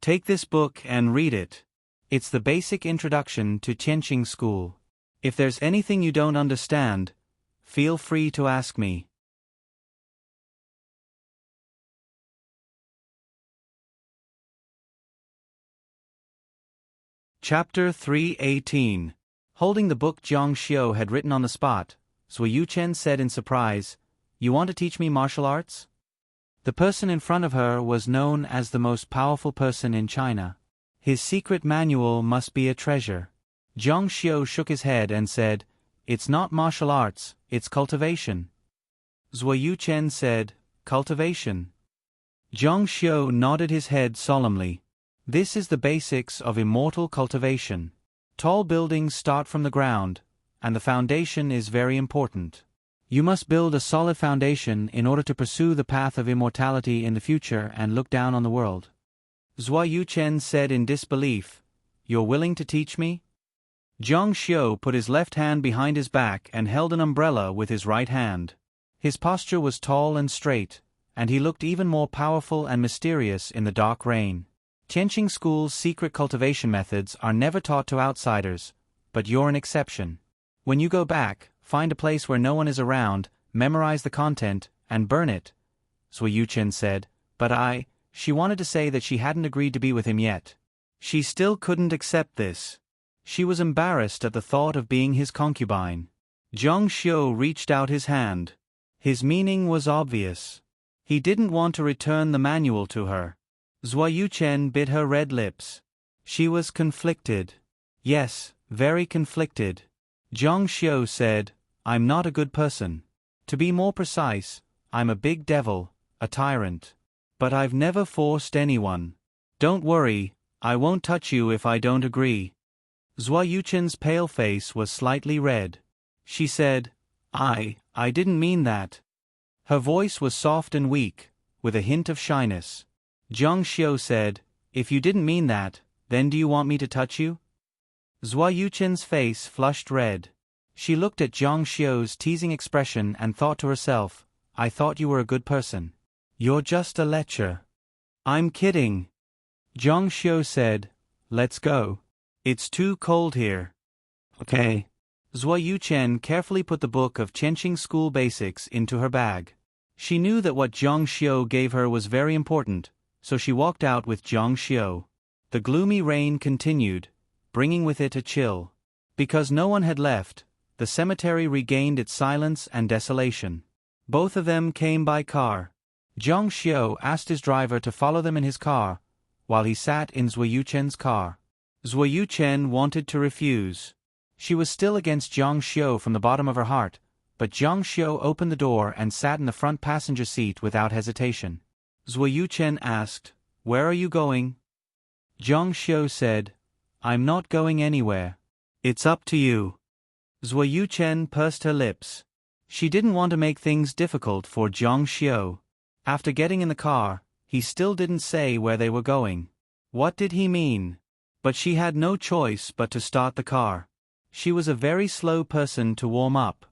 Take this book and read it. It's the basic introduction to Tianqing School. If there's anything you don't understand, feel free to ask me. Chapter 318. Holding the book Zhang Xiu had written on the spot, Zhou Yuchen said in surprise, you want to teach me martial arts? The person in front of her was known as the most powerful person in China. His secret manual must be a treasure. Zhang Xiu shook his head and said, it's not martial arts, it's cultivation. Zhou Yuchen said, cultivation. Zhang Xiu nodded his head solemnly. This is the basics of immortal cultivation. Tall buildings start from the ground, and the foundation is very important. You must build a solid foundation in order to pursue the path of immortality in the future and look down on the world. Zhou Yuchen said in disbelief, you're willing to teach me? Zhang Xiu put his left hand behind his back and held an umbrella with his right hand. His posture was tall and straight, and he looked even more powerful and mysterious in the dark rain. Tianqing School's secret cultivation methods are never taught to outsiders, but you're an exception. When you go back, find a place where no one is around, memorize the content, and burn it, Zhou Yuchen said, but she wanted to say that she hadn't agreed to be with him yet. She still couldn't accept this. She was embarrassed at the thought of being his concubine. Zhang Xiu reached out his hand. His meaning was obvious. He didn't want to return the manual to her. Zhou Yuchen bit her red lips. She was conflicted. Yes, very conflicted. Zhang Xiu said, I'm not a good person. To be more precise, I'm a big devil, a tyrant. But I've never forced anyone. Don't worry, I won't touch you if I don't agree. Zhou Yuchen's pale face was slightly red. She said, I didn't mean that. Her voice was soft and weak, with a hint of shyness. Zhang Xiu said, If you didn't mean that, then do you want me to touch you? Zhou Yuchen's face flushed red. She looked at Zhang Xiu's teasing expression and thought to herself, I thought you were a good person. You're just a lecher. I'm kidding. Zhang Xiu said, let's go. It's too cold here. Okay. Zhou Yuchen carefully put the book of Chenqing School Basics into her bag. She knew that what Zhang Xiu gave her was very important, so she walked out with Zhang Xiu. The gloomy rain continued, bringing with it a chill. Because no one had left, the cemetery regained its silence and desolation. Both of them came by car. Zhang Xiu asked his driver to follow them in his car, while he sat in Zhou Yuchen's car. Zhou Yuchen wanted to refuse. She was still against Zhang Xiu from the bottom of her heart, but Zhang Xiu opened the door and sat in the front passenger seat without hesitation. Zhou Yuchen asked, Where are you going? Zhang Xiu said, I'm not going anywhere. It's up to you. Zhou Yuchen pursed her lips. She didn't want to make things difficult for Zhang Xiu. After getting in the car, he still didn't say where they were going. What did he mean? But she had no choice but to start the car. She was a very slow person to warm up.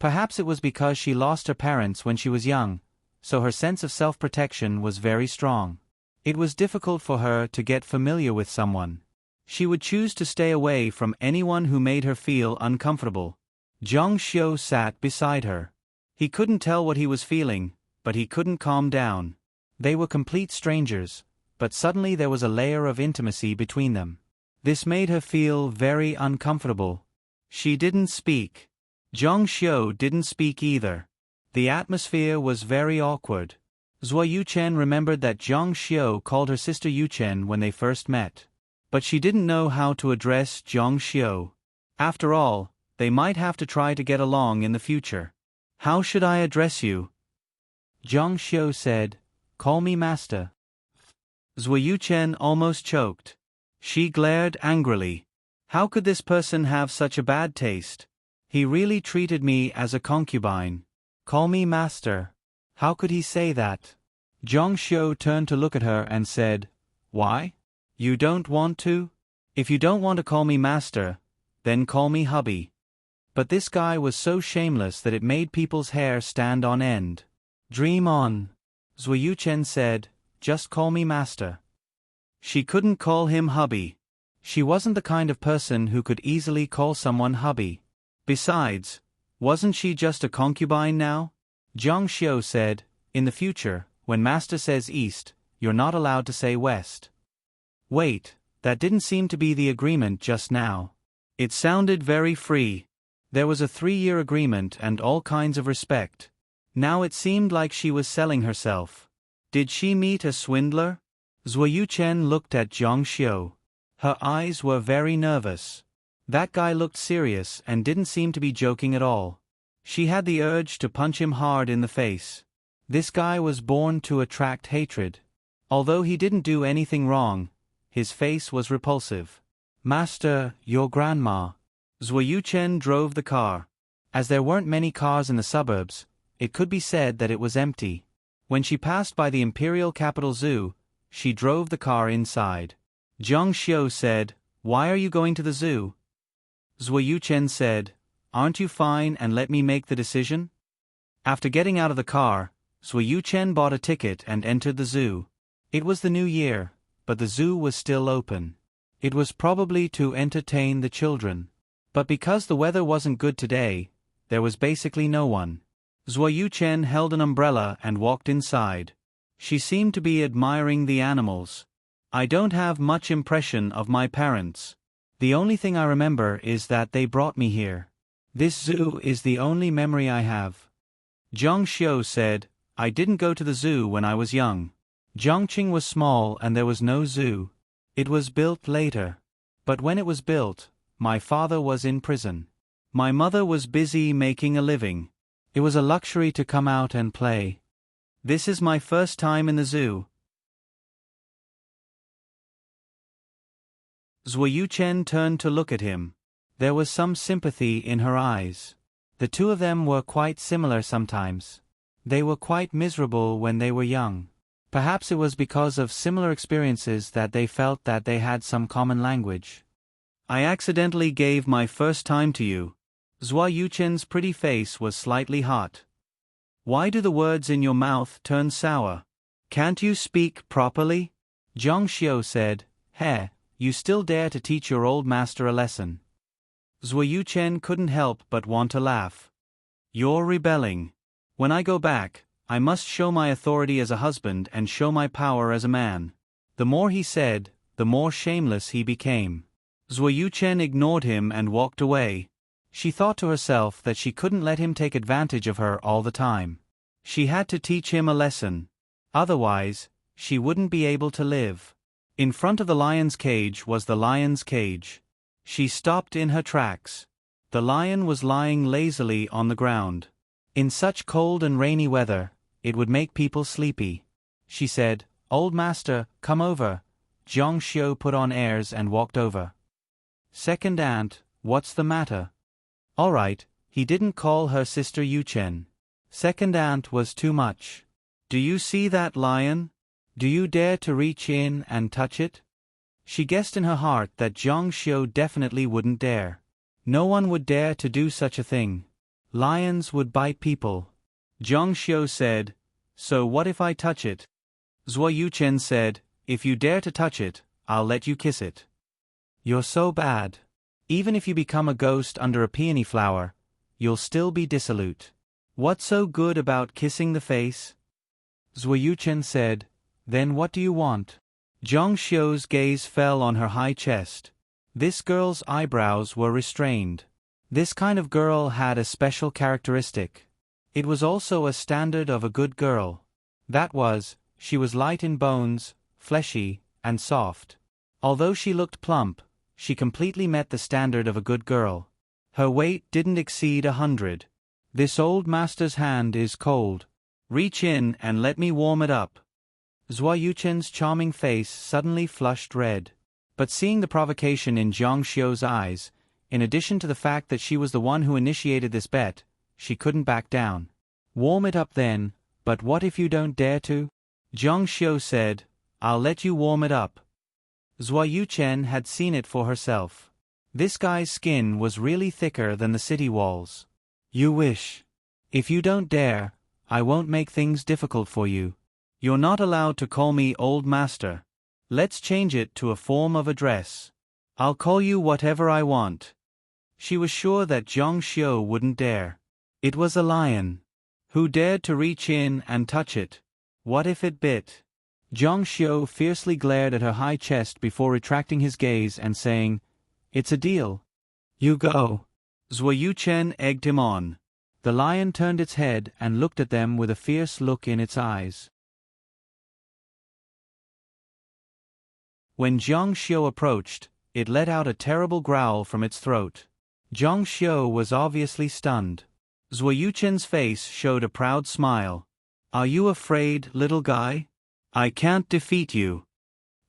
Perhaps it was because she lost her parents when she was young, so her sense of self-protection was very strong. It was difficult for her to get familiar with someone. She would choose to stay away from anyone who made her feel uncomfortable. Zhang Xiu sat beside her. He couldn't tell what he was feeling, but he couldn't calm down. They were complete strangers, but suddenly there was a layer of intimacy between them. This made her feel very uncomfortable. She didn't speak. Zhang Xiu didn't speak either. The atmosphere was very awkward. Zhou Yuchen remembered that Zhang Xiu called her sister Yuchen when they first met. But she didn't know how to address Zhang Xiu. After all, they might have to try to get along in the future. How should I address you? Zhang Xiu said, Call me master. Zhou Yuchen almost choked. She glared angrily. How could this person have such a bad taste? He really treated me as a concubine. Call me master. How could he say that? Zhang Xiu turned to look at her and said, Why? You don't want to? If you don't want to call me master, then call me hubby. But this guy was so shameless that it made people's hair stand on end. Dream on. Zhou Yuchen said, Just call me master. She couldn't call him hubby. She wasn't the kind of person who could easily call someone hubby. Besides, wasn't she just a concubine now? Zhang Xiu said, In the future, when master says east, you're not allowed to say west. Wait, that didn't seem to be the agreement just now. It sounded very free. There was a 3-year agreement and all kinds of respect. Now it seemed like she was selling herself. Did she meet a swindler? Zhou Yuchen looked at Zhang Xiu. Her eyes were very nervous. That guy looked serious and didn't seem to be joking at all. She had the urge to punch him hard in the face. This guy was born to attract hatred. Although he didn't do anything wrong, his face was repulsive. Master, your grandma. Zhou Yuchen drove the car. As there weren't many cars in the suburbs, it could be said that it was empty. When she passed by the Imperial Capital Zoo, she drove the car inside. Zhang Xiu said, Why are you going to the zoo? Zhou Yuchen said, Aren't you fine and let me make the decision? After getting out of the car, Zhou Yuchen bought a ticket and entered the zoo. It was the new year, but the zoo was still open. It was probably to entertain the children. But because the weather wasn't good today, there was basically no one. Zhou Yuchen held an umbrella and walked inside. She seemed to be admiring the animals. I don't have much impression of my parents. The only thing I remember is that they brought me here. This zoo is the only memory I have. Zhang Xiu said, I didn't go to the zoo when I was young. Zhangqing was small and there was no zoo. It was built later. But when it was built, my father was in prison. My mother was busy making a living. It was a luxury to come out and play. This is my first time in the zoo. Zhou Yuchen turned to look at him. There was some sympathy in her eyes. The two of them were quite similar sometimes. They were quite miserable when they were young. Perhaps it was because of similar experiences that they felt that they had some common language. I accidentally gave my first time to you. Zhua Yuchen's pretty face was slightly hot. Why do the words in your mouth turn sour? Can't you speak properly? Zhang Xiu said, He, you still dare to teach your old master a lesson. Zhua Yuchen couldn't help but want to laugh. You're rebelling. When I go back, I must show my authority as a husband and show my power as a man. The more he said, the more shameless he became. Zhua Yuchen ignored him and walked away. She thought to herself that she couldn't let him take advantage of her all the time. She had to teach him a lesson. Otherwise, she wouldn't be able to live. In front of the lion's cage was the lion's cage. She stopped in her tracks. The lion was lying lazily on the ground. In such cold and rainy weather, it would make people sleepy. She said, Old master, come over. Zhang Xiu put on airs and walked over. Second aunt, what's the matter? All right, he didn't call her sister Yuchen. Second aunt was too much. Do you see that lion? Do you dare to reach in and touch it? She guessed in her heart that Zhang Xiu definitely wouldn't dare. No one would dare to do such a thing. Lions would bite people. Zhang Xiu said, So what if I touch it? Zhua Yuchen said, If you dare to touch it, I'll let you kiss it. You're so bad. Even if you become a ghost under a peony flower, you'll still be dissolute. What's so good about kissing the face? Zhua Yuchen said, Then what do you want? Zhang Xiu's gaze fell on her high chest. This girl's eyebrows were restrained. This kind of girl had a special characteristic. It was also a standard of a good girl. That was, she was light in bones, fleshy, and soft. Although she looked plump, she completely met the standard of a good girl. Her weight didn't exceed 100. This old master's hand is cold. Reach in and let me warm it up. Zhua Yuchen's charming face suddenly flushed red. But seeing the provocation in Zhang Xiu's eyes, in addition to the fact that she was the one who initiated this bet, she couldn't back down. Warm it up then, but what if you don't dare to? Zhang Xiu said, I'll let you warm it up. Zhua Yuchen had seen it for herself. This guy's skin was really thicker than the city walls. You wish. If you don't dare, I won't make things difficult for you. You're not allowed to call me old master. Let's change it to a form of address. I'll call you whatever I want. She was sure that Zhang Xiu wouldn't dare. It was a lion. Who dared to reach in and touch it? What if it bit? Zhang Xiu fiercely glared at her high chest before retracting his gaze and saying, It's a deal. You go. Zhua Yuchen egged him on. The lion turned its head and looked at them with a fierce look in its eyes. When Zhang Xiu approached, it let out a terrible growl from its throat. Zhang Xiu was obviously stunned. Zhua Yuchen's face showed a proud smile. Are you afraid, little guy? I can't defeat you.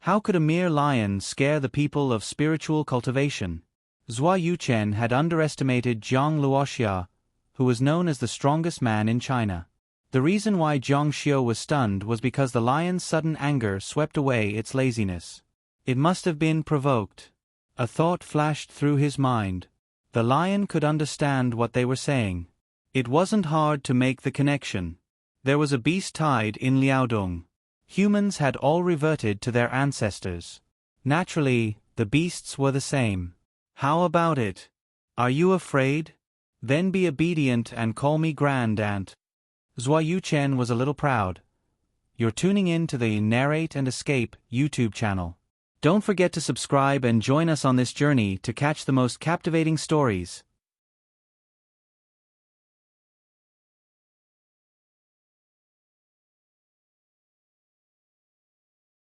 How could a mere lion scare the people of spiritual cultivation? Zhua Yuchen had underestimated Zhang Luoxia, who was known as the strongest man in China. The reason why Zhang Xiu was stunned was because the lion's sudden anger swept away its laziness. It must have been provoked. A thought flashed through his mind. The lion could understand what they were saying. It wasn't hard to make the connection. There was a beast tide in Liaodong. Humans had all reverted to their ancestors. Naturally, the beasts were the same. How about it? Are you afraid? Then be obedient and call me Grand Aunt. Zhua Yuchen was a little proud. You're tuning in to the Narrate and Escape YouTube channel. Don't forget to subscribe and join us on this journey to catch the most captivating stories.